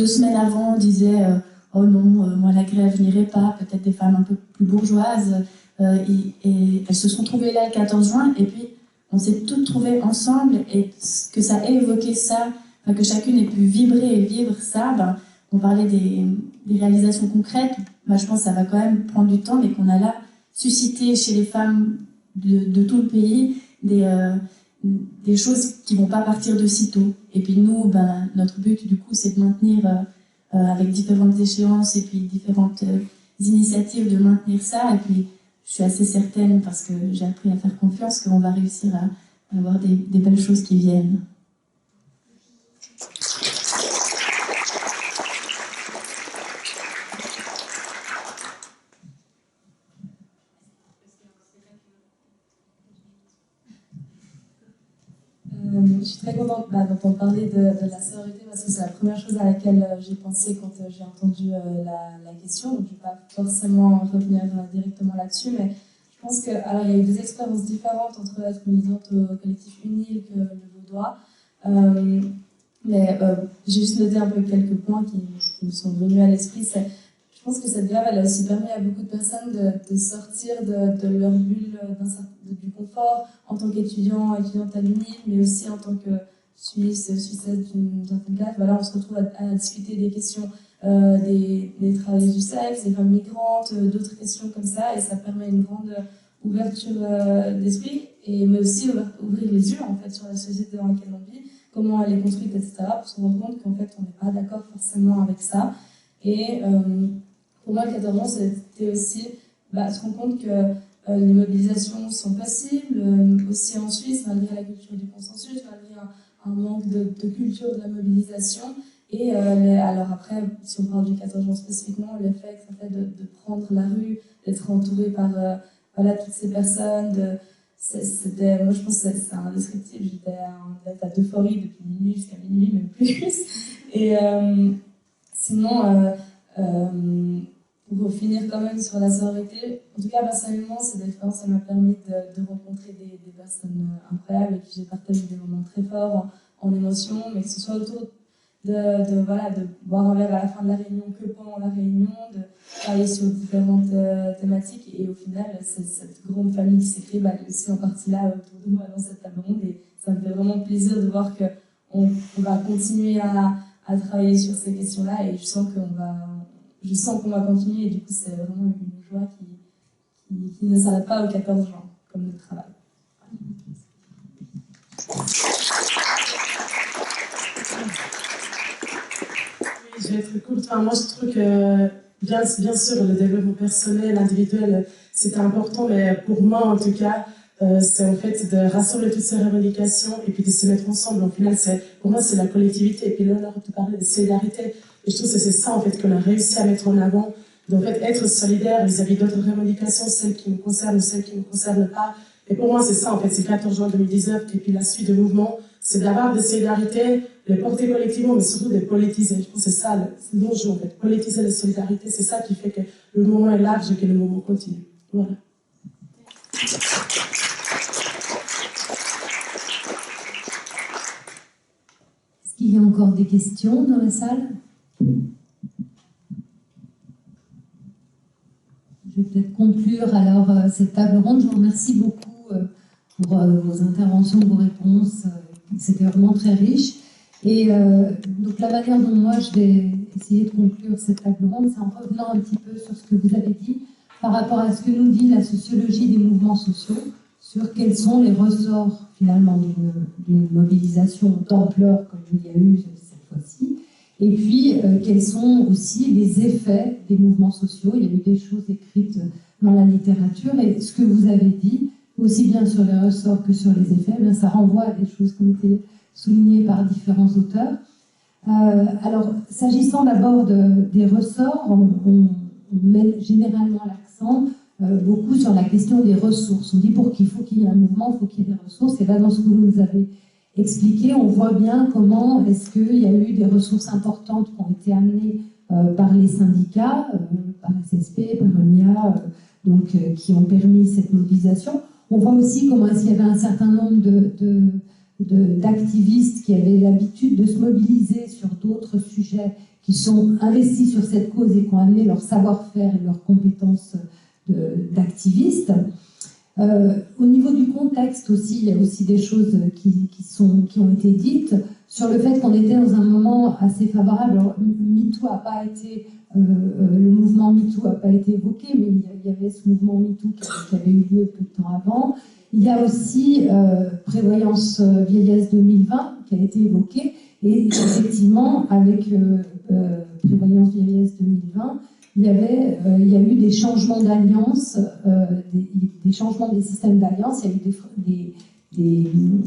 semaines avant disaient oh non, moi la grève je n'irai pas, peut-être des femmes un peu plus bourgeoises, et elles se sont trouvées là le 14 juin, et puis on s'est toutes trouvées ensemble, et que ça ait évoqué ça, que chacune ait pu vibrer et vivre ça, on parlait des réalisations concrètes, je pense que ça va quand même prendre du temps, mais qu'on a là suscité chez les femmes de tout le pays des choses qui ne vont pas partir de sitôt. Et puis nous, notre but du coup, c'est de maintenir avec différentes échéances et puis différentes initiatives, de maintenir ça. Et puis je suis assez certaine, parce que j'ai appris à faire confiance, qu'on va réussir à avoir des belles choses qui viennent. je suis très contente d'entendre parler de la sororité parce que c'est la première chose à laquelle j'ai pensé quand j'ai entendu la question. Donc, je ne vais pas forcément revenir directement là-dessus, mais je pense que, alors, il y a eu des expériences différentes entre être militante au collectif UNIL que le Vaudois. Mais j'ai juste noté un peu quelques points qui me sont venus à l'esprit. Je pense que cette grève, elle a aussi permis à beaucoup de personnes de sortir de leur bulle du confort en tant qu'étudiante à l'UNIL, mais aussi en tant que Suissesse d'une certaine classe. Voilà, on se retrouve à discuter des questions des travailleuses du sexe, des femmes migrantes, d'autres questions comme ça, et ça permet une grande ouverture d'esprit, mais aussi ouvrir les yeux en fait, sur la société dans laquelle on vit, comment elle est construite, etc., pour se rendre compte qu'en fait, on n'est pas d'accord forcément avec ça. Et pour moi, le 14 juin, c'était aussi se rendre compte que les mobilisations sont possibles, aussi en Suisse, malgré la culture du consensus, malgré un manque de culture de la mobilisation. Et alors après, si on parle du 14 juin spécifiquement, l'effet que ça fait de prendre la rue, d'être entouré par toutes ces personnes, moi je pense que c'est indescriptible. J'étais en état d'euphorie depuis minuit jusqu'à minuit, même plus. Et sinon, pour finir quand même sur la sororité, en tout cas personnellement, cette expérience m'a permis de rencontrer des personnes incroyables avec qui j'ai partagé des moments très forts en émotion, mais que ce soit autour de boire un verre à la fin de la réunion que pendant la réunion, de travailler sur différentes thématiques, et au final, c'est cette grande famille qui s'est créée, elle est aussi en partie là autour de moi dans cette table ronde, et ça me fait vraiment plaisir de voir qu'on va continuer à travailler sur ces questions-là, et je sens qu'on va continuer, et du coup c'est vraiment une joie qui ne s'arrête pas au 14 juin, comme notre travail. Je vais être courte. Moi, je trouve que, bien sûr, le développement personnel, individuel, c'était important, mais pour moi, en tout cas, c'est en fait de rassembler toutes ces revendications et puis de se mettre ensemble. Au final, pour moi, c'est la collectivité. Et puis là, tu parlais de solidarité. Et je trouve que c'est ça, en fait, qu'on a réussi à mettre en avant. Donc, en fait, être solidaire vis-à-vis d'autres revendications, celles qui nous concernent ou celles qui ne nous concernent pas. Et pour moi, c'est ça, en fait, c'est 14 juin 2019. Et puis la suite du mouvement, c'est d'avoir des solidarités, de porter collectivement, mais surtout de politiser. Je pense que c'est ça l'enjeu, en fait. Politiser la solidarité, c'est ça qui fait que le mouvement est large et que le mouvement continue. Voilà. Est-ce qu'il y a encore des questions dans la salle? Je vais peut-être conclure alors cette table ronde. Je vous remercie beaucoup pour vos interventions, vos réponses. C'était vraiment très riche. Et donc la manière dont moi je vais essayer de conclure cette table ronde, c'est en revenant un petit peu sur ce que vous avez dit par rapport à ce que nous dit la sociologie des mouvements sociaux, sur quels sont les ressorts finalement d'une mobilisation d'ampleur comme il y a eu cette fois-ci, et puis quels sont aussi les effets des mouvements sociaux. Il y a eu des choses écrites dans la littérature, et ce que vous avez dit, aussi bien sur les ressorts que sur les effets, bien, ça renvoie à des choses qui ont été soulignées par différents auteurs. Alors, s'agissant d'abord des ressorts, on met généralement l'accent beaucoup sur la question des ressources. On dit pour qu'il faut qu'il y ait un mouvement, il faut qu'il y ait des ressources. Et là, dans ce que vous nous avez expliqué, on voit bien comment est-ce qu'il y a eu des ressources importantes qui ont été amenées par les syndicats, par SSP, par EMIA, qui ont permis cette mobilisation. On voit aussi comment est-ce qu'il y avait un certain nombre d'activistes qui avaient l'habitude de se mobiliser sur d'autres sujets, qui sont investis sur cette cause et qui ont amené leur savoir-faire et leurs compétences d'activistes. Au niveau du contexte aussi, il y a aussi des choses qui ont été dites sur le fait qu'on était dans un moment assez favorable. Alors, MeToo a pas été, le mouvement MeToo n'a pas été évoqué, mais il y avait ce mouvement MeToo qui avait eu lieu peu de temps avant. Il y a aussi Prévoyance Vieillesse 2020 qui a été évoqué, et effectivement, avec Prévoyance Vieillesse 2020, il y a eu des changements d'alliance, des changements des systèmes d'alliance. Il y a eu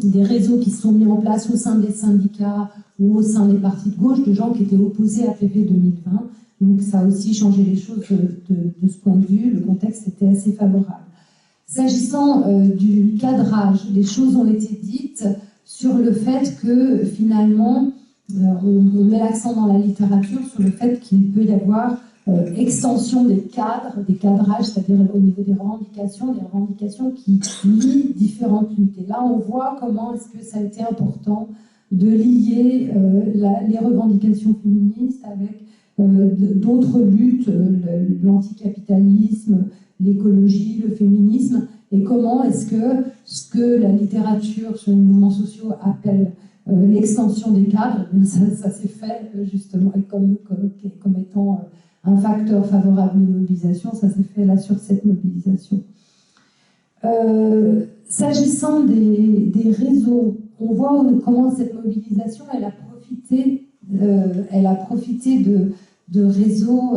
des réseaux qui se sont mis en place au sein des syndicats ou au sein des partis de gauche, de gens qui étaient opposés à PP 2020. Donc ça a aussi changé les choses de ce point de vue. Le contexte était assez favorable. S'agissant du cadrage, des choses ont été dites sur le fait que finalement, on met l'accent dans la littérature sur le fait qu'il peut y avoir extension des cadres, des cadrages, c'est-à-dire au niveau des revendications qui lient différentes luttes. Et là, on voit comment est-ce que ça a été important de lier les revendications féministes avec d'autres luttes, l'anticapitalisme, l'écologie, le féminisme, et comment est-ce que ce que la littérature sur les mouvements sociaux appelle l'extension des cadres, ça s'est fait justement comme étant un facteur favorable de mobilisation, ça s'est fait là sur cette mobilisation. S'agissant des réseaux, on voit comment cette mobilisation, elle a profité de réseaux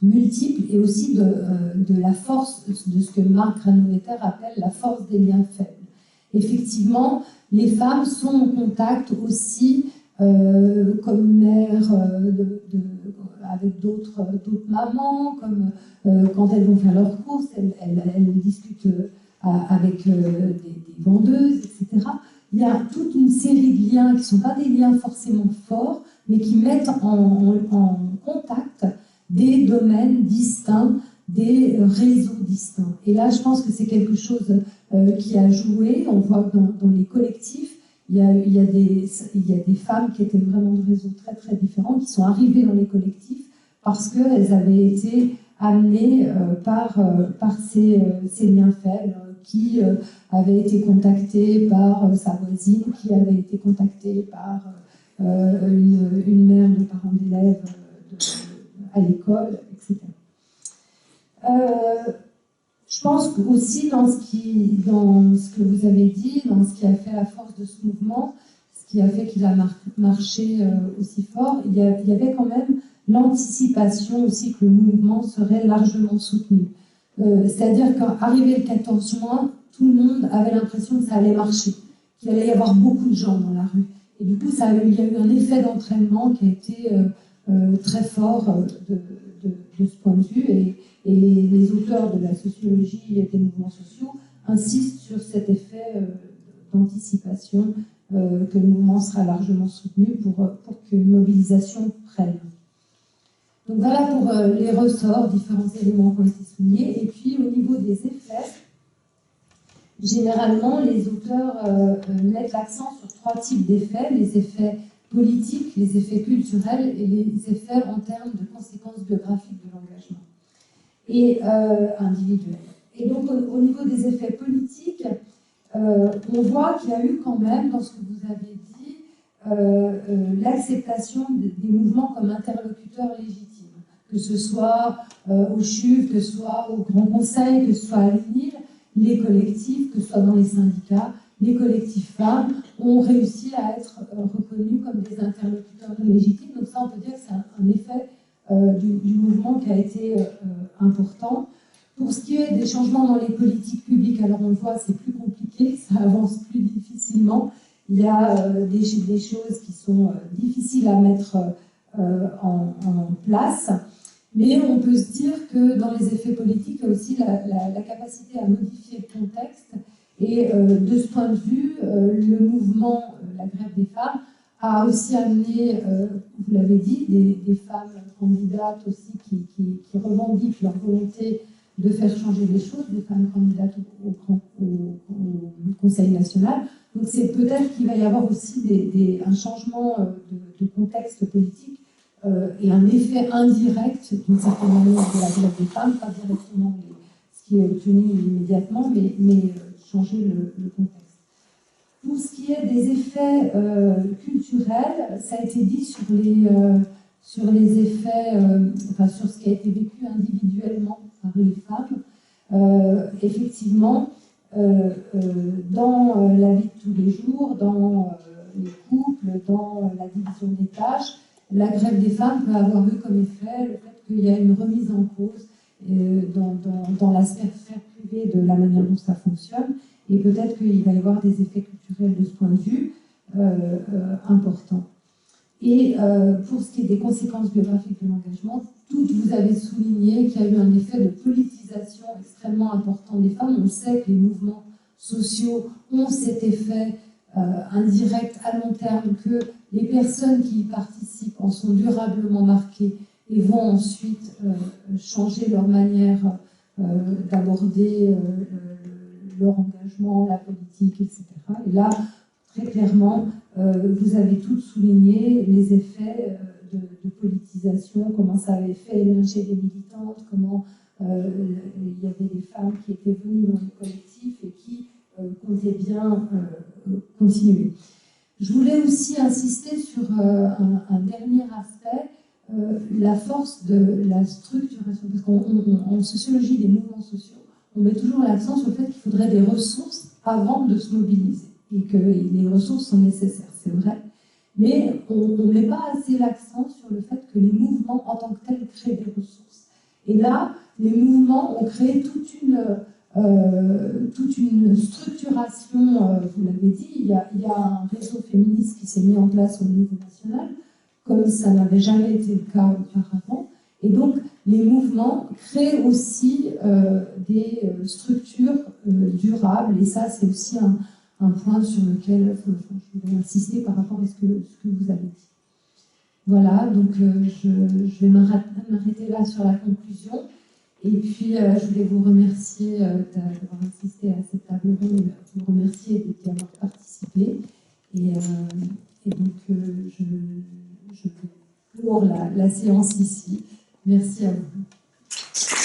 multiples et aussi de la force de ce que Marc Granovetter appelle la force des liens faibles. Effectivement, les femmes sont en contact aussi comme mères avec d'autres mamans, comme quand elles vont faire leurs courses, elles discutent avec des vendeuses, etc. Il y a toute une série de liens qui ne sont pas des liens forcément forts, mais qui mettent en contact des domaines distincts, des réseaux distincts. Et là, je pense que c'est quelque chose qui a joué. On voit que dans les collectifs, il y a des femmes qui étaient vraiment de réseaux très très différents, qui sont arrivées dans les collectifs parce qu'elles avaient été amenées par ces liens faibles, qui avait été contactée par sa voisine, qui avait été contactée par une mère de parents d'élèves à l'école, etc. Je pense aussi dans ce que vous avez dit, dans ce qui a fait la force de ce mouvement, ce qui a fait qu'il a marché aussi fort, il y avait quand même l'anticipation aussi que le mouvement serait largement soutenu. C'est-à-dire qu'arrivé le 14 juin, tout le monde avait l'impression que ça allait marcher, qu'il allait y avoir beaucoup de gens dans la rue. Et du coup, il y a eu un effet d'entraînement qui a été très fort de ce point de vue. Et les auteurs de la sociologie et des mouvements sociaux insistent sur cet effet d'anticipation que le mouvement sera largement soutenu pour qu'une mobilisation prenne. Donc voilà pour les ressorts, différents éléments qui ont été soulignés. Et puis au niveau des effets, généralement les auteurs mettent l'accent sur 3 types d'effets: les effets politiques, les effets culturels et les effets en termes de conséquences biographiques de l'engagement et individuel. Et donc au niveau des effets politiques, on voit qu'il y a eu quand même, dans ce que vous avez dit, l'acceptation des mouvements comme interlocuteurs légitimes, que ce soit au CHUV, que ce soit au Grand Conseil, que ce soit à l'UNIL, les collectifs, que ce soit dans les syndicats, les collectifs femmes ont réussi à être reconnus comme des interlocuteurs légitimes. Donc ça, on peut dire que c'est un effet du mouvement qui a été important. Pour ce qui est des changements dans les politiques publiques, alors on le voit, c'est plus compliqué, ça avance plus difficilement. Il y a des choses qui sont difficiles à mettre en place, mais on peut se dire que dans les effets politiques, il y a aussi la capacité à modifier le contexte. Et de ce point de vue, le mouvement, la grève des femmes, a aussi amené, vous l'avez dit, des femmes candidates aussi qui revendiquent leur volonté de faire changer les choses, des femmes candidates au Conseil national. Donc c'est peut-être qu'il va y avoir aussi un changement de contexte politique et un effet indirect d'une certaine manière de la grève des femmes, pas directement ce qui est obtenu immédiatement, mais changer le contexte. Pour ce qui est des effets culturels, ça a été dit sur les effets, sur ce qui a été vécu individuellement par les femmes. Effectivement, dans la vie de tous les jours, dans les couples, dans la division des tâches, la grève des femmes peut avoir eu comme effet le fait qu'il y a une remise en cause dans la sphère privée de la manière dont ça fonctionne, et peut-être qu'il va y avoir des effets culturels de ce point de vue importants. Et pour ce qui est des conséquences biographiques de l'engagement, toutes vous avez souligné qu'il y a eu un effet de politisation extrêmement important des femmes. On sait que les mouvements sociaux ont cet effet indirect à long terme, que les personnes qui y participent en sont durablement marquées et vont ensuite changer leur manière d'aborder leur engagement, la politique, etc. Et là, très clairement, vous avez toutes souligné les effets de politisation, comment ça avait fait émerger des militantes, comment il y avait des femmes qui étaient venues dans le collectif et qui comptaient bien continuer. Je voulais aussi insister sur un dernier aspect, la force de la structuration, parce qu'en sociologie des mouvements sociaux, on met toujours l'accent sur le fait qu'il faudrait des ressources avant de se mobiliser, et que les ressources sont nécessaires, c'est vrai, mais on ne met pas assez l'accent sur le fait que les mouvements en tant que tels créent des ressources. Et là, les mouvements ont créé toute une structuration, vous l'avez dit, il y a un réseau féministe qui s'est mis en place au niveau national, comme ça n'avait jamais été le cas auparavant. Et donc, les mouvements créent aussi des structures durables, et ça, c'est aussi un point sur lequel je voudrais insister par rapport à ce que vous avez dit. Voilà, donc je vais m'arrêter là sur la conclusion. Et puis, je voulais vous remercier d'avoir assisté à cette table ronde, vous remercier d'y avoir participé. Et donc, je vais clore la séance ici. Merci à vous.